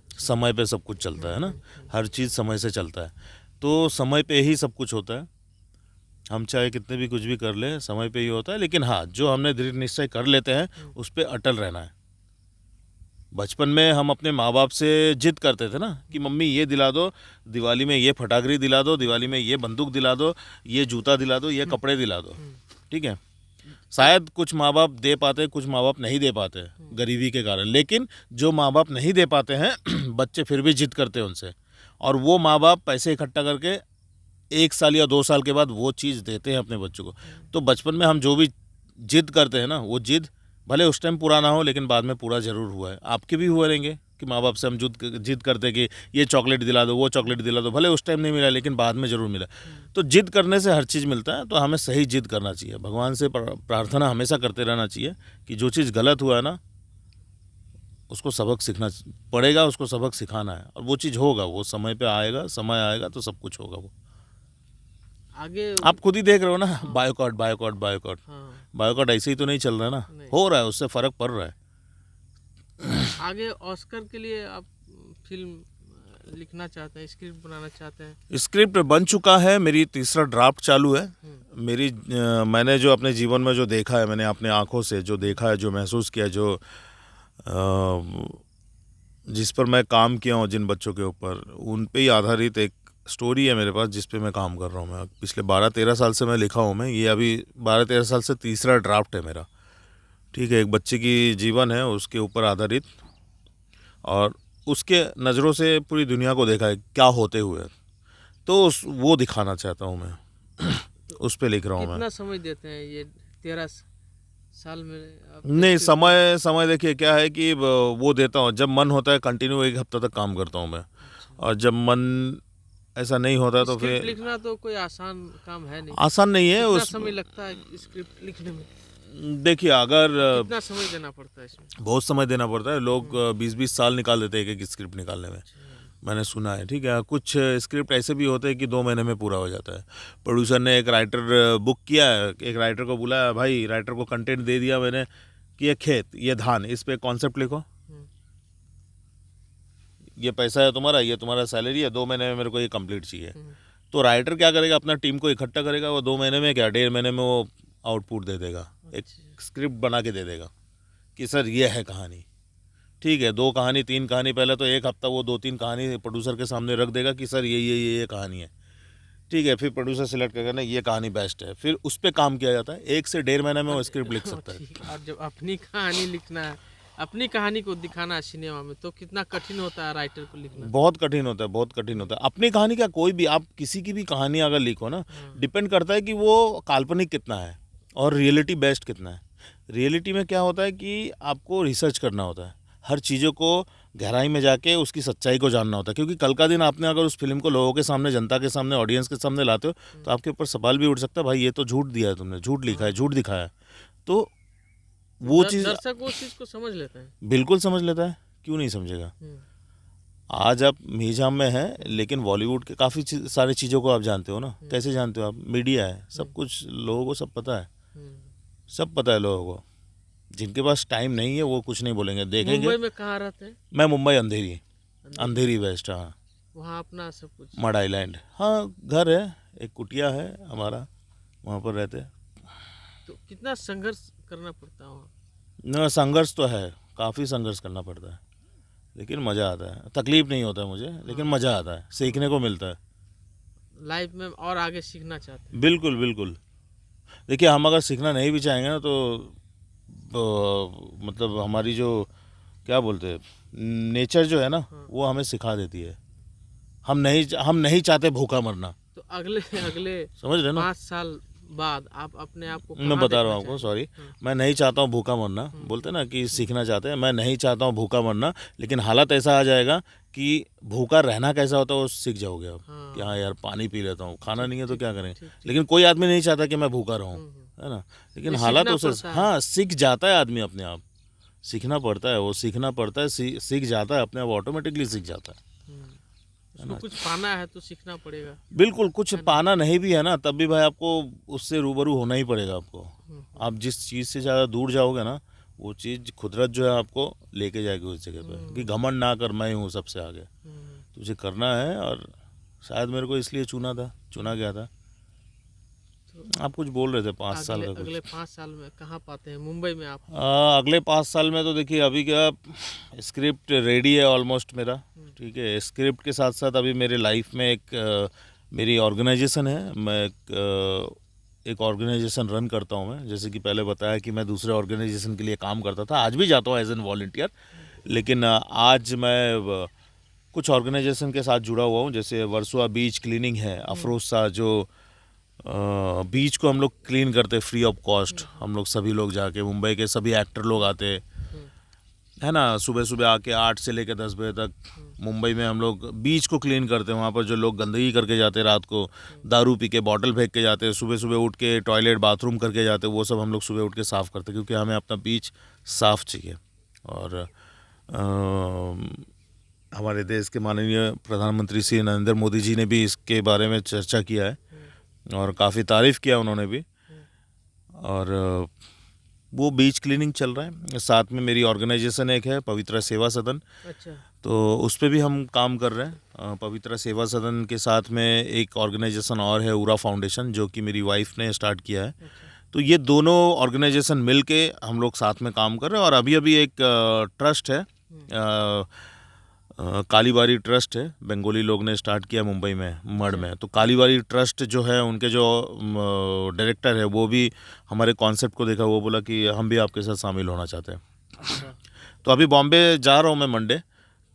समय पे सब कुछ चलता है ना, हर चीज़ समय से चलता है, तो समय पे ही सब कुछ होता है। हम चाहे कितने भी कुछ भी कर लें, समय पे ही होता है। लेकिन हाँ, जो हमने दृढ़ निश्चय कर लेते हैं उस पर अटल रहना है। बचपन में हम अपने माँ बाप से जिद करते थे ना कि मम्मी ये दिला दो, दिवाली में ये फटाकरी दिला दो, दिवाली में ये बंदूक दिला दो, ये जूता दिला दो, ये कपड़े दिला दो, ठीक है। शायद कुछ माँ बाप दे पाते, कुछ माँ बाप नहीं दे पाते गरीबी के कारण, लेकिन जो माँ बाप नहीं दे पाते हैं बच्चे फिर भी जिद करते हैं उनसे, और वो माँ बाप पैसे इकट्ठा करके 1 साल या 2 साल के बाद वो चीज़ देते हैं अपने बच्चों को। तो बचपन में हम जो भी जिद करते हैं ना, वो जिद भले उस टाइम पूरा ना हो लेकिन बाद में पूरा ज़रूर हुआ है। आपके भी हुए रहेंगे कि माँ बाप से हम जिद करते कि ये चॉकलेट दिला दो, वो चॉकलेट दिला दो, भले उस टाइम नहीं मिला लेकिन बाद में ज़रूर मिला। तो जिद करने से हर चीज़ मिलता है, तो हमें सही जिद करना चाहिए। भगवान से प्रार्थना हमेशा करते रहना चाहिए कि जो चीज़ गलत हुआ है ना, उसको सबक सीखना पड़ेगा, उसको सबक सिखाना है, और वो चीज़ होगा, वो समय पे आएगा, समय आएगा तो सब कुछ होगा। वो आगे आप खुद ही देख रहे हो ना, बायोकॉट बायोकॉट बायोकॉट, हाँ, बायोकॉट ऐसे ही तो नहीं चल रहा है ना, हो रहा है, उससे फ़र्क पड़ रहा है। आगे ऑस्कर के लिए आप फिल्म लिखना चाहते हैं, स्क्रिप्ट बनाना चाहते हैं? स्क्रिप्ट बन चुका है, मेरी तीसरा ड्राफ्ट चालू है। मैंने जो अपने जीवन में जो देखा है, मैंने अपने आँखों से जो देखा है, जो महसूस किया, जो जिस पर मैं काम किया हूँ, जिन बच्चों के ऊपर, उन पे ही आधारित एक स्टोरी है मेरे पास, जिस पे मैं काम कर रहा हूँ। मैं पिछले 12-13 साल से मैं लिखा हूँ। मैं ये अभी 12-13 साल से तीसरा ड्राफ्ट है मेरा, ठीक है। एक बच्चे की जीवन है, उसके ऊपर आधारित, और उसके नज़रों से पूरी दुनिया को देखा है क्या होते हुए, तो वो दिखाना चाहता हूँ मैं। उस पे लिख रहा हूँ मैं। कितना समय देते हैं ये 13 साल में आप? नहीं, समय देखिए क्या है कि वो देता हूँ जब मन होता है, कंटिन्यू 1 हफ्ता तक काम करता हूँ मैं, और जब मन ऐसा नहीं होता तो स्क्रिप्ट फिर लिखना तो कोई आसान काम है नहीं। आसान नहीं है। कितना उस समय लगता है स्क्रिप्ट लिखने में? देखिए, अगर कितना समय देना पड़ता है इसमें? बहुत समय देना पड़ता है, लोग 20-20 साल निकाल देते हैं एक स्क्रिप्ट निकालने में, मैंने सुना है, ठीक है। कुछ स्क्रिप्ट ऐसे भी होते हैं कि 2 महीने में पूरा हो जाता है। प्रोड्यूसर ने एक राइटर बुक किया है, एक राइटर को बुलाया, भाई राइटर को कंटेंट दे दिया मैंने कि ये खेत, ये धान, इस पे कॉन्सेप्ट लिखो, ये पैसा है तुम्हारा, ये तुम्हारा सैलरी है, 2 महीने में मेरे को ये कंप्लीट चाहिए। तो राइटर क्या करेगा, अपना टीम को इकट्ठा करेगा, वो 2 महीने में क्या 1.5 महीने में वो आउटपुट दे देगा, एक स्क्रिप्ट बना के दे देगा कि सर ये है कहानी, ठीक है। 2 कहानी 3 कहानी, पहले तो 1 हफ्ता वो 2-3 कहानी प्रोड्यूसर के सामने रख देगा कि सर ये कहानी है, ठीक है। फिर प्रोड्यूसर सिलेक्ट करेगा ना ये कहानी बेस्ट है, फिर उस पर काम किया जाता है। 1 से 1.5 महीने में वो स्क्रिप्ट लिख सकता है। और जब अपनी कहानी लिखना है, अपनी कहानी को दिखाना है सिनेमा में, तो कितना कठिन होता है राइटर को लिखना? बहुत कठिन होता है, बहुत कठिन होता है। अपनी कहानी क्या, कोई भी आप किसी की भी कहानी अगर लिखो ना, डिपेंड करता है कि वो काल्पनिक कितना है और रियलिटी बेस्ड कितना है। रियलिटी में क्या होता है कि आपको रिसर्च करना होता है, हर चीज़ों को गहराई में जाके उसकी सच्चाई को जानना होता है, क्योंकि कल का दिन आपने अगर उस फिल्म को लोगों के सामने, जनता के सामने, ऑडियंस के सामने लाते हो तो आपके ऊपर सवाल भी उठ सकता है, भाई ये तो झूठ दिया है तुमने, झूठ लिखा है, झूठ दिखाया है। तो वो चीज़ दर्शक उस चीज़ को समझ लेते हैं। बिल्कुल समझ लेता है, क्यों नहीं समझेगा। आज आप मीजाम में हैं, लेकिन बॉलीवुड के काफ़ी सारी चीज़ों को आप जानते हो ना। कैसे जानते हो आप? मीडिया है, सब कुछ लोगों को सब पता है, सब पता है लोगों को। जिनके पास टाइम नहीं है वो कुछ नहीं बोलेंगे, देखेंगे। मुंबई में कहाँ रहते हैं? मैं मुंबई अंधेरी वेस्ट, हाँ। वहाँ अपना सब कुछ? मड आइलैंड, हाँ, घर है, एक कुटिया है हमारा, वहाँ पर रहते हैं। तो कितना संघर्ष करना पड़ता है वहाँ? ना, संघर्ष तो है, काफ़ी संघर्ष करना पड़ता है, लेकिन मज़ा आता है। तकलीफ नहीं होता है मुझे, लेकिन मज़ा आता है, सीखने को मिलता है। लाइफ में और आगे सीखना चाहते हैं? बिल्कुल बिल्कुल। देखिए, हम अगर सीखना नहीं भी चाहेंगे ना तो मतलब हमारी जो क्या बोलते हैं, नेचर जो है ना, वो हमें सिखा देती है। हम नहीं चाहते भूखा मरना। तो अगले समझ रहे ना? 5 साल बाद आप अपने आप को मैं बता रहा हूँ आपको, सॉरी, मैं नहीं चाहता हूँ भूखा मरना। बोलते ना कि सीखना चाहते हैं, मैं नहीं चाहता हूँ भूखा मरना, लेकिन हालात ऐसा आ जाएगा कि भूखा रहना कैसा होता है वो सीख जाओगे आप। कि हाँ यार, पानी पी लेता हूँ, खाना नहीं है तो क्या करें। लेकिन कोई आदमी नहीं चाहता कि मैं भूखा रहूँ, है ना। लेकिन हालात उसे, हाँ, सीख जाता है आदमी अपने आप। सीखना पड़ता है, वो सीखना पड़ता है, सीख जाता है अपने आप, ऑटोमेटिकली सीख जाता है। उसको कुछ पाना है तो सीखना पड़ेगा। बिल्कुल, कुछ पाना नहीं भी है ना, तब भी भाई आपको उससे रूबरू होना ही पड़ेगा आपको। आप जिस चीज़ से ज़्यादा दूर जाओगे ना, वो चीज़ खुदरत जो है आपको लेके जाएगी उस जगह पे कि घमंड ना कर, मैं हूँ सबसे आगे, तुझे करना है। और शायद मेरे को इसलिए चुना गया था। आप कुछ बोल रहे थे 5 साल का कुछ। अगले 5 साल में कहाँ पाते हैं मुंबई में आप? अगले 5 साल में तो देखिए अभी क्या स्क्रिप्ट रेडी है ऑलमोस्ट मेरा, ठीक है। स्क्रिप्ट के साथ साथ अभी मेरे लाइफ में एक मेरी ऑर्गेनाइजेशन है। मैं एक ऑर्गेनाइजेशन रन करता हूँ मैं। जैसे कि पहले बताया कि मैं दूसरे ऑर्गेनाइजेशन के लिए काम करता था, आज भी जाता हूँ एज एन वॉलंटियर। लेकिन आज मैं कुछ ऑर्गेनाइजेशन के साथ जुड़ा हुआ हूँ। जैसे वर्सोवा बीच क्लीनिंग है, अफरोज़ा जो बीच को हम लोग क्लीन करते फ्री ऑफ कॉस्ट। हम लोग सभी लोग जाके, मुंबई के सभी एक्टर लोग आते है ना, सुबह सुबह आके 8 से लेकर 10 बजे तक मुंबई में हम लोग बीच को क्लीन करते हैं। वहाँ पर जो लोग गंदगी करके जाते हैं, रात को दारू पी के बॉटल फेंक के जाते हैं, सुबह सुबह उठ के टॉयलेट बाथरूम करके जाते हैं, वो सब हम लोग सुबह उठ के साफ़ करते हैं, क्योंकि हमें अपना बीच साफ़ चाहिए। और हमारे देश के माननीय प्रधानमंत्री श्री नरेंद्र मोदी जी ने भी इसके बारे में चर्चा किया है और काफ़ी तारीफ़ किया उन्होंने भी। और वो बीच क्लीनिंग चल रहा है। साथ में मेरी ऑर्गेनाइजेशन एक है, पवित्रा सेवा सदन। अच्छा। तो उस पर भी हम काम कर रहे हैं। पवित्रा सेवा सदन के साथ में एक ऑर्गेनाइजेशन और है, उरा फाउंडेशन, जो कि मेरी वाइफ ने स्टार्ट किया है। तो ये दोनों ऑर्गेनाइजेशन मिल के हम लोग साथ में काम कर रहे हैं। और अभी अभी एक ट्रस्ट है, कालीबारी ट्रस्ट है, बंगाली लोग ने स्टार्ट किया मुंबई में, मड में। तो कालीबारी ट्रस्ट जो है, उनके जो डायरेक्टर है, वो भी हमारे कॉन्सेप्ट को देखा, वो बोला कि हम भी आपके साथ शामिल होना चाहते हैं। तो अभी बॉम्बे जा रहा हूँ मैं मंडे।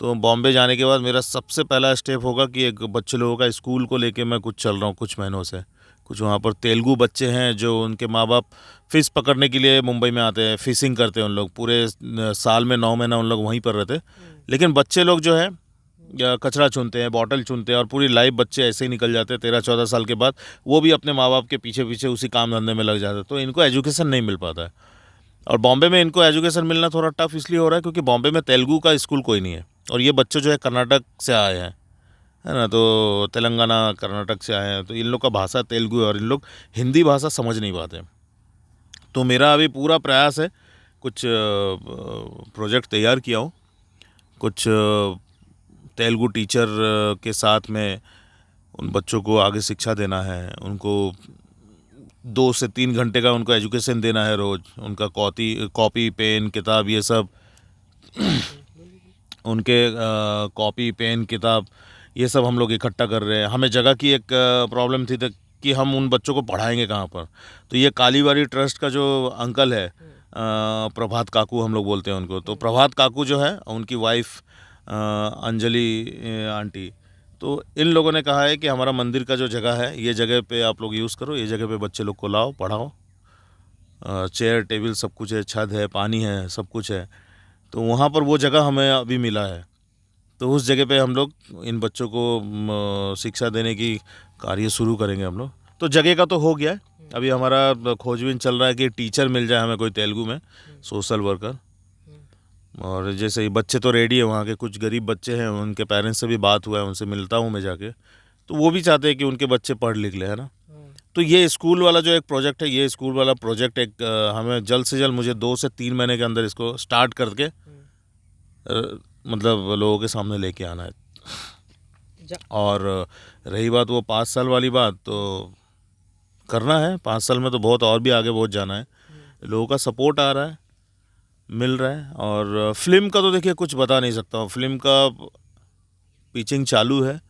तो बॉम्बे जाने के बाद मेरा सबसे पहला स्टेप होगा कि एक बच्चे लोगों का स्कूल को लेके मैं कुछ चल रहा हूँ कुछ महीनों से। कुछ वहाँ पर तेलुगु बच्चे हैं जो उनके माँ बाप फ़िश पकड़ने के लिए मुंबई में आते हैं, फ़िशिंग करते हैं उन लोग, पूरे साल में 9 महीना उन लोग वहीं पर रहते। लेकिन बच्चे लोग जो है कचरा चुनते हैं, बॉटल चुनते हैं, और पूरी लाइफ बच्चे ऐसे ही निकल जाते हैं। 13-14 साल के बाद वो भी अपने माँ बाप के पीछे पीछे उसी काम धंधे में लग जाते हैं। तो इनको एजुकेशन नहीं मिल पाता है। और बॉम्बे में इनको एजुकेशन मिलना थोड़ा टफ इसलिए हो रहा है क्योंकि बॉम्बे में तेलुगु का स्कूल कोई नहीं है। और ये बच्चे जो है कर्नाटक से आए हैं, है ना, तो तेलंगाना कर्नाटक से आए हैं, तो इन लोग का भाषा तेलुगु है और इन लोग हिंदी भाषा समझ नहीं पाते। तो मेरा अभी पूरा प्रयास है, कुछ प्रोजेक्ट तैयार किया हूँ, कुछ तेलुगु टीचर के साथ में उन बच्चों को आगे शिक्षा देना है। उनको 2 से 3 घंटे का उनको एजुकेशन देना है रोज़। उनका कॉपी पेन किताब ये सब उनके कॉपी पेन किताब ये सब हम लोग इकट्ठा कर रहे हैं। हमें जगह की एक प्रॉब्लम थी कि हम उन बच्चों को पढ़ाएंगे कहाँ पर। तो ये कालीबारी ट्रस्ट का जो अंकल है, प्रभात काकू हम लोग बोलते हैं उनको, तो प्रभात काकू जो है, उनकी वाइफ अंजलि आंटी, तो इन लोगों ने कहा है कि हमारा मंदिर का जो जगह है, ये जगह पे आप लोग यूज़ करो, ये जगह पे बच्चे लोग को लाओ, पढ़ाओ। चेयर टेबल सब कुछ है, छत है, पानी है, सब कुछ है। तो वहाँ पर वो जगह हमें अभी मिला है। तो उस जगह पे हम लोग इन बच्चों को शिक्षा देने की कार्य शुरू करेंगे हम लोग। तो जगह का तो हो गया है, अभी हमारा खोजबीन चल रहा है कि टीचर मिल जाए हमें कोई तेलुगु में, सोशल वर्कर। और जैसे ही बच्चे तो रेडी है, वहाँ के कुछ गरीब बच्चे हैं, उनके पेरेंट्स से भी बात हुआ है, उनसे मिलता हूँ मैं जाके। तो वो भी चाहते हैं कि उनके बच्चे पढ़ लिख ले, है ना। तो ये स्कूल वाला जो एक प्रोजेक्ट है, ये स्कूल वाला प्रोजेक्ट एक हमें जल्द से जल्द, मुझे 2 से 3 महीने के अंदर इसको स्टार्ट करके मतलब लोगों के सामने लेके आना है। और रही बात वो 5 साल वाली बात, तो करना है 5 साल में, तो बहुत और भी आगे बहुत जाना है। लोगों का सपोर्ट आ रहा है, मिल रहा है। और फिल्म का तो देखिए कुछ बता नहीं सकता हूँ। फिल्म का पिचिंग चालू है,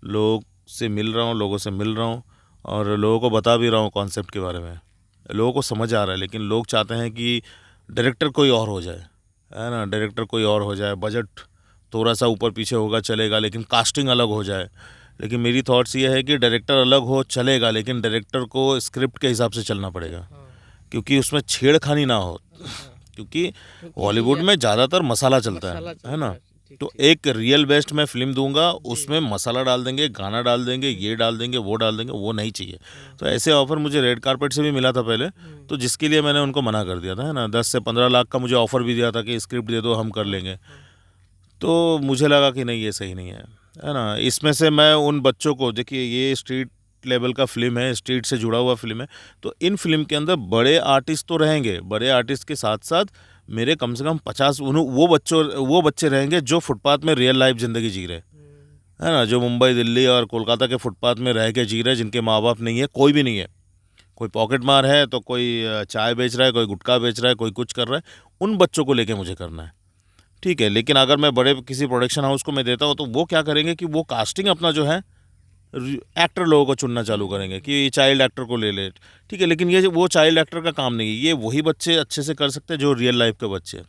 लोग से मिल रहा हूँ, लोगों से मिल रहा हूँ और लोगों को बता भी रहा हूँ कॉन्सेप्ट के बारे में। लोगों को समझ आ रहा है, लेकिन लोग चाहते हैं कि डायरेक्टर कोई और हो जाए, है ना, डायरेक्टर कोई और हो जाए, बजट थोड़ा सा ऊपर पीछे होगा चलेगा, लेकिन कास्टिंग अलग हो जाए। लेकिन मेरी थॉट्स ये है कि डायरेक्टर अलग हो चलेगा, लेकिन डायरेक्टर को स्क्रिप्ट के हिसाब से चलना पड़ेगा, क्योंकि उसमें छेड़खानी ना हो। क्योंकि बॉलीवुड में ज़्यादातर मसाला चलता है ना। तो एक रियल बेस्ट मैं फिल्म दूंगा, उसमें मसाला डाल देंगे, गाना डाल देंगे, ये डाल देंगे, वो डाल देंगे, वो नहीं चाहिए। तो ऐसे ऑफ़र मुझे रेड कारपेट से भी मिला था पहले, तो जिसके लिए मैंने उनको मना कर दिया था, है ना। 10 से 15 लाख का मुझे ऑफ़र भी दिया था कि स्क्रिप्ट दे दो, हम कर लेंगे। तो मुझे लगा कि नहीं, ये सही नहीं है ना। इसमें से मैं उन बच्चों को, देखिए ये स्ट्रीट लेवल का फिल्म है, स्ट्रीट से जुड़ा हुआ फिल्म है, तो इन फिल्म के अंदर बड़े आर्टिस्ट तो रहेंगे, बड़े आर्टिस्ट के साथ साथ मेरे कम से कम 50 वो बच्चे रहेंगे जो फुटपाथ में रियल लाइफ ज़िंदगी जी रहे, है ना, जो मुंबई, दिल्ली और कोलकाता के फुटपाथ में रह के जी रहे, जिनके माँ बाप नहीं है, कोई भी नहीं है, कोई पॉकेट मार है तो कोई चाय बेच रहा है, कोई गुटखा बेच रहा है, कोई कुछ कर रहा है, उन बच्चों को लेके मुझे करना है, ठीक है। लेकिन अगर मैं बड़े किसी प्रोडक्शन हाउस को मैं देता हूँ तो वो क्या करेंगे कि वो कास्टिंग अपना जो है एक्टर लोगों को चुनना चालू करेंगे कि चाइल्ड एक्टर को ले ले, ठीक है। लेकिन ये वो चाइल्ड एक्टर का काम नहीं है, ये वही बच्चे अच्छे से कर सकते हैं जो रियल लाइफ के बच्चे हैं।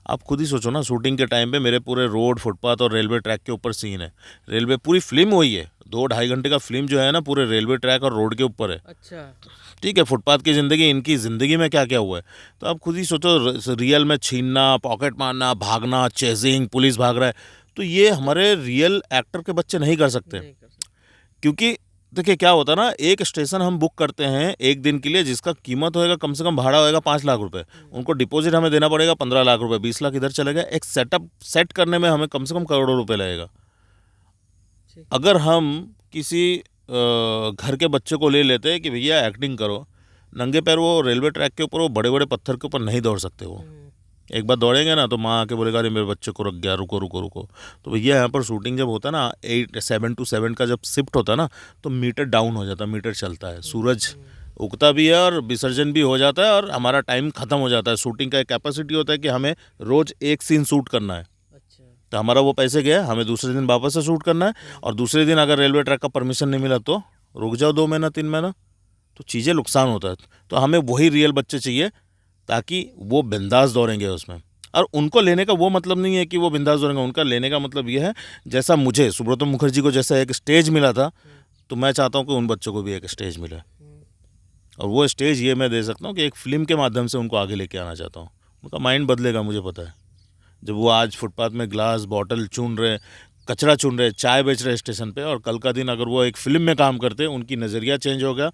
आप खुद ही सोचो ना, शूटिंग के टाइम पे मेरे पूरे रोड, फुटपाथ और रेलवे ट्रैक के ऊपर सीन है। रेलवे पूरी फिल्म वही है, 2-2.5 घंटे का फिल्म जो है ना, पूरे रेलवे ट्रैक और रोड के ऊपर है। अच्छा, ठीक है, फुटपाथ की ज़िंदगी, इनकी ज़िंदगी में क्या क्या हुआ है, तो आप खुद ही सोचो। रियल में छीनना, पॉकेट मारना, भागना, चेजिंग, पुलिस भाग रहा है, तो ये हमारे रियल एक्टर के बच्चे नहीं कर सकते। नहीं कर सकते। क्योंकि देखिए क्या होता है ना, एक स्टेशन हम बुक करते हैं एक दिन के लिए, जिसका कीमत होएगा कम से कम, भाड़ा होएगा 5 लाख रुपए, उनको डिपॉजिट हमें देना पड़ेगा 15 लाख रुपए, 20 लाख इधर चलेगा। एक सेट करने में हमें कम से कम करोड़ों रुपए लगेगा। ठीक। अगर हम किसी घर के बच्चे को ले लेते हैं कि भैया एक्टिंग करो, नंगे पैर वो रेलवे ट्रैक के ऊपर, वो बड़े बड़े पत्थर के ऊपर नहीं दौड़ सकते। वो एक बार दौड़ेंगे ना तो माँ आके बोलेगा अरे मेरे बच्चे को रख गया, रुको रुको रुको। तो भैया यहाँ पर शूटिंग जब होता है ना, 7 to 7 का जब शिफ्ट होता है ना, तो मीटर डाउन हो जाता है, मीटर चलता है, सूरज उगता भी है और विसर्जन भी हो जाता है, और हमारा टाइम ख़त्म हो जाता है। शूटिंग का एक कैपेसिटी होता है कि हमें रोज़ एक सीन शूट करना है, अच्छा, तो हमारा वो पैसे गया, हमें दूसरे दिन वापस से शूट करना है, और दूसरे दिन अगर रेलवे ट्रैक का परमिशन नहीं मिला तो रुक जाओ 2 महीना 3 महीना, तो चीज़ें नुकसान होता है। तो हमें वही रियल बच्चे चाहिए ताकि वो बिंदास दौड़ेंगे उसमें। और उनको लेने का वो मतलब नहीं है कि वो बिंदास दौड़ेंगे, उनका लेने का मतलब ये है, जैसा मुझे सुब्रतो मुखर्जी को जैसा एक स्टेज मिला था, तो मैं चाहता हूँ कि उन बच्चों को भी एक स्टेज मिले। और वो स्टेज ये मैं दे सकता हूँ कि एक फ़िल्म के माध्यम से उनको आगे लेके आना चाहता हूँ। उनका माइंड बदलेगा, मुझे पता है। जब वो आज फुटपाथ में ग्लास बॉटल चुन रहे, कचरा चुन रहे, चाय बेच रहे स्टेशन पे, और कल का दिन अगर वो एक फ़िल्म में काम करते हैं, उनकी नज़रिया चेंज होगा,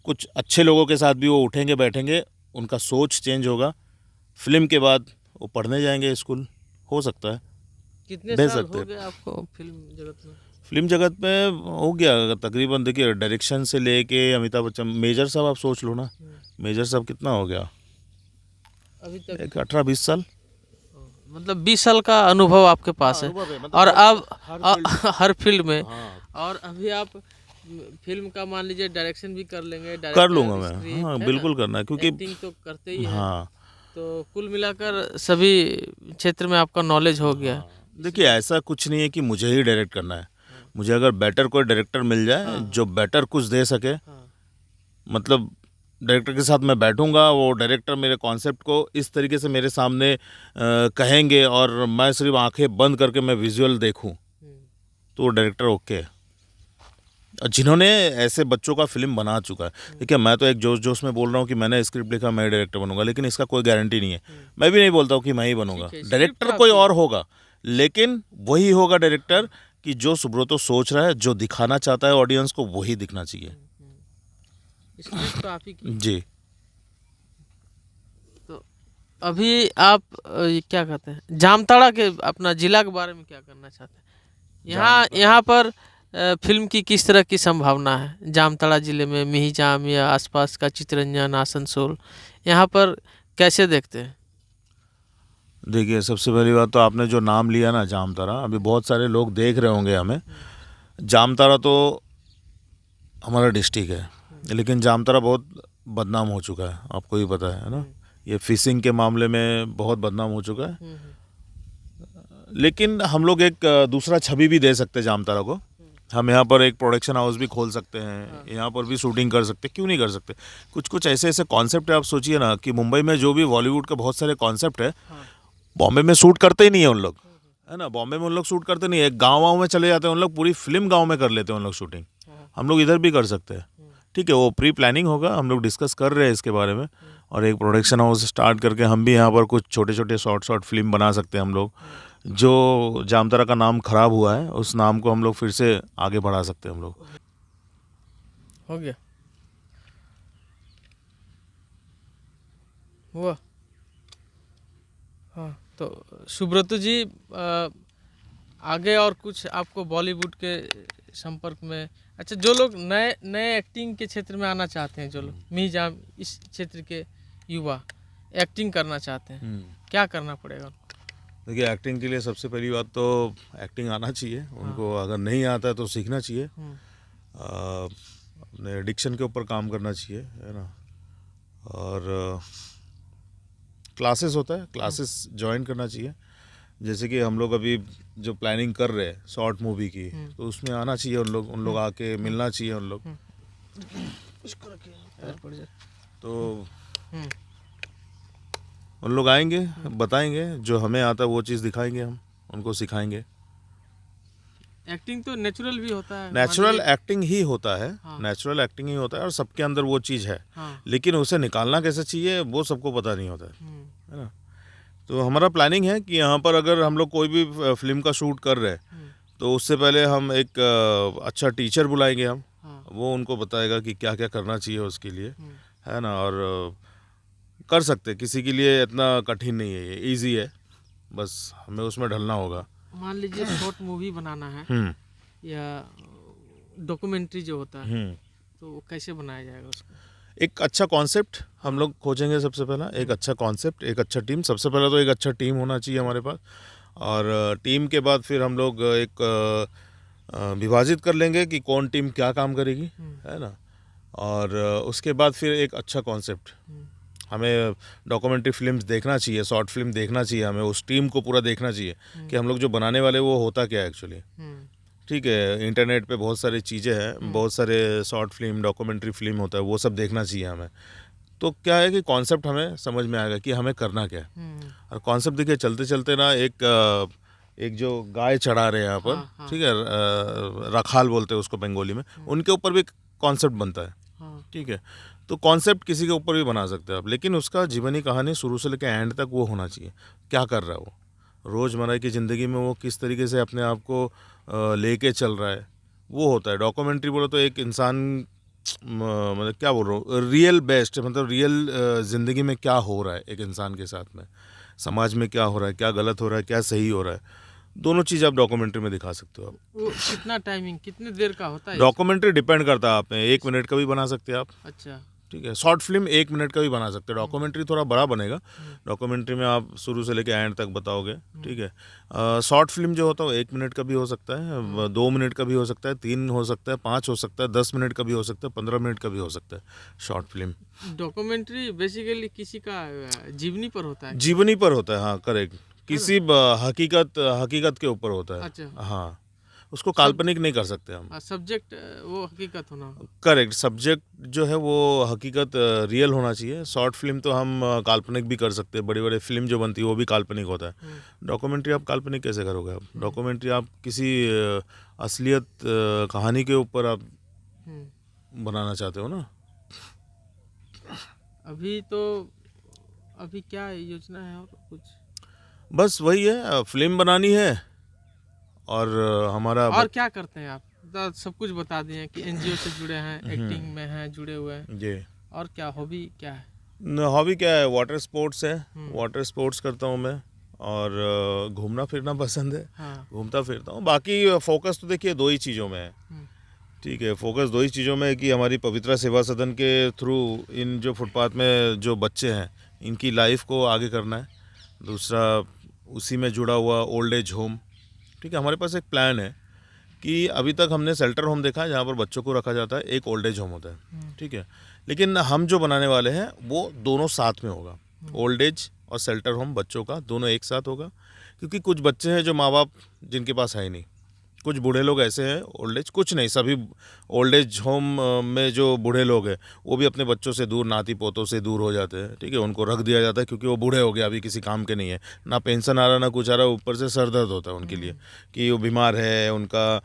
कुछ अच्छे लोगों के साथ भी वो उठेंगे बैठेंगे, उनका सोच चेंज होगा। फिल्म के बाद वो पढ़ने जाएंगे स्कूल, हो सकता है। कितने भेज साल सकते हो हैं। गए आपको फिल्म जगत में? फिल्म जगत में हो गया तकरीबन, देखिए डायरेक्शन से लेके अमिताभ बच्चन, मेजर साहब आप सोच लो ना, मेजर साहब कितना हो गया, अभी तक एक 18-20 साल। मतलब 20 साल का अनुभव आपके पास है। अनुभव है, मतलब और अब हर फील्ड में, हाँ, और अभी आप फिल्म का मान लीजिए डायरेक्शन भी कर लेंगे, कर लूँगा डायरेक्टर, मैं, स्क्रिप्ट, हाँ है बिल्कुल ना? करना है, क्योंकि एक्टिंग तो करते ही हैं। हाँ तो कुल मिलाकर सभी क्षेत्र में आपका नॉलेज हो गया। हाँ। देखिए ऐसा कुछ नहीं है कि मुझे ही डायरेक्ट करना है, मुझे अगर बेटर कोई डायरेक्टर मिल जाए जो बेटर कुछ दे सके, हाँ, मतलब डायरेक्टर के साथ मैं बैठूंगा, वो डायरेक्टर मेरे कॉन्सेप्ट को इस तरीके से मेरे सामने कहेंगे, और मैं सिर्फ आंखें बंद करके मैं विजुअल देखूं, तो वो डायरेक्टर ओके है। और जिन्होंने ऐसे बच्चों का फिल्म बना चुका है, देखिए मैं तो एक जोश जोश में बोल रहा हूँ कि मैंने स्क्रिप्ट लिखा, मैं डायरेक्टर बनूंगा, लेकिन इसका कोई गारंटी नहीं है। मैं भी नहीं बोलता हूँ कि मैं ही बनूंगा, ठीक है, डायरेक्टर स्क्रिप्ट कोई आपकी और होगा, लेकिन वही होगा डायरेक्टर कि जो सुब्रतो सोच रहा है, जो दिखाना चाहता है ऑडियंस को, वही दिखना चाहिए। स्क्रिप्ट तो आप ही की। जी। तो अभी आप ये क्या कहते हैं, जामताड़ा के अपना जिला के बारे में क्या करना चाहते हैं? यहाँ पर फिल्म की किस तरह की संभावना है जामताड़ा जिले में, मिहिजाम या आसपास का चितरंजन, आसनसोल, यहाँ पर कैसे देखते हैं? देखिए सबसे पहली बात तो आपने जो नाम लिया ना जामताड़ा, अभी बहुत सारे लोग देख रहे होंगे हमें। जामताड़ा तो हमारा डिस्ट्रिक्ट है, लेकिन जामताड़ा बहुत बदनाम हो चुका है, आपको ही पता है ना। ये फिशिंग के मामले में बहुत बदनाम हो चुका है, लेकिन हम लोग एक दूसरा छवि भी दे सकते हैं जामताड़ा को। हम यहाँ पर एक प्रोडक्शन हाउस भी खोल सकते हैं, यहाँ पर भी शूटिंग कर सकते हैं, क्यों नहीं कर सकते। कुछ कुछ ऐसे ऐसे कॉन्सेप्ट है, आप सोचिए ना कि मुंबई में जो भी बॉलीवुड का बहुत सारे कॉन्सेप्ट है, बॉम्बे में शूट करते ही नहीं है उन लोग, है ना। बॉम्बे में उन लोग शूट करते नहीं है, एक गाँव में चले जाते हैं उन लोग, पूरी फिल्म गाँव में कर लेते हैं उन लोग शूटिंग। हम लोग इधर भी कर सकते हैं, ठीक है। वो प्री प्लानिंग होगा, हम लोग डिस्कस कर रहे हैं इसके बारे में, और एक प्रोडक्शन हाउस स्टार्ट करके हम भी यहाँ पर कुछ छोटे छोटे शॉर्ट फिल्म बना सकते हैं हम लोग। जो जामताड़ा का नाम खराब हुआ है, उस नाम को हम लोग फिर से आगे बढ़ा सकते हैं हम लोग। हो गया, हुआ। हाँ, तो सुब्रतो जी, आगे और कुछ आपको बॉलीवुड के संपर्क में? अच्छा, जो लोग नए नए एक्टिंग के क्षेत्र में आना चाहते हैं, जो लोग मीजाम इस क्षेत्र के युवा एक्टिंग करना चाहते हैं, क्या करना पड़ेगा? देखिए, एक्टिंग के लिए सबसे पहली बात तो एक्टिंग आना चाहिए उनको। अगर नहीं आता है तो सीखना चाहिए। अपने डिक्शन के ऊपर काम करना चाहिए, है ना। और क्लासेस होता है, क्लासेस ज्वाइन करना चाहिए। जैसे कि हम लोग अभी जो प्लानिंग कर रहे हैं शॉर्ट मूवी की, तो उसमें आना चाहिए उन लोग आके मिलना चाहिए उन लोग। तो उन लोग आएंगे, बताएंगे, जो हमें आता है वो चीज़ दिखाएंगे, हम उनको सिखाएंगे। एक्टिंग तो नेचुरल भी होता है, नेचुरल एक्टिंग ही होता है। हाँ। नेचुरल एक्टिंग ही होता है और सबके अंदर वो चीज़ है। हाँ। लेकिन उसे निकालना कैसे चाहिए वो सबको पता नहीं होता है ना। तो हमारा प्लानिंग है कि यहाँ पर अगर हम लोग कोई भी फिल्म का शूट कर रहे हैं तो उससे पहले हम एक अच्छा टीचर बुलाएंगे हम। वो उनको बताएगा कि क्या क्या करना चाहिए उसके लिए, है ना। और कर सकते, किसी के लिए इतना कठिन नहीं है, ये ईजी है, बस हमें उसमें ढलना होगा। मान लीजिए शॉर्ट मूवी बनाना है या डॉक्यूमेंट्री जो होता है, तो वो कैसे बनाया जाएगा उसको? एक अच्छा कॉन्सेप्ट हम लोग खोजेंगे। सबसे पहला एक अच्छा कॉन्सेप्ट, एक अच्छा टीम। सबसे पहला तो एक अच्छा टीम होना चाहिए हमारे पास, और टीम के बाद फिर हम लोग एक विभाजित कर लेंगे कि कौन टीम क्या काम करेगी, है ना। और उसके बाद फिर एक अच्छा कॉन्सेप्ट, हमें डॉक्यूमेंट्री फिल्म्स देखना चाहिए, शॉर्ट फिल्म देखना चाहिए, हमें उस टीम को पूरा देखना चाहिए कि हम लोग जो बनाने वाले वो होता क्या है एक्चुअली। ठीक है, इंटरनेट पे बहुत सारी चीज़ें हैं, बहुत सारे शॉर्ट फिल्म, डॉक्यूमेंट्री फिल्म होता है, वो सब देखना चाहिए हमें। तो क्या है कि कॉन्सेप्ट हमें समझ में आएगा कि हमें करना क्या है। और कॉन्सेप्ट देखिए, चलते चलते ना एक जो गाय चढ़ा रहे हैं यहाँ पर, ठीक है, रखाल बोलते हैं उसको बंगाली में, उनके ऊपर भी कॉन्सेप्ट बनता है। ठीक है, तो कॉन्सेप्ट किसी के ऊपर भी बना सकते हैं आप, लेकिन उसका जीवनी कहानी शुरू से लेकर एंड तक वो होना चाहिए। क्या कर रहा है वो रोज़मर्रा की ज़िंदगी में, वो किस तरीके से अपने आप को लेके चल रहा है, वो होता है। डॉक्यूमेंट्री बोलो तो एक इंसान, मतलब क्या बोल रहा हूँ, रियल बेस्ट, मतलब रियल ज़िंदगी में क्या हो रहा है एक इंसान के साथ में, समाज में क्या हो रहा है, क्या गलत हो रहा है, क्या सही हो रहा है, दोनों चीज़ आप डॉक्यूमेंट्री में दिखा सकते हो आप। वो कितना टाइमिंग, कितने देर का होता है? डॉक्यूमेंट्री डिपेंड करता है, आप 1 मिनट का भी बना सकते हैं आप। अच्छा, ठीक है, शॉर्ट फिल्म 1 मिनट का भी बना सकते हैं। डॉक्यूमेंट्री थोड़ा बड़ा बनेगा, डॉक्यूमेंट्री में आप शुरू से लेकर एंड तक बताओगे। ठीक है, शॉर्ट फिल्म जो होता है वो 1 मिनट का भी हो सकता है, 2 मिनट का भी हो सकता है, 3 हो सकता है, 5 हो सकता है, 10 मिनट का भी हो सकता है, 15 मिनट का भी हो सकता है शॉर्ट फिल्म। डॉक्यूमेंट्री बेसिकली किसी का जीवनी पर होता है? जीवनी पर होता है, हाँ करेक्ट, किसी हकीकत के ऊपर होता है। अच्छा, हाँ, उसको काल्पनिक नहीं कर सकते हम। सब्जेक्ट वो हकीकत होना। करेक्ट, सब्जेक्ट जो है वो हकीकत, रियल होना चाहिए। शॉर्ट फिल्म तो हम काल्पनिक भी कर सकते हैं, बड़ी बड़ी फिल्म जो बनती है वो भी काल्पनिक होता है। डॉक्यूमेंट्री आप काल्पनिक कैसे करोगे आप? डॉक्यूमेंट्री आप किसी असलियत कहानी के ऊपर आप बनाना चाहते हो ना। अभी क्या योजना है और कुछ? बस वही है, फिल्म बनानी है। और हमारा और क्या करते हैं आप? सब कुछ बता दिए कि एनजीओ से जुड़े हैं, एक्टिंग में हैं, जुड़े हुए हैं जी। और क्या हॉबी क्या है? हॉबी क्या है? वाटर स्पोर्ट्स है, वाटर स्पोर्ट्स करता हूँ मैं, और घूमना फिरना पसंद है। हाँ। घूमता फिरता हूँ। बाकी फोकस तो देखिए 2 ही चीज़ों में है। ठीक है, फोकस 2 ही चीज़ों में है कि हमारी पवित्रा सेवा सदन के थ्रू इन जो फुटपाथ में जो बच्चे हैं इनकी लाइफ को आगे करना है। दूसरा उसी में जुड़ा हुआ ओल्ड एज होम। ठीक है, हमारे पास एक प्लान है कि अभी तक हमने शेल्टर होम देखा है जहाँ पर बच्चों को रखा जाता है, एक ओल्ड एज होम होता है। ठीक है, लेकिन हम जो बनाने वाले हैं वो दोनों साथ में होगा। ओल्ड एज और शेल्टर होम बच्चों का दोनों एक साथ होगा, क्योंकि कुछ बच्चे हैं जो माँ बाप जिनके पास है ही नहीं, कुछ बूढ़े लोग ऐसे हैं, ओल्ड एज कुछ नहीं, सभी ओल्ड एज होम में जो बूढ़े लोग हैं वो भी अपने बच्चों से दूर, नाती पोतों से दूर हो जाते हैं। ठीक है, उनको रख दिया जाता है क्योंकि वो बूढ़े हो गए, अभी किसी काम के नहीं है, ना पेंशन आ रहा ना कुछ आ रहा, ऊपर से सर दर्द होता है उनके लिए कि वो बीमार है, उनका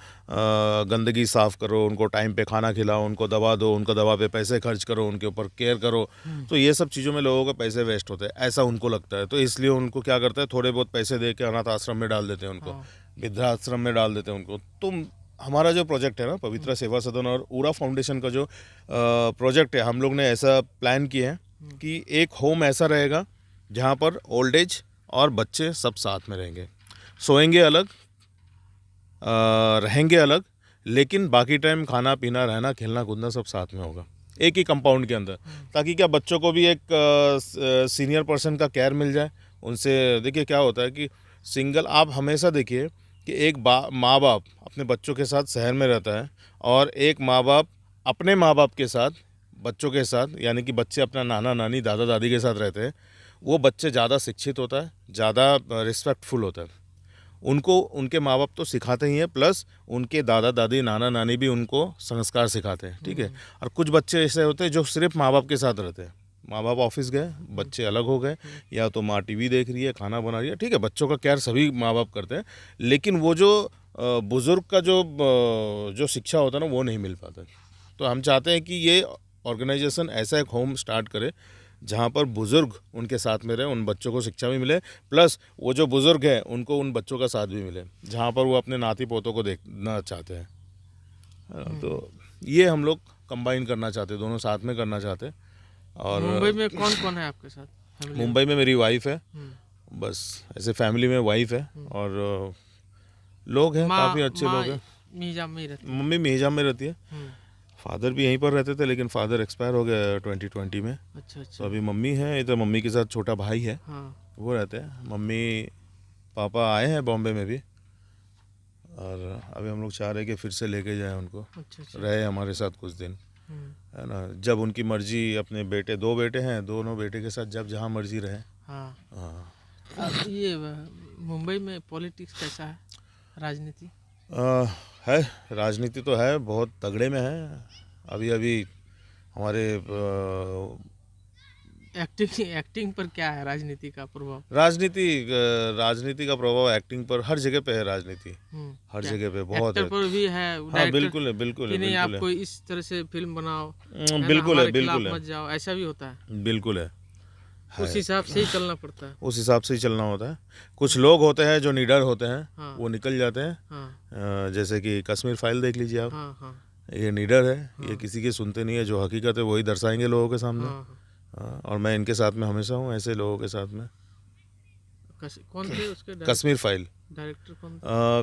गंदगी साफ़ करो, उनको टाइम पे खाना खिलाओ, उनको दवा दो, उनका दवा पे पैसे खर्च करो, उनके ऊपर केयर करो। तो ये सब चीज़ों में लोगों के पैसे वेस्ट होते हैं, ऐसा उनको लगता है। तो इसलिए उनको क्या करते हैं, थोड़े बहुत पैसे दे के अनाथ आश्रम में डाल देते हैं, उनको वृद्धाश्रम में डाल देते हैं उनको। तो हमारा जो प्रोजेक्ट है ना, पवित्रा सेवा सदन और उरा फाउंडेशन का जो प्रोजेक्ट है, हम लोग ने ऐसा प्लान किया है कि एक होम ऐसा रहेगा जहाँ पर ओल्ड एज और बच्चे सब साथ में रहेंगे, सोएंगे अलग, रहेंगे अलग, लेकिन बाकी टाइम खाना पीना रहना खेलना कूदना सब साथ में होगा, एक ही कंपाउंड के अंदर, ताकि क्या बच्चों को भी एक सीनियर पर्सन का केयर मिल जाए उनसे। देखिए क्या होता है कि सिंगल आप हमेशा देखिए कि एक माँ बाप अपने बच्चों के साथ शहर में रहता है और एक माँ बाप अपने माँ बाप के साथ बच्चों के साथ, यानी कि बच्चे अपना नाना नानी दादा दादी के साथ रहते हैं, वो बच्चे ज़्यादा शिक्षित होता है, ज़्यादा रिस्पेक्टफुल होता है। उनको उनके माँ बाप तो सिखाते ही हैं, प्लस उनके दादा दादी नाना नानी भी उनको संस्कार सिखाते हैं, ठीक है। और कुछ बच्चे ऐसे होते हैं जो सिर्फ माँ बाप के साथ रहते हैं, माँ बाप ऑफिस गए, बच्चे अलग हो गए, या तो माँ टीवी देख रही है, खाना बना रही है, ठीक है, बच्चों का केयर सभी माँ बाप करते हैं, लेकिन वो जो बुज़ुर्ग का जो शिक्षा होता है ना वो नहीं मिल पाता। तो हम चाहते हैं कि ये ऑर्गेनाइजेशन ऐसा एक होम स्टार्ट करे जहाँ पर बुज़ुर्ग उनके साथ में रहे, उन बच्चों को शिक्षा भी मिले, प्लस वो जो बुज़ुर्ग हैं उनको उन बच्चों का साथ भी मिले, जहाँ पर वो अपने नाती पोतों को देखना चाहते हैं। तो ये हम लोग कंबाइन करना चाहते हैं, दोनों साथ में करना चाहते हैं। और मुंबई में कौन कौन है आपके साथ फैमिली में? मुंबई में मेरी वाइफ है, बस ऐसे फैमिली में वाइफ है और लोग हैं, काफ़ी अच्छे लोग हैं। मिहिजाम में ही रहती मम्मी मिहिजाम में रहती है, फादर भी यहीं पर रहते थे, लेकिन फादर एक्सपायर हो गया 2020 में। अच्छा तो अभी मम्मी है इधर, मम्मी के साथ छोटा भाई है, हाँ। वो रहते हैं। मम्मी पापा आए हैं बॉम्बे में भी, और अभी हम लोग चाह रहे हैं कि फिर से लेके जाएं उनको, अच्छा। रहे हमारे साथ कुछ दिन, है ना, जब उनकी मर्जी। अपने बेटे, 2 बेटे हैं, दोनों बेटे के साथ जब जहाँ मर्जी रहे। हाँ। अब ये मुंबई में पॉलिटिक्स कैसा है, राजनीति? है, राजनीति तो है, बहुत तगड़े में है। अभी हमारे एक्टिंग पर क्या है राजनीति का प्रभाव? राजनीति का प्रभाव एक्टिंग पर हर जगह पे है। राजनीति हर जगह पे बहुत एक्टर है। पर भी है। हाँ बिल्कुल है, बिल्कुल है, नहीं बिल्कुल आपको इस तरह से फिल्म बनाओ, बिल्कुल है, बिल्कुल है, मत जाओ, ऐसा भी होता है। बिल्कुल है। उस हिसाब से ही चलना पड़ता है। उस हिसाब से ही चलना होता है। कुछ लोग होते हैं जो निडर होते हैं, हाँ। वो निकल जाते हैं। हाँ। जैसे कि कश्मीर फाइल देख लीजिए आप। हाँ। ये निडर है, ये किसी की सुनते नहीं है, जो हकीकत है वही दर्शाएंगे लोगों के सामने। और मैं इनके साथ में हमेशा हूँ, ऐसे लोगों के साथ में। कौन थे उसके कश्मीर फाइल डायरेक्टर? कौन?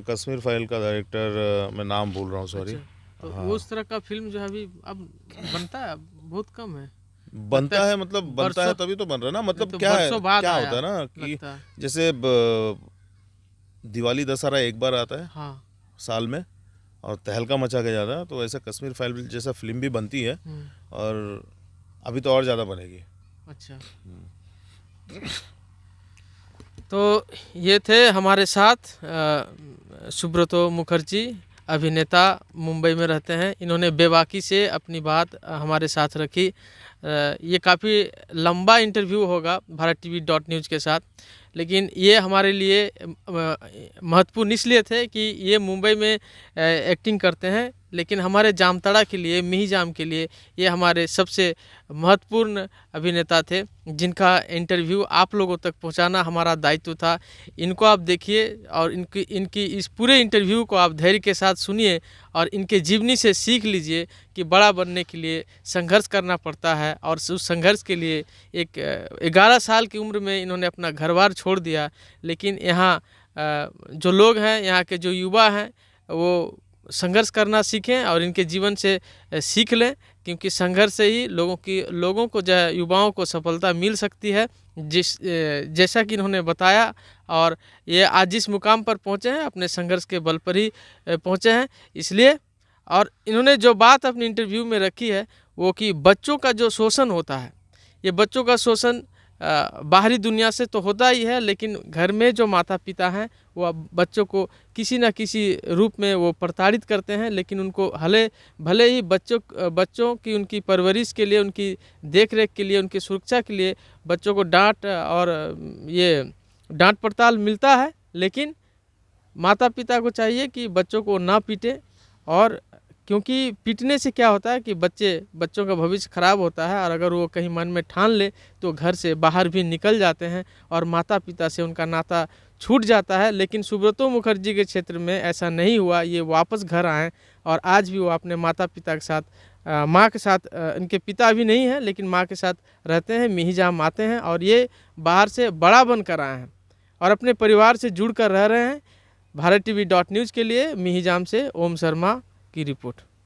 कश्मीर फाइल का डायरेक्टर मैं नाम भूल रहा हूँ, सॉरी। तो उस तरह का फिल्म जो है अभी अब बनता है, बहुत कम है। बनता है, मतलब बनता है तभी तो बन रहा है ना। मतलब तो क्या है, क्या आया, होता है ना कि जैसे दिवाली दशहरा एक बार आता है, हाँ, साल में, और तहलका मचा के जाता है। तो ऐसा कश्मीर फाइल जैसा फिल्म भी बनती है, और अभी तो और ज़्यादा बनेगी। अच्छा। तो ये थे हमारे साथ सुब्रतो मुखर्जी, अभिनेता, मुंबई में रहते हैं। इन्होंने बेबाकी से अपनी बात हमारे साथ रखी। ये काफ़ी लंबा इंटरव्यू होगा bharatTV.news के साथ, लेकिन ये हमारे लिए महत्वपूर्ण इसलिए थे कि ये मुंबई में एक्टिंग करते हैं, लेकिन हमारे जामताड़ा के लिए, मिहिजाम के लिए ये हमारे सबसे महत्वपूर्ण अभिनेता थे, जिनका इंटरव्यू आप लोगों तक पहुंचाना हमारा दायित्व था। इनको आप देखिए और इनकी इस पूरे इंटरव्यू को आप धैर्य के साथ सुनिए और इनके जीवनी से सीख लीजिए कि बड़ा बनने के लिए संघर्ष करना पड़ता है। और उस संघर्ष के लिए 11 साल की उम्र में इन्होंने अपना घर बार छोड़ दिया, लेकिन यहाँ जो लोग हैं, यहाँ के जो युवा हैं, वो संघर्ष करना सीखें और इनके जीवन से सीख लें, क्योंकि संघर्ष से ही लोगों को जो है, युवाओं को सफलता मिल सकती है। जैसा कि इन्होंने बताया, और ये आज जिस मुकाम पर पहुँचे हैं अपने संघर्ष के बल पर ही पहुँचे हैं। इसलिए, और इन्होंने जो बात अपनी इंटरव्यू में रखी है वो कि बच्चों का जो शोषण होता है, ये बच्चों का शोषण बाहरी दुनिया से तो होता ही है, लेकिन घर में जो माता पिता हैं वो बच्चों को किसी न किसी रूप में वो प्रताड़ित करते हैं, लेकिन उनको भले ही बच्चों की उनकी परवरिश के लिए, उनकी देखरेख के लिए, उनकी सुरक्षा के लिए बच्चों को डांट पड़ताल मिलता है, लेकिन माता पिता को चाहिए कि बच्चों को ना पीटे। और क्योंकि पीटने से क्या होता है कि बच्चों का भविष्य खराब होता है, और अगर वो कहीं मन में ठान ले तो घर से बाहर भी निकल जाते हैं और माता पिता से उनका नाता छूट जाता है। लेकिन सुब्रतो मुखर्जी के क्षेत्र में ऐसा नहीं हुआ। ये वापस घर आए और आज भी वो अपने माता पिता के साथ, माँ के साथ, इनके पिता भी नहीं हैं लेकिन माँ के साथ रहते हैं, मिहिजाम आते हैं, और ये बाहर से बड़ा बनकर आए हैं और अपने परिवार से जुड़ कर रह रहे हैं। bharatTV.news के लिए मिहिजाम से ओम शर्मा की रिपोर्ट।